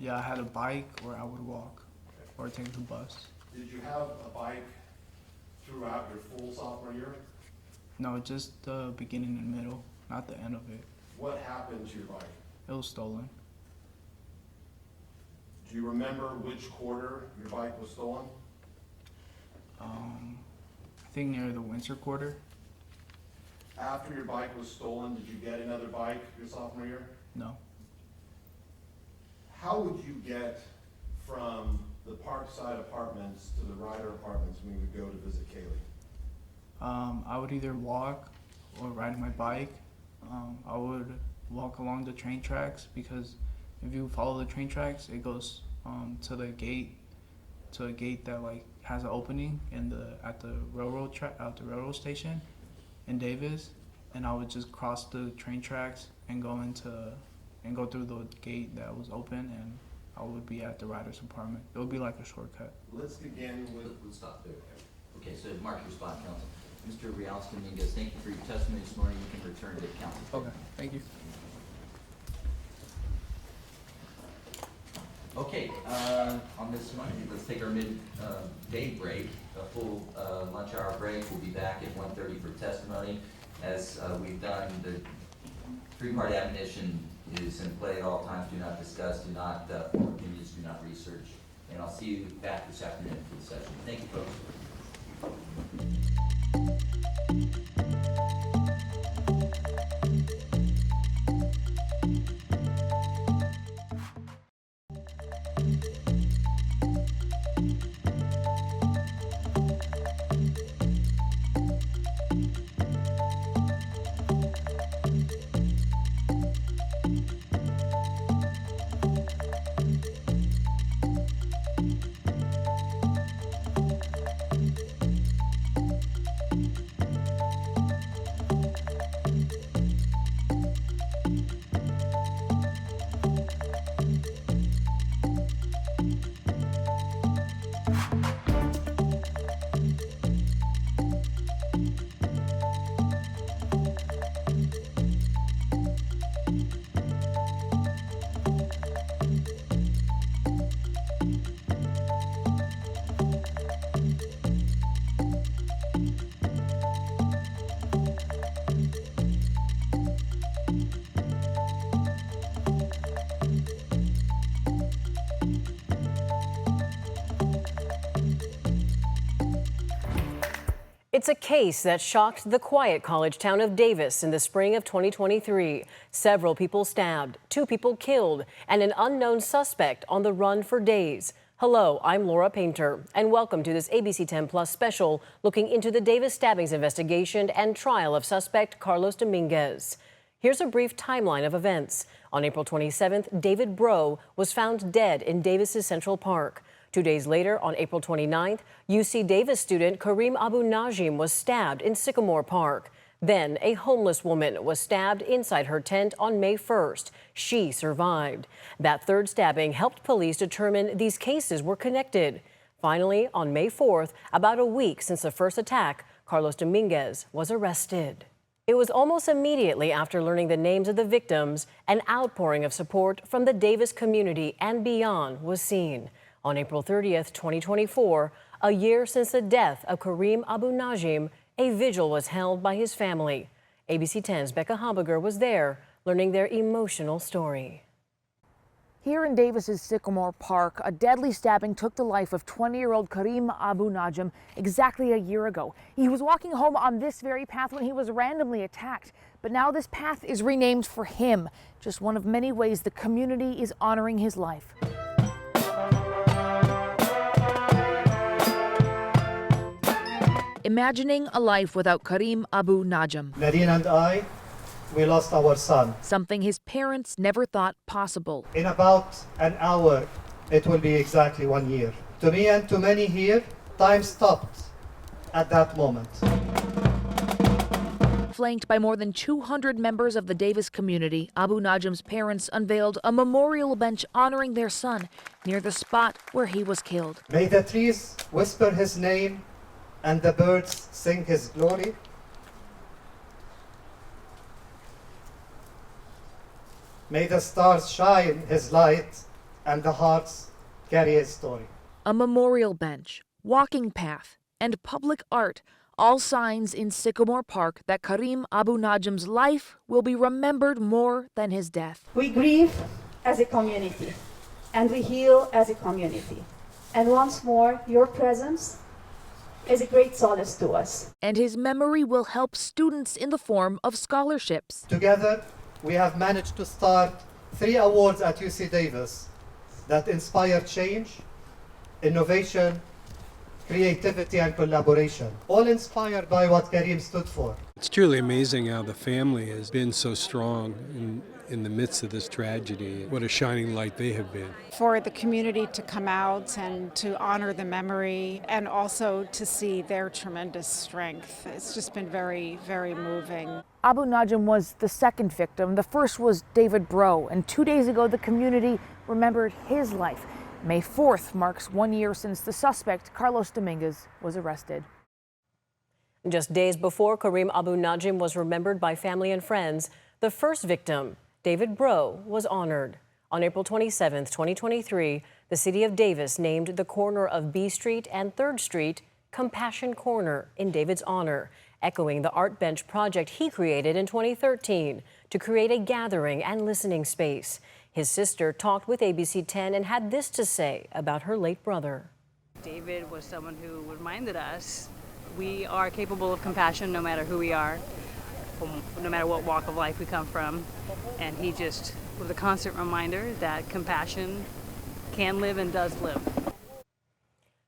Yeah, I had a bike, or I would walk, or take the bus. Did you have a bike throughout your full sophomore year? No, just the beginning and middle, not the end of it. What happened to your bike? It was stolen. Do you remember which quarter your bike was stolen? I think near the winter quarter. After your bike was stolen, did you get another bike your sophomore year? No. How would you get from the Parkside Apartments to the Ryder Apartments when you would go to visit Kaylee? I would either walk or ride my bike. I would walk along the train tracks, because if you follow the train tracks, it goes to a gate that like has an opening at the railroad station in Davis, and I would just cross the train tracks and go through the gate that was open, and I would be at the Ryder's apartment. It would be like a shortcut. Let's begin with, Let's stop there. Okay, so mark your spot, counsel. Mr. Dominguez, thank you for your testimony this morning. You can return to counsel. Okay, thank you. Okay, on this Monday, let's take our midday break, a full lunch hour break. We'll be back at 1:30 for testimony. As we've done, the three-part admonition is in play at all times. Do not discuss, do not form opinions, do not research. And I'll see you back this afternoon for the session. Thank you, folks. It's a case that shocked the quiet college town of Davis in the spring of 2023. Several people stabbed, 2 people killed, and an unknown suspect on the run for days. Hello, I'm Laura Painter, and welcome to this ABC 10 Plus special looking into the Davis stabbings investigation and trial of suspect Carlos Dominguez. Here's a brief timeline of events. On April 27th, David Breaux was found dead in Davis's Central Park. 2 days later, on April 29th, UC Davis student Karim Abou Najm was stabbed in Sycamore Park. Then, a homeless woman was stabbed inside her tent on May 1st. She survived. That third stabbing helped police determine these cases were connected. Finally, on May 4th, about a week since the first attack, Carlos Dominguez was arrested. It was almost immediately after learning the names of the victims, an outpouring of support from the Davis community and beyond was seen. On April 30th, 2024, a year since the death of Karim Abou Najm, a vigil was held by his family. ABC 10's Becca Hamburger was there, learning their emotional story. Here in Davis's Sycamore Park, a deadly stabbing took the life of 20-year-old Karim Abou Najm exactly a year ago. He was walking home on this very path when he was randomly attacked. But now this path is renamed for him, just one of many ways the community is honoring his life. Imagining a life without Karim Abou Najm. Nadine and I, we lost our son. Something his parents never thought possible. In about an hour, it will be exactly 1 year. To me and to many here, time stopped at that moment. Flanked by more than 200 members of the Davis community, Abou Najm's parents unveiled a memorial bench honoring their son near the spot where he was killed. May the trees whisper his name and the birds sing his glory. May the stars shine his light and the hearts carry his story. A memorial bench, walking path, and public art, all signs in Sycamore Park that Karim Abou Najm's life will be remembered more than his death. We grieve as a community, and we heal as a community. And once more, your presence is a great solace to us. And his memory will help students in the form of scholarships. Together, we have managed to start 3 awards at UC Davis that inspire change, innovation, creativity, and collaboration, all inspired by what Karim stood for. It's truly amazing how the family has been so strong in the midst of this tragedy. What a shining light they have been. For the community to come out and to honor the memory and also to see their tremendous strength. It's just been very, very moving. Abou Najm was the second victim. The first was David Breaux, and 2 days ago the community remembered his life. May 4th marks 1 year since the suspect, Carlos Dominguez, was arrested. Just days before Karim Abou Najm was remembered by family and friends, the first victim, David Breaux, was honored. On April 27, 2023, the city of Davis named the corner of B Street and 3rd Street Compassion Corner in David's honor, echoing the art bench project he created in 2013 to create a gathering and listening space. His sister talked with ABC 10 and had this to say about her late brother. David was someone who reminded us we are capable of compassion no matter who we are, no matter what walk of life we come from. And he just was a constant reminder that compassion can live and does live.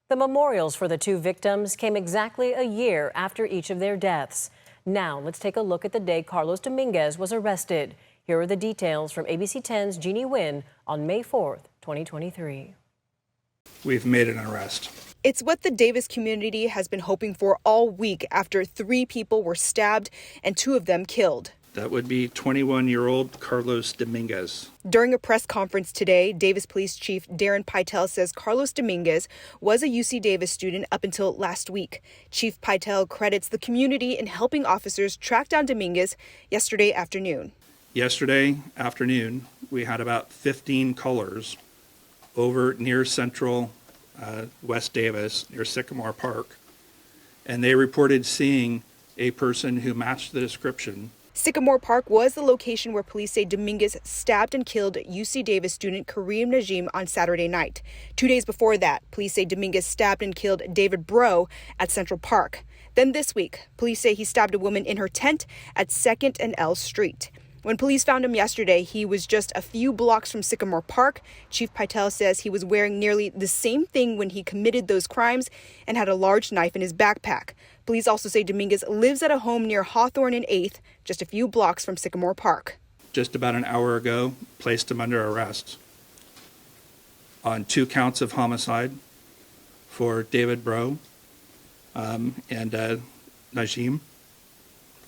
The memorials for the two victims came exactly a year after each of their deaths. Now let's take a look at the day Carlos Dominguez was arrested. Here are the details from ABC 10's Jeannie Nguyen on May 4th, 2023. We've made an arrest. It's what the Davis community has been hoping for all week after 3 people were stabbed and 2 of them killed. That would be 21-year-old Carlos Dominguez. During a press conference today, Davis Police Chief Darren Pytel says Carlos Dominguez was a UC Davis student up until last week. Chief Pytel credits the community in helping officers track down Dominguez yesterday afternoon. Yesterday afternoon, we had about 15 callers over near central West Davis, near Sycamore Park, and they reported seeing a person who matched the description. Sycamore Park was the location where police say Dominguez stabbed and killed UC Davis student Karim Najm on Saturday night. 2 days before that, police say Dominguez stabbed and killed David Breaux at Central Park. Then this week, police say he stabbed a woman in her tent at 2nd and L Street. When police found him yesterday, he was just a few blocks from Sycamore Park. Chief Pytel says he was wearing nearly the same thing when he committed those crimes and had a large knife in his backpack. Police also say Dominguez lives at a home near Hawthorne and 8th, just a few blocks from Sycamore Park. Just about an hour ago, placed him under arrest on 2 counts of homicide for David Breaux and Najm,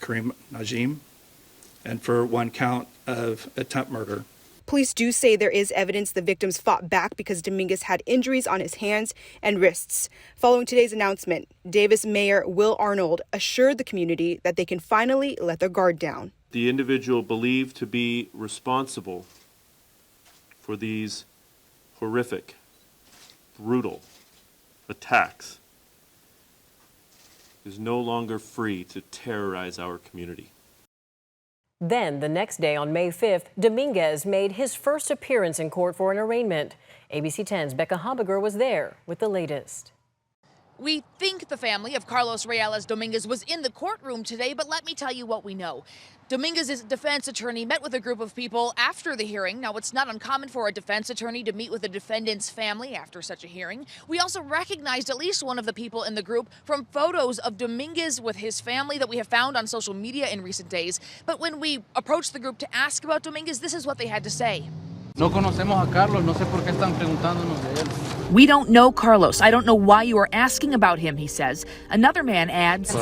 Karim Najm, and for 1 count of attempt murder. Police do say there is evidence the victims fought back because Dominguez had injuries on his hands and wrists. Following today's announcement, Davis Mayor Will Arnold assured the community that they can finally let their guard down. The individual believed to be responsible for these horrific, brutal attacks is no longer free to terrorize our community. Then, the next day on May 5th, Dominguez made his first appearance in court for an arraignment. ABC 10's Becca Habiger was there with the latest. We think the family of Carlos Reales Dominguez was in the courtroom today, but let me tell you what we know. Dominguez's defense attorney met with a group of people after the hearing. Now, it's not uncommon for a defense attorney to meet with a defendant's family after such a hearing. We also recognized at least one of the people in the group from photos of Dominguez with his family that we have found on social media in recent days. But when we approached the group to ask about Dominguez, this is what they had to say. No conocemos a Carlos, no sé por qué están preguntándonos de él. We don't know Carlos. I don't know why you are asking about him, he says. Another man adds,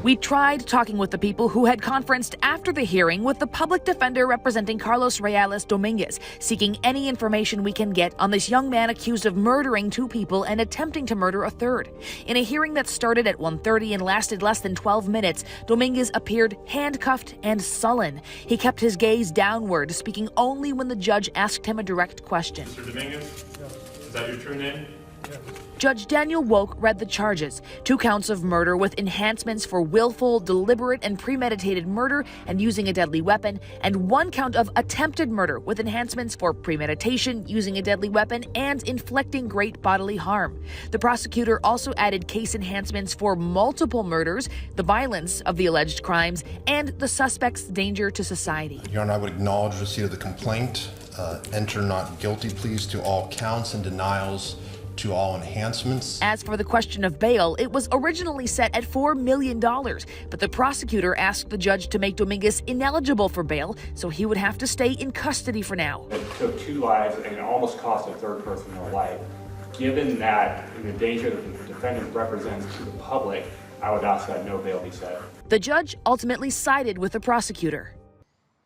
we tried talking with the people who had conferenced after the hearing with the public defender representing Carlos Reales Dominguez, seeking any information we can get on this young man accused of murdering 2 people and attempting to murder a 3rd. In a hearing that started at 1:30 and lasted less than 12 minutes, Dominguez appeared handcuffed and sullen. He kept his gaze downward, speaking only when the judge asked him a direct question. Mr. Dominguez, is that your true name? Judge Daniel Woke read the charges, 2 counts of murder with enhancements for willful, deliberate, and premeditated murder and using a deadly weapon, and 1 count of attempted murder with enhancements for premeditation, using a deadly weapon, and inflicting great bodily harm. The prosecutor also added case enhancements for multiple murders, the violence of the alleged crimes, and the suspect's danger to society. Your Honor, I would acknowledge receipt of the complaint, enter not guilty pleas to all counts and denials to all enhancements. As for the question of bail, it was originally set at $4 million, but the prosecutor asked the judge to make Dominguez ineligible for bail, so he would have to stay in custody for now. It took 2 lives and it almost cost a 3rd person their life. Given that the danger that the defendant represents to the public, I would ask that no bail be set. The judge ultimately sided with the prosecutor.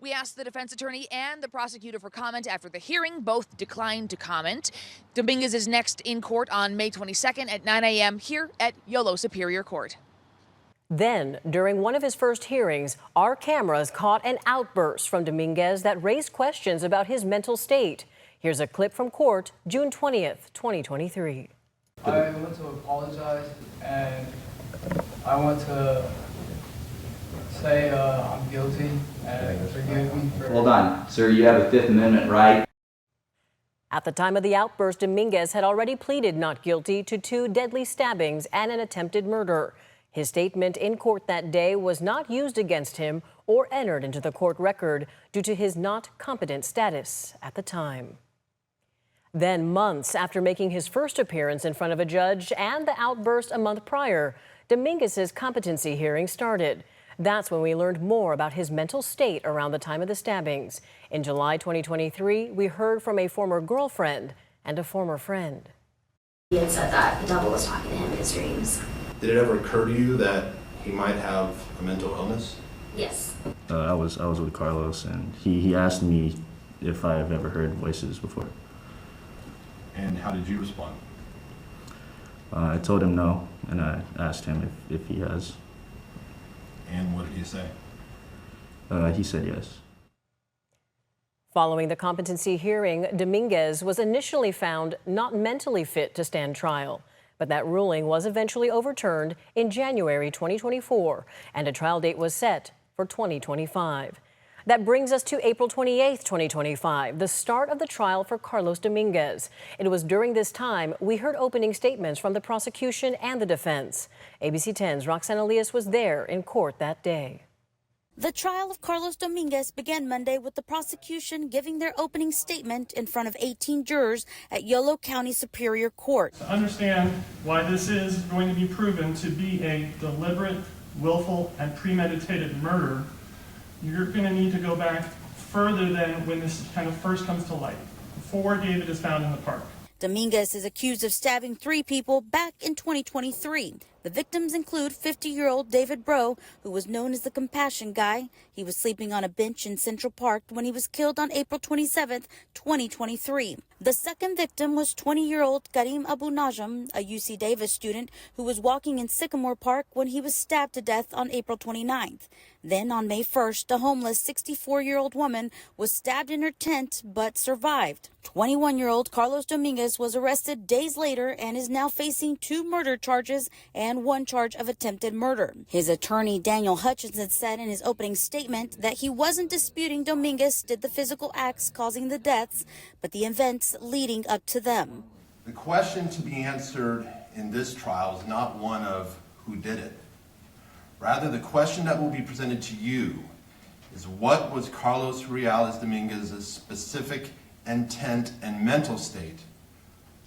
We asked the defense attorney and the prosecutor for comment after the hearing. Both declined to comment. Dominguez is next in court on May 22nd at 9 a.m. here at Yolo Superior Court. Then, during one of his first hearings, our cameras caught an outburst from Dominguez that raised questions about his mental state. Here's a clip from court, June 20th, 2023. I want to apologize, and I want to say I'm guilty and forgive me for... Hold on, sir, you have a 5th Amendment right. At the time of the outburst, Dominguez had already pleaded not guilty to 2 deadly stabbings and an attempted murder. His statement in court that day was not used against him or entered into the court record due to his not competent status at the time. Then, months after making his first appearance in front of a judge and the outburst a month prior, Dominguez's competency hearing started. That's when we learned more about his mental state around the time of the stabbings. In July 2023, we heard from a former girlfriend and a former friend. He had said that the devil was talking to him in his dreams. Did it ever occur to you that he might have a mental illness? Yes. I was with Carlos, and he asked me if I have ever heard voices before. And how did you respond? I told him no, and I asked him if he has. And what did he say? He said yes. Following the competency hearing, Dominguez was initially found not mentally fit to stand trial. But that ruling was eventually overturned in January 2024, and a trial date was set for 2025. That brings us to April 28, 2025, the start of the trial for Carlos Dominguez. It was during this time we heard opening statements from the prosecution and the defense. ABC 10's Roxanne Elias was there in court that day. The trial of Carlos Dominguez began Monday with the prosecution giving their opening statement in front of 18 jurors at Yolo County Superior Court. To understand why this is going to be proven to be a deliberate, willful, and premeditated murder, you're going to need to go back further than when this kind of first comes to light, before David is found in the park. Dominguez is accused of stabbing 3 people back in 2023. The victims include 50-year-old David Breaux, who was known as the Compassion Guy. He was sleeping on a bench in Central Park when he was killed on April 27, 2023. The second victim was 20-year-old Karim Abou Najm, a UC Davis student who was walking in Sycamore Park when he was stabbed to death on April 29th. Then on May 1st, a homeless 64-year-old woman was stabbed in her tent but survived. 21-year-old Carlos Dominguez was arrested days later and is now facing 2 murder charges and 1 charge of attempted murder. His attorney, Daniel Hutchinson, said in his opening statement that he wasn't disputing Dominguez did the physical acts causing the deaths, but the events leading up to them. The question to be answered in this trial is not one of who did it. Rather, the question that will be presented to you is what was Carlos Reales Dominguez's specific intent and mental state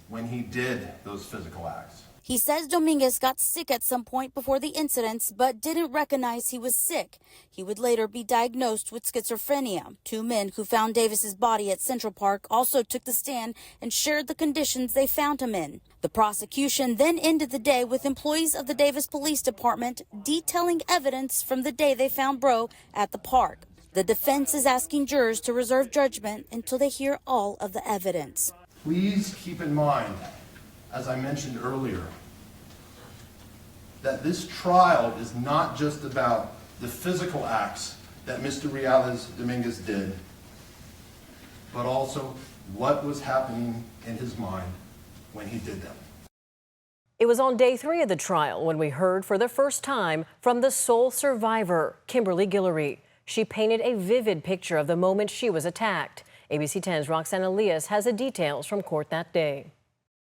when he did those physical acts? He says Dominguez got sick at some point before the incidents, but didn't recognize he was sick. He would later be diagnosed with schizophrenia. 2 men who found Davis's body at Central Park also took the stand and shared the conditions they found him in. The prosecution then ended the day with employees of the Davis Police Department detailing evidence from the day they found Breaux at the park. The defense is asking jurors to reserve judgment until they hear all of the evidence. Please keep in mind, as I mentioned earlier, that this trial is not just about the physical acts that Mr. Reales Dominguez did, but also what was happening in his mind when he did them. It was on day 3 of the trial when we heard for the first time from the sole survivor, Kimberly Guillory. She painted a vivid picture of the moment she was attacked. ABC 10's Roxanne Elias has the details from court that day.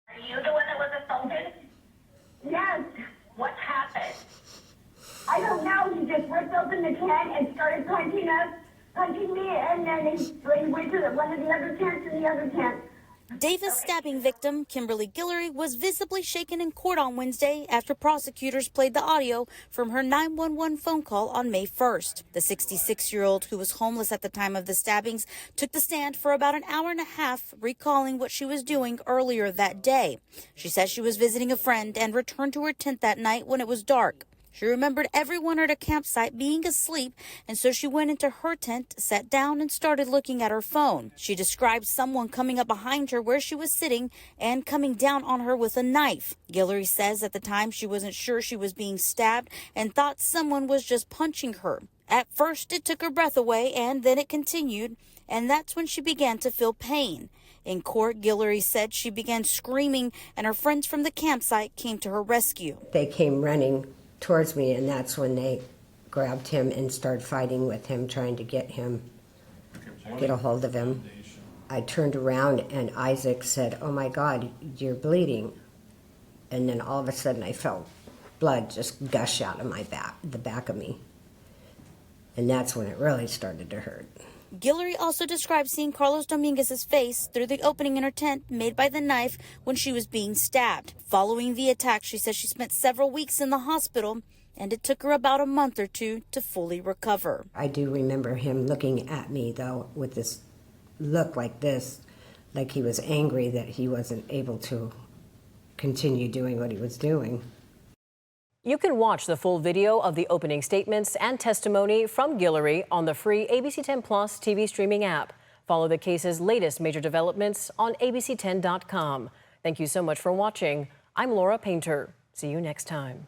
Are you the one that was assaulted? Yes. What happened? I don't know. He just ripped open the tent and started punching me, and then he went to one of the other tents and the other tent. Davis stabbing victim Kimberly Guillory was visibly shaken in court on Wednesday after prosecutors played the audio from her 911 phone call on May 1st. The 66-year-old, who was homeless at the time of the stabbings, took the stand for about an hour and a half, recalling what she was doing earlier that day. She says she was visiting a friend and returned to her tent that night when it was dark. She remembered everyone at a campsite being asleep, and so she went into her tent, sat down, and started looking at her phone. She described someone coming up behind her where she was sitting and coming down on her with a knife. Guillory says at the time she wasn't sure she was being stabbed and thought someone was just punching her. At first, it took her breath away, and then it continued, and that's when she began to feel pain. In court, Guillory said she began screaming, and her friends from the campsite came to her rescue. They came running towards me, and that's when they grabbed him and started fighting with him, trying to get a hold of him. I turned around and Isaac said, "Oh my God, you're bleeding." And then all of a sudden I felt blood just gush out of my back, the back of me. And that's when it really started to hurt. Guillory also described seeing Carlos Dominguez's face through the opening in her tent made by the knife when she was being stabbed. Following the attack, she says she spent several weeks in the hospital, and it took her about a month or 2 to fully recover. I do remember him looking at me, though, with this look like this, like he was angry that he wasn't able to continue doing what he was doing. You can watch the full video of the opening statements and testimony from Guillory on the free ABC 10 Plus TV streaming app. Follow the case's latest major developments on abc10.com. Thank you so much for watching. I'm Laura Painter. See you next time.